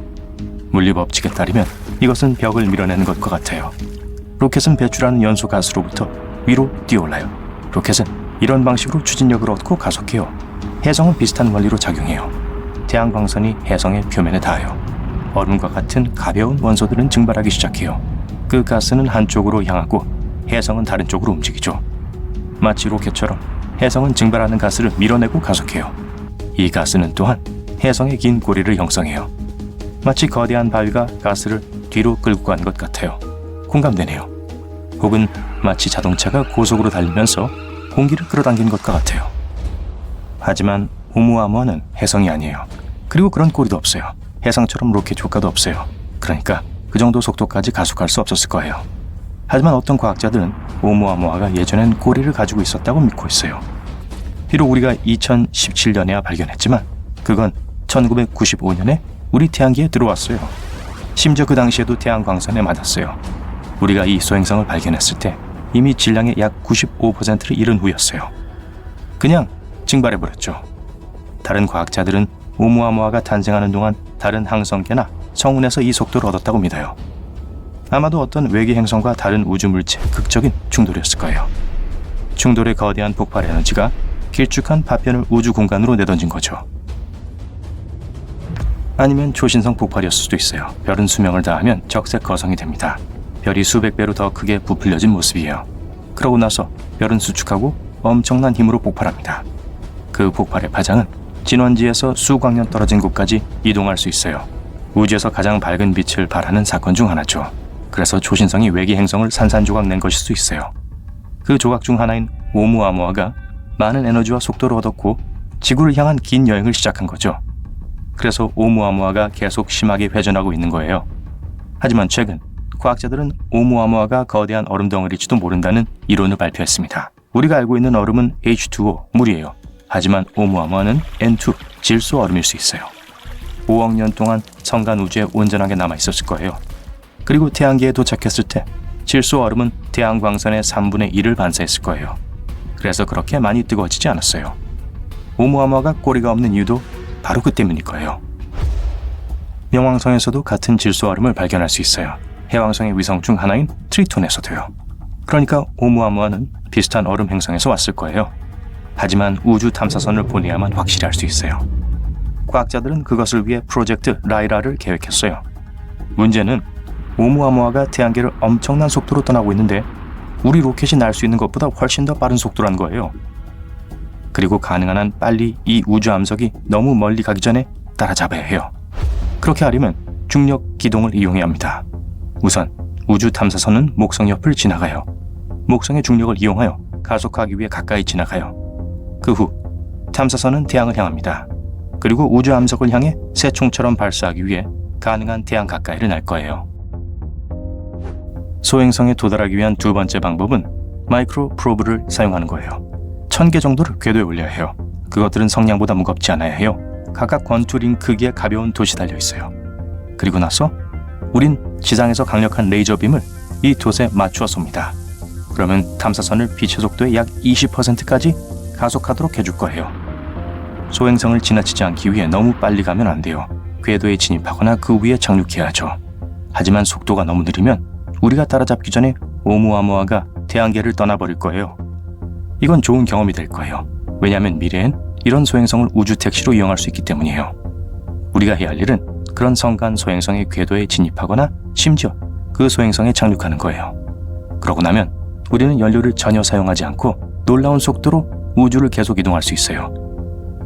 물리법칙에 따르면 이것은 벽을 밀어내는 것과 같아요. 로켓은 배출하는 연소 가스로부터 위로 뛰어올라요. 로켓은 이런 방식으로 추진력을 얻고 가속해요. 해성은 비슷한 원리로 작용해요. 태양광선이 해성의 표면에 닿아요. 얼음과 같은 가벼운 원소들은 증발하기 시작해요. 그 가스는 한쪽으로 향하고 해성은 다른 쪽으로 움직이죠. 마치 로켓처럼 해성은 증발하는 가스를 밀어내고 가속해요. 이 가스는 또한 해성의 긴 꼬리를 형성해요. 마치 거대한 바위가 가스를 뒤로 끌고 간 것 같아요. 공감되네요. 혹은 마치 자동차가 고속으로 달리면서 공기를 끌어당긴 것과 같아요. 하지만 오umuamua는 해성이 아니에요. 그리고 그런 꼬리도 없어요. 해성처럼 로켓 효과도 없어요. 그러니까 그 정도 속도까지 가속할 수 없었을 거예요. 하지만 어떤 과학자들은 오umuamua가 예전엔 꼬리를 가지고 있었다고 믿고 있어요. 비록 우리가 2017년에야 발견했지만 그건 1995년에 우리 태양계에 들어왔어요. 심지어 그 당시에도 태양광선에 맞았어요. 우리가 이 소행성을 발견했을 때 이미 질량의 약 95%를 잃은 후였어요. 그냥 증발해버렸죠. 다른 과학자들은 오umuamua가 탄생하는 동안 다른 항성계나 성운에서 이 속도를 얻었다고 믿어요. 아마도 어떤 외계 행성과 다른 우주 물체의 극적인 충돌이었을 거예요. 충돌의 거대한 폭발 에너지가 길쭉한 파편을 우주 공간으로 내던진 거죠. 아니면 초신성 폭발이었을 수도 있어요. 별은 수명을 다하면 적색 거성이 됩니다. 별이 수백 배로 더 크게 부풀려진 모습이에요. 그러고 나서 별은 수축하고 엄청난 힘으로 폭발합니다. 그 폭발의 파장은 진원지에서 수광 년 떨어진 곳까지 이동할 수 있어요. 우주에서 가장 밝은 빛을 발하는 사건 중 하나죠. 그래서 초신성이 외계 행성을 산산조각 낸 것일 수 있어요. 그 조각 중 하나인 오umu아무아가 많은 에너지와 속도를 얻었고 지구를 향한 긴 여행을 시작한 거죠. 그래서 오umu아무아가 계속 심하게 회전하고 있는 거예요. 하지만 최근 과학자들은 오umu아무아가 거대한 얼음 덩어리일지도 모른다는 이론을 발표했습니다. 우리가 알고 있는 얼음은 H2O, 물이에요. 하지만 오umu아무아는 N2, 질소 얼음일 수 있어요. 5억 년 동안 성간 우주에 온전하게 남아있었을 거예요. 그리고 태양계에 도착했을 때 질소 얼음은 태양 광선의 3분의 1을 반사했을 거예요. 그래서 그렇게 많이 뜨거워지지 않았어요. 오umu아무아가 꼬리가 없는 이유도 바로 그 때문일 거예요. 명왕성에서도 같은 질소 얼음을 발견할 수 있어요. 해왕성의 위성 중 하나인 트리톤에서도요. 그러니까 오umu아무아는 비슷한 얼음 행성에서 왔을 거예요. 하지만 우주 탐사선을 보내야만 확실히 알 수 있어요. 과학자들은 그것을 위해 프로젝트 라이라를 계획했어요. 문제는 오umu아무아가 태양계를 엄청난 속도로 떠나고 있는데 우리 로켓이 날 수 있는 것보다 훨씬 더 빠른 속도란 거예요. 그리고 가능한 한 빨리 이 우주 암석이 너무 멀리 가기 전에 따라잡아야 해요. 그렇게 하려면 중력 기동을 이용해야 합니다. 우선 우주 탐사선은 목성 옆을 지나가요. 목성의 중력을 이용하여 가속하기 위해 가까이 지나가요. 그 후 탐사선은 태양을 향합니다. 그리고 우주 암석을 향해 새총처럼 발사하기 위해 가능한 태양 가까이를 날 거예요. 소행성에 도달하기 위한 두 번째 방법은 마이크로 프로브를 사용하는 거예요. 1000개 정도를 궤도에 올려야 해요. 그것들은 성냥보다 무겁지 않아야 해요. 각각 권투링 크기의 가벼운 돛이 달려 있어요. 그리고 나서 우린 지상에서 강력한 레이저 빔을 이 돛에 맞추어 쏩니다. 그러면 탐사선을 빛의 속도의 약 20%까지 가속하도록 해줄 거예요. 소행성을 지나치지 않기 위해 너무 빨리 가면 안 돼요. 궤도에 진입하거나 그 위에 착륙해야 하죠. 하지만 속도가 너무 느리면 우리가 따라잡기 전에 오umu아무아가 태양계를 떠나버릴 거예요. 이건 좋은 경험이 될 거예요. 왜냐하면 미래엔 이런 소행성을 우주 택시로 이용할 수 있기 때문이에요. 우리가 해야 할 일은 그런 성간 소행성의 궤도에 진입하거나 심지어 그 소행성에 착륙하는 거예요. 그러고 나면 우리는 연료를 전혀 사용하지 않고 놀라운 속도로 우주를 계속 이동할 수 있어요.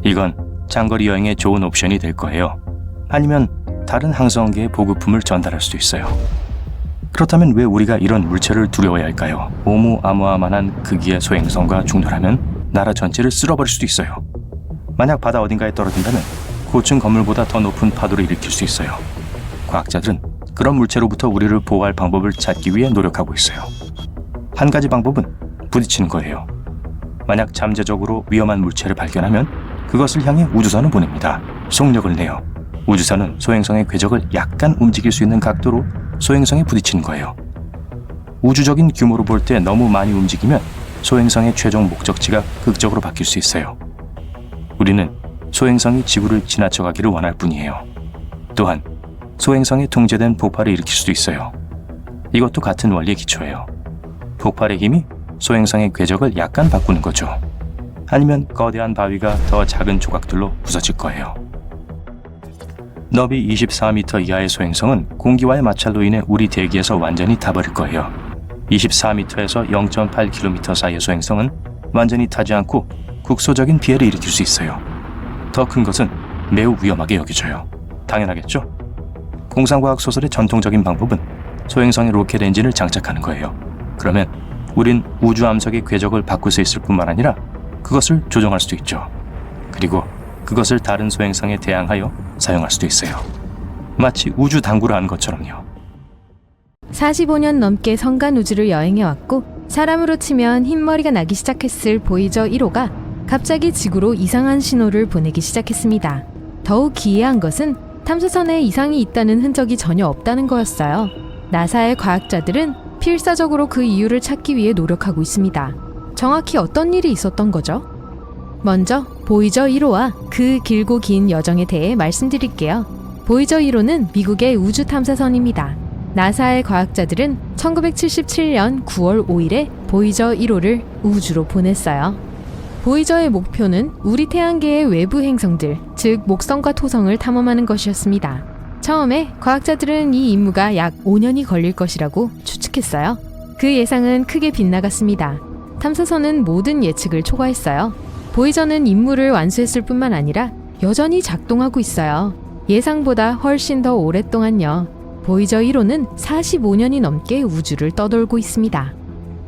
이건 장거리 여행에 좋은 옵션이 될 거예요. 아니면 다른 항성계에 보급품을 전달할 수도 있어요. 그렇다면 왜 우리가 이런 물체를 두려워해야 할까요? 오umu아무아만한 크기의 소행성과 충돌하면 나라 전체를 쓸어버릴 수도 있어요. 만약 바다 어딘가에 떨어진다면 고층 건물보다 더 높은 파도를 일으킬 수 있어요. 과학자들은 그런 물체로부터 우리를 보호할 방법을 찾기 위해 노력하고 있어요. 한 가지 방법은 부딪히는 거예요. 만약 잠재적으로 위험한 물체를 발견하면 그것을 향해 우주선을 보냅니다. 속력을 내요. 우주선은 소행성의 궤적을 약간 움직일 수 있는 각도로 소행성에 부딪히는 거예요. 우주적인 규모로 볼 때 너무 많이 움직이면 소행성의 최종 목적지가 극적으로 바뀔 수 있어요. 우리는 소행성이 지구를 지나쳐가기를 원할 뿐이에요. 또한 소행성에 통제된 폭발을 일으킬 수도 있어요. 이것도 같은 원리에 기초해요. 폭발의 힘이 소행성의 궤적을 약간 바꾸는 거죠. 아니면 거대한 바위가 더 작은 조각들로 부서질 거예요. 너비 24m 이하의 소행성은 공기와의 마찰로 인해 우리 대기에서 완전히 타버릴 거예요. 24m에서 0.8km 사이의 소행성은 완전히 타지 않고 국소적인 피해를 일으킬 수 있어요. 더 큰 것은 매우 위험하게 여겨져요. 당연하겠죠? 공상과학 소설의 전통적인 방법은 소행성의 로켓 엔진을 장착하는 거예요. 그러면 우린 우주 암석의 궤적을 바꿀 수 있을 뿐만 아니라 그것을 조정할 수도 있죠. 그리고 그것을 다른 소행성에 대항하여 사용할 수도 있어요. 마치 우주 당구를 하는 것처럼요. 45년 넘게 성간 우주를 여행해왔고 사람으로 치면 흰머리가 나기 시작했을 보이저 1호가 갑자기 지구로 이상한 신호를 보내기 시작했습니다. 더욱 기이한 것은 탐사선에 이상이 있다는 흔적이 전혀 없다는 거였어요. 나사의 과학자들은 필사적으로 그 이유를 찾기 위해 노력하고 있습니다. 정확히 어떤 일이 있었던 거죠? 먼저 보이저 1호와 그 길고 긴 여정에 대해 말씀드릴게요. 보이저 1호는 미국의 우주 탐사선입니다. 나사의 과학자들은 1977년 9월 5일에 보이저 1호를 우주로 보냈어요. 보이저의 목표는 우리 태양계의 외부 행성들, 즉 목성과 토성을 탐험하는 것이었습니다. 처음에 과학자들은 이 임무가 약 5년이 걸릴 것이라고 추측했어요. 그 예상은 크게 빗나갔습니다. 탐사선은 모든 예측을 초과했어요. 보이저는 임무를 완수했을 뿐만 아니라 여전히 작동하고 있어요. 예상보다 훨씬 더 오랫동안요. 보이저 1호는 45년이 넘게 우주를 떠돌고 있습니다.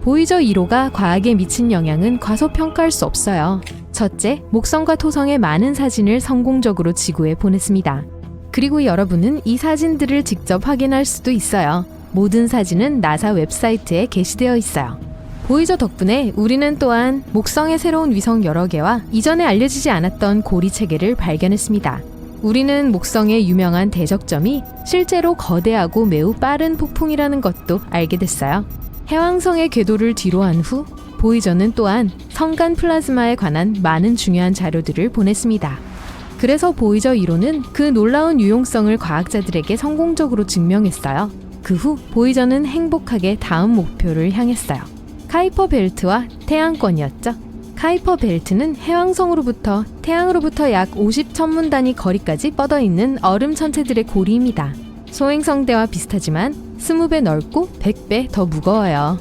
보이저 1호가 과학에 미친 영향은 과소평가할 수 없어요. 첫째, 목성과 토성의 많은 사진을 성공적으로 지구에 보냈습니다. 그리고 여러분은 이 사진들을 직접 확인할 수도 있어요. 모든 사진은 나사 웹사이트에 게시되어 있어요. 보이저 덕분에 우리는 또한 목성의 새로운 위성 여러 개와 이전에 알려지지 않았던 고리 체계를 발견했습니다. 우리는 목성의 유명한 대적점이 실제로 거대하고 매우 빠른 폭풍이라는 것도 알게 됐어요. 해왕성의 궤도를 뒤로한 후 보이저는 또한 성간 플라즈마에 관한 많은 중요한 자료들을 보냈습니다. 그래서 보이저 1호는 그 놀라운 유용성을 과학자들에게 성공적으로 증명했어요. 그 후 보이저는 행복하게 다음 목표를 향했어요. 카이퍼 벨트와 태양권이었죠. 카이퍼 벨트는 해왕성으로부터 태양으로부터 약 50천문 단위 거리까지 뻗어있는 얼음 천체들의 고리입니다. 소행성대와 비슷하지만 20배 넓고 100배 더 무거워요.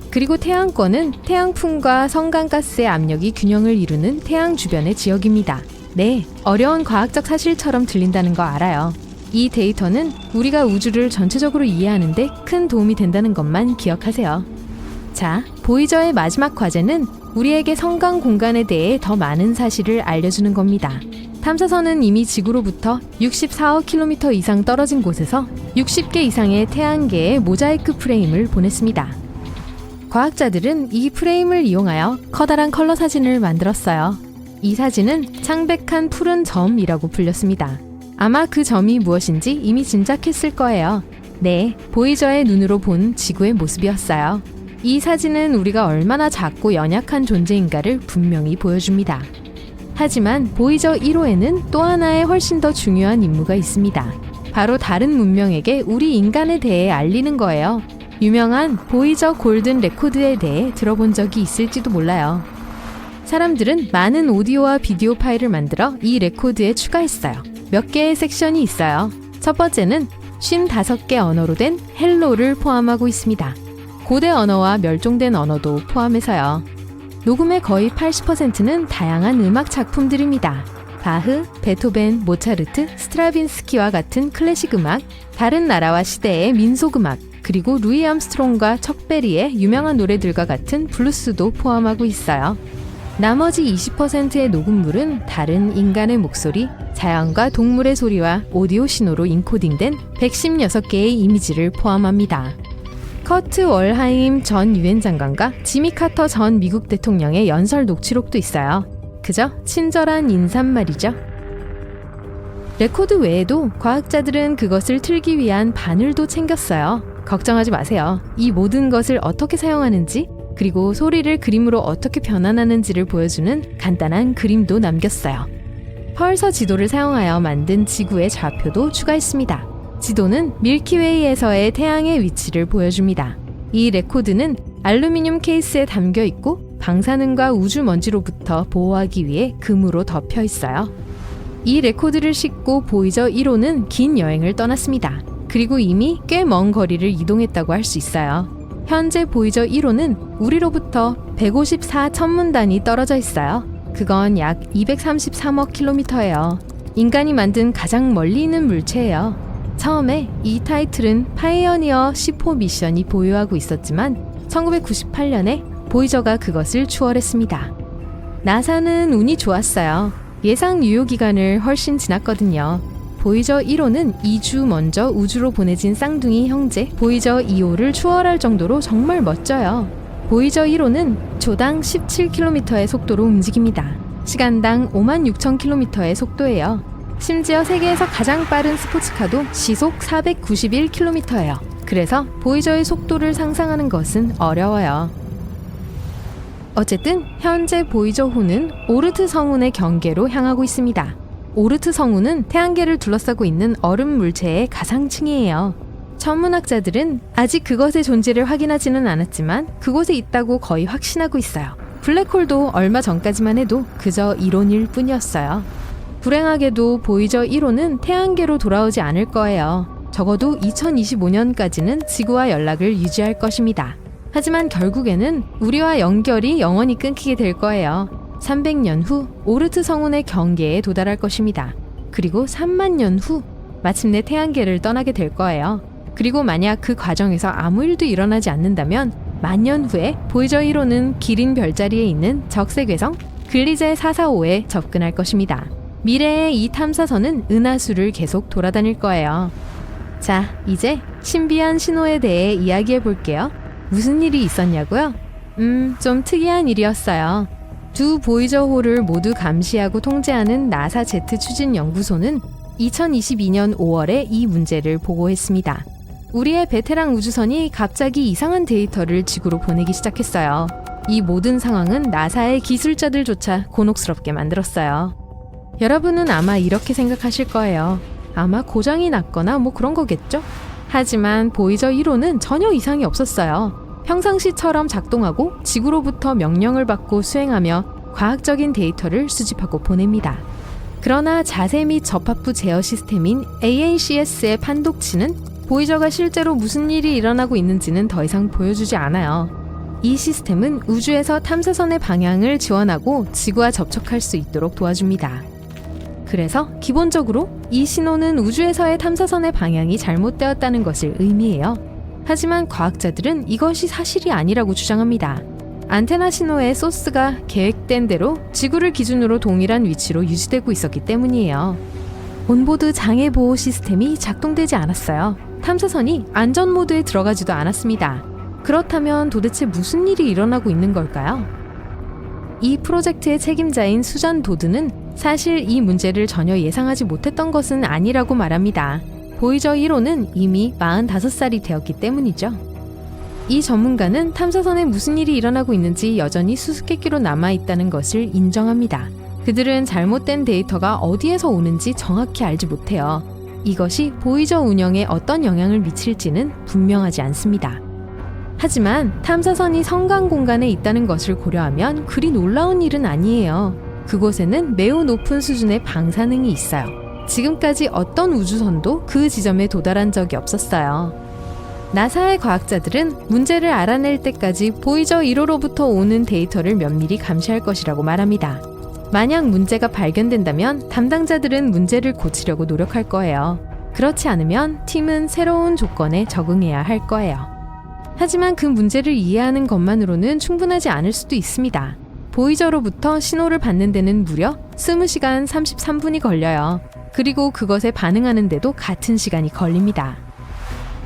그리고 태양권은 태양풍과 성간가스의 압력이 균형을 이루는 태양 주변의 지역입니다. 네, 어려운 과학적 사실처럼 들린다는 거 알아요. 이 데이터는 우리가 우주를 전체적으로 이해하는 데 큰 도움이 된다는 것만 기억하세요. 자, 보이저의 마지막 과제는 우리에게 성간 공간에 대해 더 많은 사실을 알려주는 겁니다. 탐사선은 이미 지구로부터 64억 km 이상 떨어진 곳에서 60개 이상의 태양계의 모자이크 프레임을 보냈습니다. 과학자들은 이 프레임을 이용하여 커다란 컬러 사진을 만들었어요. 이 사진은 창백한 푸른 점이라고 불렸습니다. 아마 그 점이 무엇인지 이미 짐작했을 거예요. 네, 보이저의 눈으로 본 지구의 모습이었어요. 이 사진은 우리가 얼마나 작고 연약한 존재인가를 분명히 보여줍니다. 하지만 보이저 1호에는 또 하나의 훨씬 더 중요한 임무가 있습니다. 바로 다른 문명에게 우리 인간에 대해 알리는 거예요. 유명한 보이저 골든 레코드에 대해 들어본 적이 있을지도 몰라요. 사람들은 많은 오디오와 비디오 파일을 만들어 이 레코드에 추가했어요. 몇 개의 섹션이 있어요. 첫 번째는 55개 언어로 된 헬로를 포함하고 있습니다. 고대 언어와 멸종된 언어도 포함해서요. 녹음의 거의 80%는 다양한 음악 작품들입니다. 바흐, 베토벤, 모차르트, 스트라빈스키와 같은 클래식 음악, 다른 나라와 시대의 민속 음악, 그리고 루이 암스트롱과 척 베리의 유명한 노래들과 같은 블루스도 포함하고 있어요. 나머지 20%의 녹음물은 다른 인간의 목소리, 자연과 동물의 소리와 오디오 신호로 인코딩된 116개의 이미지를 포함합니다. 커트 월하임 전 유엔 장관과 지미 카터 전 미국 대통령의 연설 녹취록도 있어요. 그저 친절한 인사말이죠. 레코드 외에도 과학자들은 그것을 틀기 위한 바늘도 챙겼어요. 걱정하지 마세요. 이 모든 것을 어떻게 사용하는지, 그리고 소리를 그림으로 어떻게 변환하는지를 보여주는 간단한 그림도 남겼어요. 펄서 지도를 사용하여 만든 지구의 좌표도 추가했습니다. 지도는 밀키웨이에서의 태양의 위치를 보여줍니다. 이 레코드는 알루미늄 케이스에 담겨 있고 방사능과 우주 먼지로부터 보호하기 위해 금으로 덮여 있어요. 이 레코드를 싣고 보이저 1호는 긴 여행을 떠났습니다. 그리고 이미 꽤 먼 거리를 이동했다고 할 수 있어요. 현재 보이저 1호는 우리로부터 154천문 단위 떨어져 있어요. 그건 약 233억 킬로미터예요. 인간이 만든 가장 멀리 있는 물체예요. 처음에 이 타이틀은 파이어니어 10호 미션이 보유하고 있었지만 1998년에 보이저가 그것을 추월했습니다. 나사는 운이 좋았어요. 예상 유효 기간을 훨씬 지났거든요. 보이저 1호는 2주 먼저 우주로 보내진 쌍둥이 형제 보이저 2호를 추월할 정도로 정말 멋져요. 보이저 1호는 초당 17km의 속도로 움직입니다. 시간당 56,000km의 속도예요. 심지어 세계에서 가장 빠른 스포츠카도 시속 491km예요. 그래서 보이저의 속도를 상상하는 것은 어려워요. 어쨌든 현재 보이저호는 오르트 성운의 경계로 향하고 있습니다. 오르트 성운은 태양계를 둘러싸고 있는 얼음 물체의 가상층이에요. 천문학자들은 아직 그것의 존재를 확인하지는 않았지만 그곳에 있다고 거의 확신하고 있어요. 블랙홀도 얼마 전까지만 해도 그저 이론일 뿐이었어요. 불행하게도 보이저 1호는 태양계로 돌아오지 않을 거예요. 적어도 2025년까지는 지구와 연락을 유지할 것입니다. 하지만 결국에는 우리와 연결이 영원히 끊기게 될 거예요. 300년 후 오르트 성운의 경계에 도달할 것입니다. 그리고 3만 년 후 마침내 태양계를 떠나게 될 거예요. 그리고 만약 그 과정에서 아무 일도 일어나지 않는다면 만년 후에 보이저 1호는 기린 별자리에 있는 적색괴성 글리제 445에 접근할 것입니다. 미래의 이 탐사선은 은하수를 계속 돌아다닐 거예요. 자, 이제 신비한 신호에 대해 이야기해 볼게요. 무슨 일이 있었냐고요? 좀 특이한 일이었어요. 두 보이저호를 모두 감시하고 통제하는 나사 제트 추진 연구소는 2022년 5월에 이 문제를 보고했습니다. 우리의 베테랑 우주선이 갑자기 이상한 데이터를 지구로 보내기 시작했어요. 이 모든 상황은 나사의 기술자들조차 곤혹스럽게 만들었어요. 여러분은 아마 이렇게 생각하실 거예요. 아마 고장이 났거나 뭐 그런 거겠죠? 하지만 보이저 1호는 전혀 이상이 없었어요. 평상시처럼 작동하고 지구로부터 명령을 받고 수행하며 과학적인 데이터를 수집하고 보냅니다. 그러나 자세 및 접합부 제어 시스템인 AACS의 판독치는 보이저가 실제로 무슨 일이 일어나고 있는지는 더 이상 보여주지 않아요. 이 시스템은 우주에서 탐사선의 방향을 지원하고 지구와 접촉할 수 있도록 도와줍니다. 그래서 기본적으로 이 신호는 우주에서의 탐사선의 방향이 잘못되었다는 것을 의미해요. 하지만 과학자들은 이것이 사실이 아니라고 주장합니다. 안테나 신호의 소스가 계획된 대로 지구를 기준으로 동일한 위치로 유지되고 있었기 때문이에요. 온보드 장애 보호 시스템이 작동되지 않았어요. 탐사선이 안전 모드에 들어가지도 않았습니다. 그렇다면 도대체 무슨 일이 일어나고 있는 걸까요? 이 프로젝트의 책임자인 수잔 도드는 사실 이 문제를 전혀 예상하지 못했던 것은 아니라고 말합니다. 보이저 1호는 이미 45살이 되었기 때문이죠. 이 전문가는 탐사선에 무슨 일이 일어나고 있는지 여전히 수수께끼로 남아있다는 것을 인정합니다. 그들은 잘못된 데이터가 어디에서 오는지 정확히 알지 못해요. 이것이 보이저 운영에 어떤 영향을 미칠지는 분명하지 않습니다. 하지만 탐사선이 성강 공간에 있다는 것을 고려하면 그리 놀라운 일은 아니에요. 그곳에는 매우 높은 수준의 방사능이 있어요. 지금까지 어떤 우주선도 그 지점에 도달한 적이 없었어요. 나사의 과학자들은 문제를 알아낼 때까지 보이저 1호로부터 오는 데이터를 면밀히 감시할 것이라고 말합니다. 만약 문제가 발견된다면 담당자들은 문제를 고치려고 노력할 거예요. 그렇지 않으면 팀은 새로운 조건에 적응해야 할 거예요. 하지만 그 문제를 이해하는 것만으로는 충분하지 않을 수도 있습니다. 보이저로부터 신호를 받는 데는 무려 20시간 33분이 걸려요. 그리고 그것에 반응하는데도 같은 시간이 걸립니다.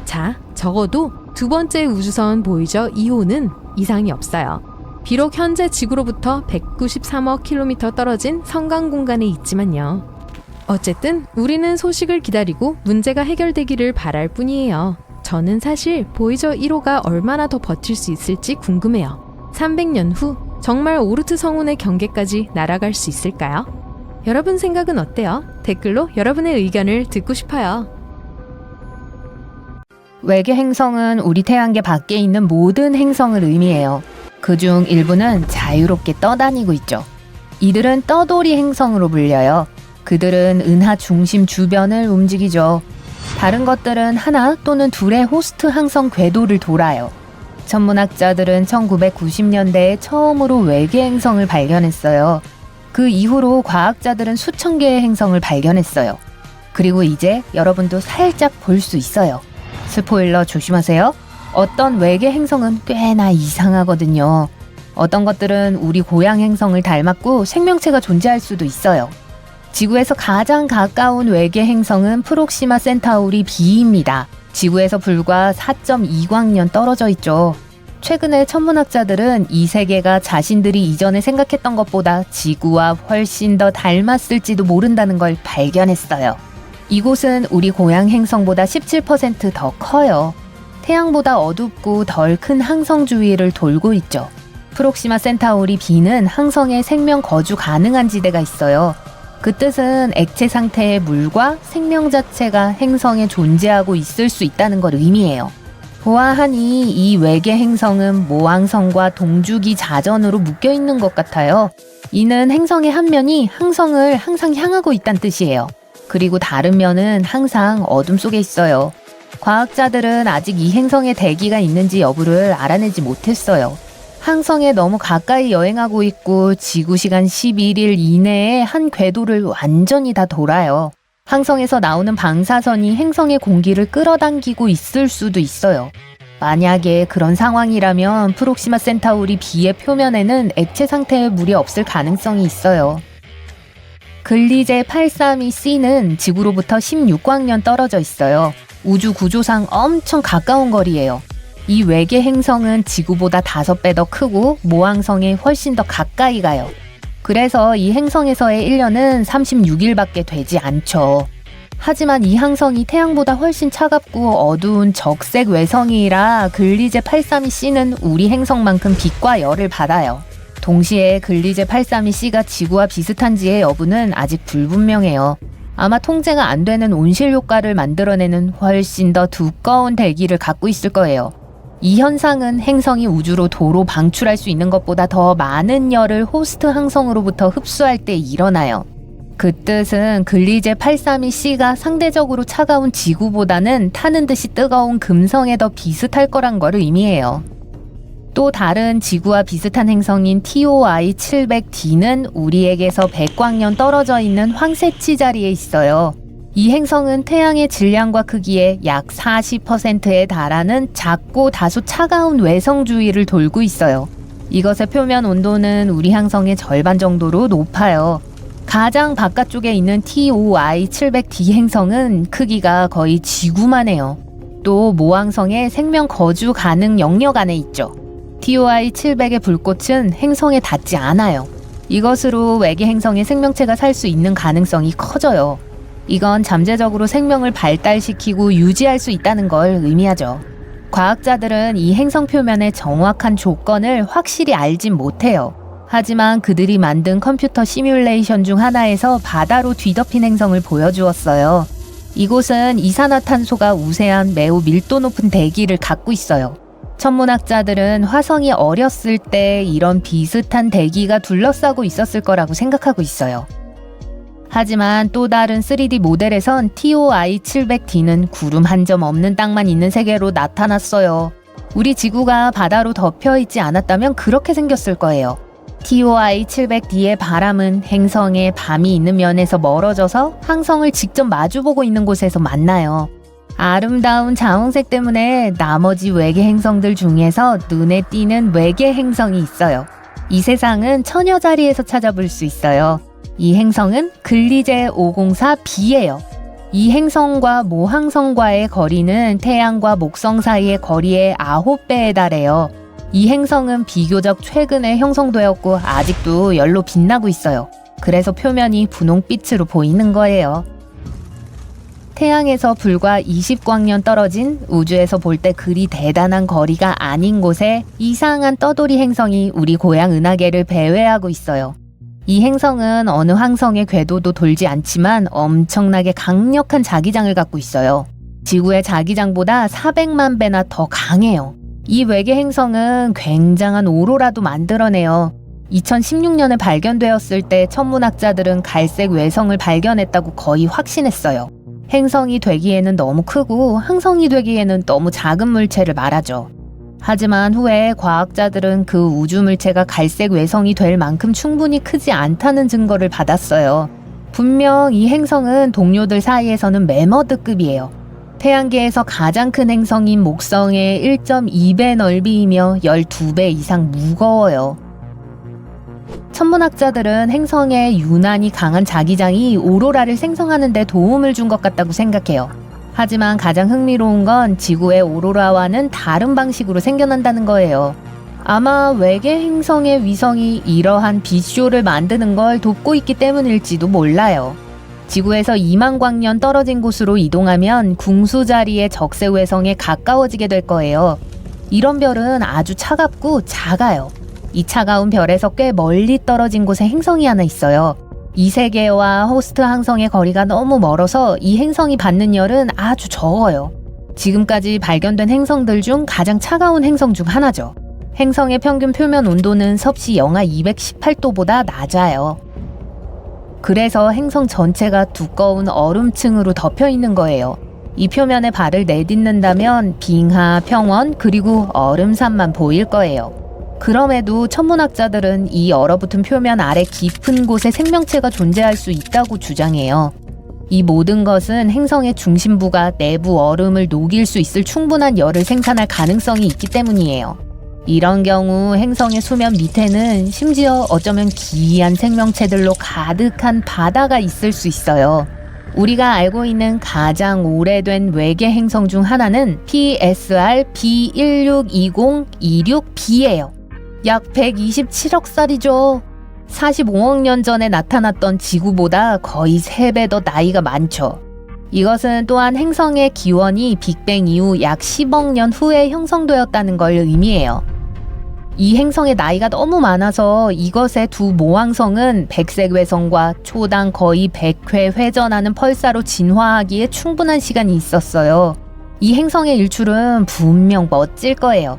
자, 적어도 두 번째 우주선 보이저 2호는 이상이 없어요. 비록 현재 지구로부터 193억 킬로미터 떨어진 성강 공간에 있지만요. 어쨌든 우리는 소식을 기다리고 문제가 해결되기를 바랄 뿐이에요. 저는 사실 보이저 1호가 얼마나 더 버틸 수 있을지 궁금해요. 300년 후 정말 오르트 성운의 경계까지 날아갈 수 있을까요? 여러분 생각은 어때요? 댓글로 여러분의 의견을 듣고 싶어요. 외계 행성은 우리 태양계 밖에 있는 모든 행성을 의미해요. 그중 일부는 자유롭게 떠다니고 있죠. 이들은 떠돌이 행성으로 불려요. 그들은 은하 중심 주변을 움직이죠. 다른 것들은 하나 또는 둘의 호스트 항성 궤도를 돌아요. 천문학자들은 1990년대에 처음으로 외계 행성을 발견했어요. 그 이후로 과학자들은 수천 개의 행성을 발견했어요. 그리고 이제 여러분도 살짝 볼 수 있어요. 스포일러 조심하세요. 어떤 외계 행성은 꽤나 이상하거든요. 어떤 것들은 우리 고향 행성을 닮았고 생명체가 존재할 수도 있어요. 지구에서 가장 가까운 외계 행성은 프록시마 센타우리 B입니다. 지구에서 불과 4.2광년 떨어져 있죠. 최근에 천문학자들은 이 세계가 자신들이 이전에 생각했던 것보다 지구와 훨씬 더 닮았을지도 모른다는 걸 발견했어요. 이곳은 우리 고향 행성보다 17% 더 커요. 태양보다 어둡고 덜 큰 항성 주위를 돌고 있죠. 프록시마 센타우리 B는 항성에 생명 거주 가능한 지대가 있어요. 그 뜻은 액체 상태의 물과 생명 자체가 행성에 존재하고 있을 수 있다는 걸 의미해요. 보아하니 이 외계 행성은 모항성과 동주기 자전으로 묶여 있는 것 같아요. 이는 행성의 한 면이 항성을 항상 향하고 있다는 뜻이에요. 그리고 다른 면은 항상 어둠 속에 있어요. 과학자들은 아직 이 행성에 대기가 있는지 여부를 알아내지 못했어요. 항성에 너무 가까이 여행하고 있고 지구 시간 11일 이내에 한 궤도를 완전히 다 돌아요. 항성에서 나오는 방사선이 행성의 공기를 끌어당기고 있을 수도 있어요. 만약에 그런 상황이라면 프록시마 센타우리 B의 표면에는 액체 상태의 물이 없을 가능성이 있어요. 글리제 832C는 지구로부터 16광년 떨어져 있어요. 우주 구조상 엄청 가까운 거리예요. 이 외계 행성은 지구보다 5배 더 크고 모항성에 훨씬 더 가까이 가요. 그래서 이 행성에서의 1년은 36일밖에 되지 않죠. 하지만 이 항성이 태양보다 훨씬 차갑고 어두운 적색 외성이라 글리제 832C는 우리 행성만큼 빛과 열을 받아요. 동시에 글리제 832C가 지구와 비슷한지의 여부는 아직 불분명해요. 아마 통제가 안 되는 온실 효과를 만들어내는 훨씬 더 두꺼운 대기를 갖고 있을 거예요. 이 현상은 행성이 우주로 도로 방출할 수 있는 것보다 더 많은 열을 호스트 항성으로부터 흡수할 때 일어나요. 그 뜻은 글리제 832C가 상대적으로 차가운 지구보다는 타는 듯이 뜨거운 금성에 더 비슷할 거란 걸 의미해요. 또 다른 지구와 비슷한 행성인 TOI 700D는 우리에게서 100광년 떨어져 있는 황새치 자리에 있어요. 이 행성은 태양의 질량과 크기의 약 40%에 달하는 작고 다소 차가운 외성 주위를 돌고 있어요. 이것의 표면 온도는 우리 행성의 절반 정도로 높아요. 가장 바깥쪽에 있는 TOI 700D 행성은 크기가 거의 지구만 해요. 또 모항성에 생명 거주 가능 영역 안에 있죠. TOI 700의 불꽃은 행성에 닿지 않아요. 이것으로 외계 행성에 생명체가 살 수 있는 가능성이 커져요. 이건 잠재적으로 생명을 발달시키고 유지할 수 있다는 걸 의미하죠. 과학자들은 이 행성 표면의 정확한 조건을 확실히 알진 못해요. 하지만 그들이 만든 컴퓨터 시뮬레이션 중 하나에서 바다로 뒤덮인 행성을 보여주었어요. 이곳은 이산화탄소가 우세한 매우 밀도 높은 대기를 갖고 있어요. 천문학자들은 화성이 어렸을 때 이런 비슷한 대기가 둘러싸고 있었을 거라고 생각하고 있어요. 하지만 또 다른 3D 모델에선 TOI 700D는 구름 한 점 없는 땅만 있는 세계로 나타났어요. 우리 지구가 바다로 덮여 있지 않았다면 그렇게 생겼을 거예요. TOI 700D의 바람은 행성의 밤이 있는 면에서 멀어져서 항성을 직접 마주보고 있는 곳에서 만나요. 아름다운 자홍색 때문에 나머지 외계 행성들 중에서 눈에 띄는 외계 행성이 있어요. 이 세상은 천여 자리에서 찾아볼 수 있어요. 이 행성은 글리제 504B예요. 이 행성과 모항성과의 거리는 태양과 목성 사이의 거리의 9배에 달해요. 이 행성은 비교적 최근에 형성되었고 아직도 열로 빛나고 있어요. 그래서 표면이 분홍빛으로 보이는 거예요. 태양에서 불과 20광년 떨어진 우주에서 볼 때 그리 대단한 거리가 아닌 곳에 이상한 떠돌이 행성이 우리 고향 은하계를 배회하고 있어요. 이 행성은 어느 항성의 궤도도 돌지 않지만 엄청나게 강력한 자기장을 갖고 있어요. 지구의 자기장보다 400만 배나 더 강해요. 이 외계 행성은 굉장한 오로라도 만들어내요. 2016년에 발견되었을 때 천문학자들은 갈색 외성을 발견했다고 거의 확신했어요. 행성이 되기에는 너무 크고 항성이 되기에는 너무 작은 물체를 말하죠. 하지만 후에 과학자들은 그 우주 물체가 갈색 외성이 될 만큼 충분히 크지 않다는 증거를 받았어요. 분명 이 행성은 동료들 사이에서는 매머드급이에요. 태양계에서 가장 큰 행성인 목성의 1.2배 넓이이며 12배 이상 무거워요. 천문학자들은 행성의 유난히 강한 자기장이 오로라를 생성하는 데 도움을 준 것 같다고 생각해요. 하지만 가장 흥미로운 건 지구의 오로라와는 다른 방식으로 생겨난다는 거예요. 아마 외계 행성의 위성이 이러한 빛쇼를 만드는 걸 돕고 있기 때문일지도 몰라요. 지구에서 2만 광년 떨어진 곳으로 이동하면 궁수 자리의 적색 외성에 가까워지게 될 거예요. 이런 별은 아주 차갑고 작아요. 이 차가운 별에서 꽤 멀리 떨어진 곳에 행성이 하나 있어요. 이 세계와 호스트 항성의 거리가 너무 멀어서 이 행성이 받는 열은 아주 적어요. 지금까지 발견된 행성들 중 가장 차가운 행성 중 하나죠. 행성의 평균 표면 온도는 섭씨 영하 218도보다 낮아요. 그래서 행성 전체가 두꺼운 얼음층으로 덮여 있는 거예요. 이 표면에 발을 내딛는다면 빙하, 평원, 그리고 얼음산만 보일 거예요. 그럼에도 천문학자들은 이 얼어붙은 표면 아래 깊은 곳에 생명체가 존재할 수 있다고 주장해요. 이 모든 것은 행성의 중심부가 내부 얼음을 녹일 수 있을 충분한 열을 생산할 가능성이 있기 때문이에요. 이런 경우 행성의 수면 밑에는 심지어 어쩌면 기이한 생명체들로 가득한 바다가 있을 수 있어요. 우리가 알고 있는 가장 오래된 외계 행성 중 하나는 PSR B162026b예요. 약 127억 살이죠. 45억 년 전에 나타났던 지구보다 거의 3배 더 나이가 많죠. 이것은 또한 행성의 기원이 빅뱅 이후 약 10억 년 후에 형성되었다는 걸 의미해요. 이 행성의 나이가 너무 많아서 이것의 두 모왕성은 백색 외성과 초당 거의 100회 회전하는 펄사로 진화하기에 충분한 시간이 있었어요. 이 행성의 일출은 분명 멋질 거예요.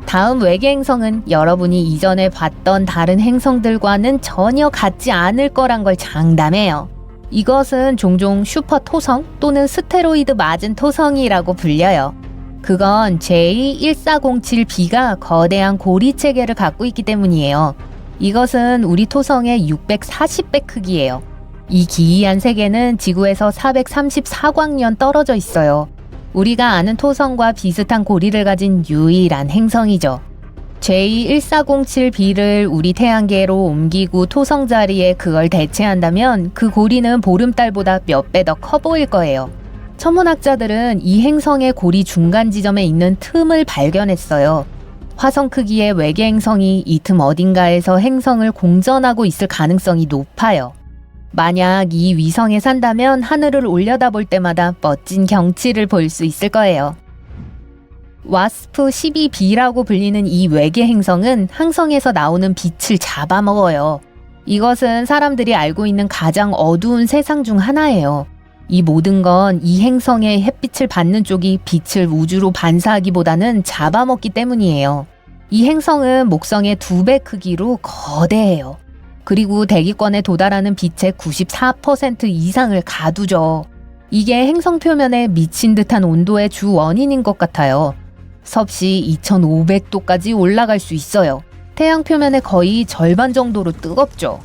다음 외계 행성은 여러분이 이전에 봤던 다른 행성들과는 전혀 같지 않을 거란 걸 장담해요. 이것은 종종 슈퍼 토성 또는 스테로이드 맞은 토성이라고 불려요. 그건 J1407b가 거대한 고리 체계를 갖고 있기 때문이에요. 이것은 우리 토성의 640배 크기예요. 이 기이한 세계는 지구에서 434광년 떨어져 있어요. 우리가 아는 토성과 비슷한 고리를 가진 유일한 행성이죠. J1407b를 우리 태양계로 옮기고 토성 자리에 그걸 대체한다면 그 고리는 보름달보다 몇 배 더 커 보일 거예요. 천문학자들은 이 행성의 고리 중간 지점에 있는 틈을 발견했어요. 화성 크기의 외계 행성이 이 틈 어딘가에서 행성을 공전하고 있을 가능성이 높아요. 만약 이 위성에 산다면 하늘을 올려다볼 때마다 멋진 경치를 볼 수 있을 거예요. WASP-12b라고 불리는 이 외계 행성은 항성에서 나오는 빛을 잡아먹어요. 이것은 사람들이 알고 있는 가장 어두운 세상 중 하나예요. 이 모든 건 이 행성의 햇빛을 받는 쪽이 빛을 우주로 반사하기보다는 잡아먹기 때문이에요. 이 행성은 목성의 2배 크기로 거대해요. 그리고 대기권에 도달하는 빛의 94% 이상을 가두죠. 이게 행성 표면에 미친 듯한 온도의 주 원인인 것 같아요. 섭씨 2500도까지 올라갈 수 있어요. 태양 표면의 거의 절반 정도로 뜨겁죠.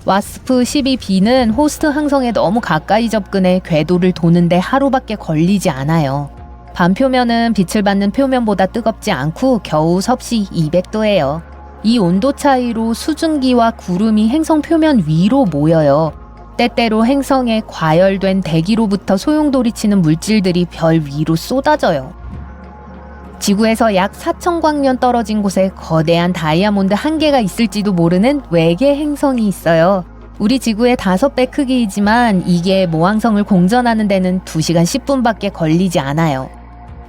WASP-12b는 호스트 항성에 너무 가까이 접근해 궤도를 도는데 하루밖에 걸리지 않아요. 반표면은 빛을 받는 표면보다 뜨겁지 않고 겨우 섭씨 200도예요. 이 온도 차이로 수증기와 구름이 행성 표면 위로 모여요. 때때로 행성에 과열된 대기로부터 소용돌이치는 물질들이 별 위로 쏟아져요. 지구에서 약 4,000광년 떨어진 곳에 거대한 다이아몬드 한 개가 있을지도 모르는 외계 행성이 있어요. 우리 지구의 5배 크기이지만 이게 모왕성을 공전하는 데는 2시간 10분밖에 걸리지 않아요.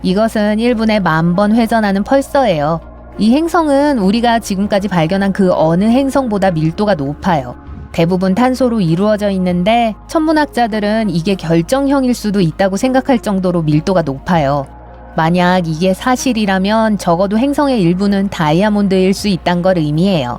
이것은 1분에 10,000번 회전하는 펄서예요. 이 행성은 우리가 지금까지 발견한 그 어느 행성보다 밀도가 높아요. 대부분 탄소로 이루어져 있는데 천문학자들은 이게 결정형일 수도 있다고 생각할 정도로 밀도가 높아요. 만약 이게 사실이라면 적어도 행성의 일부는 다이아몬드일 수 있다는 걸 의미해요.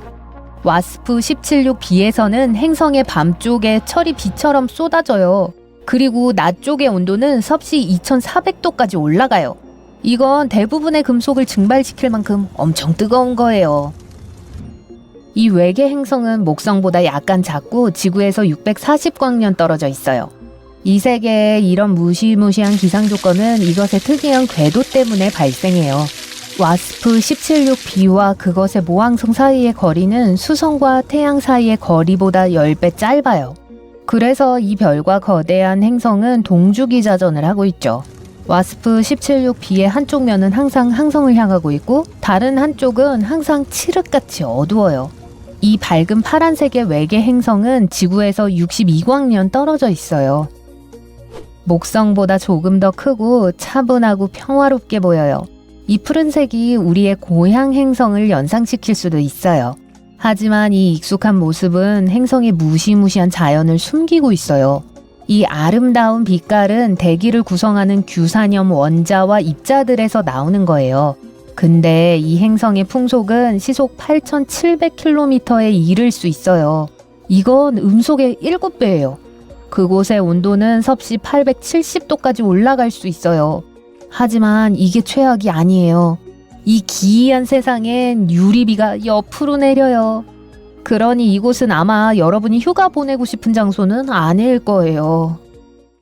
WASP-176b에서는 행성의 밤쪽에 철이 비처럼 쏟아져요. 그리고 낮 쪽의 온도는 섭씨 2400도까지 올라가요. 이건 대부분의 금속을 증발시킬 만큼 엄청 뜨거운 거예요. 이 외계 행성은 목성보다 약간 작고 지구에서 640광년 떨어져 있어요. 이 세계에 이런 무시무시한 기상 조건은 이것의 특이한 궤도 때문에 발생해요. WASP-176b와 그것의 모왕성 사이의 거리는 수성과 태양 사이의 거리보다 10배 짧아요. 그래서 이 별과 거대한 행성은 동주기자전을 하고 있죠. WASP-176b의 한쪽 면은 항상 항성을 향하고 있고 다른 한쪽은 항상 칠흑같이 어두워요. 이 밝은 파란색의 외계 행성은 지구에서 62광년 떨어져 있어요. 목성보다 조금 더 크고 차분하고 평화롭게 보여요. 이 푸른색이 우리의 고향 행성을 연상시킬 수도 있어요. 하지만 이 익숙한 모습은 행성의 무시무시한 자연을 숨기고 있어요. 이 아름다운 빛깔은 대기를 구성하는 규산염 원자와 입자들에서 나오는 거예요. 근데 이 행성의 풍속은 시속 8,700km에 이를 수 있어요. 이건 음속의 7배예요. 그곳의 온도는 섭씨 870도까지 올라갈 수 있어요. 하지만 이게 최악이 아니에요. 이 기이한 세상엔 유리비가 옆으로 내려요. 그러니 이곳은 아마 여러분이 휴가 보내고 싶은 장소는 아닐 거예요.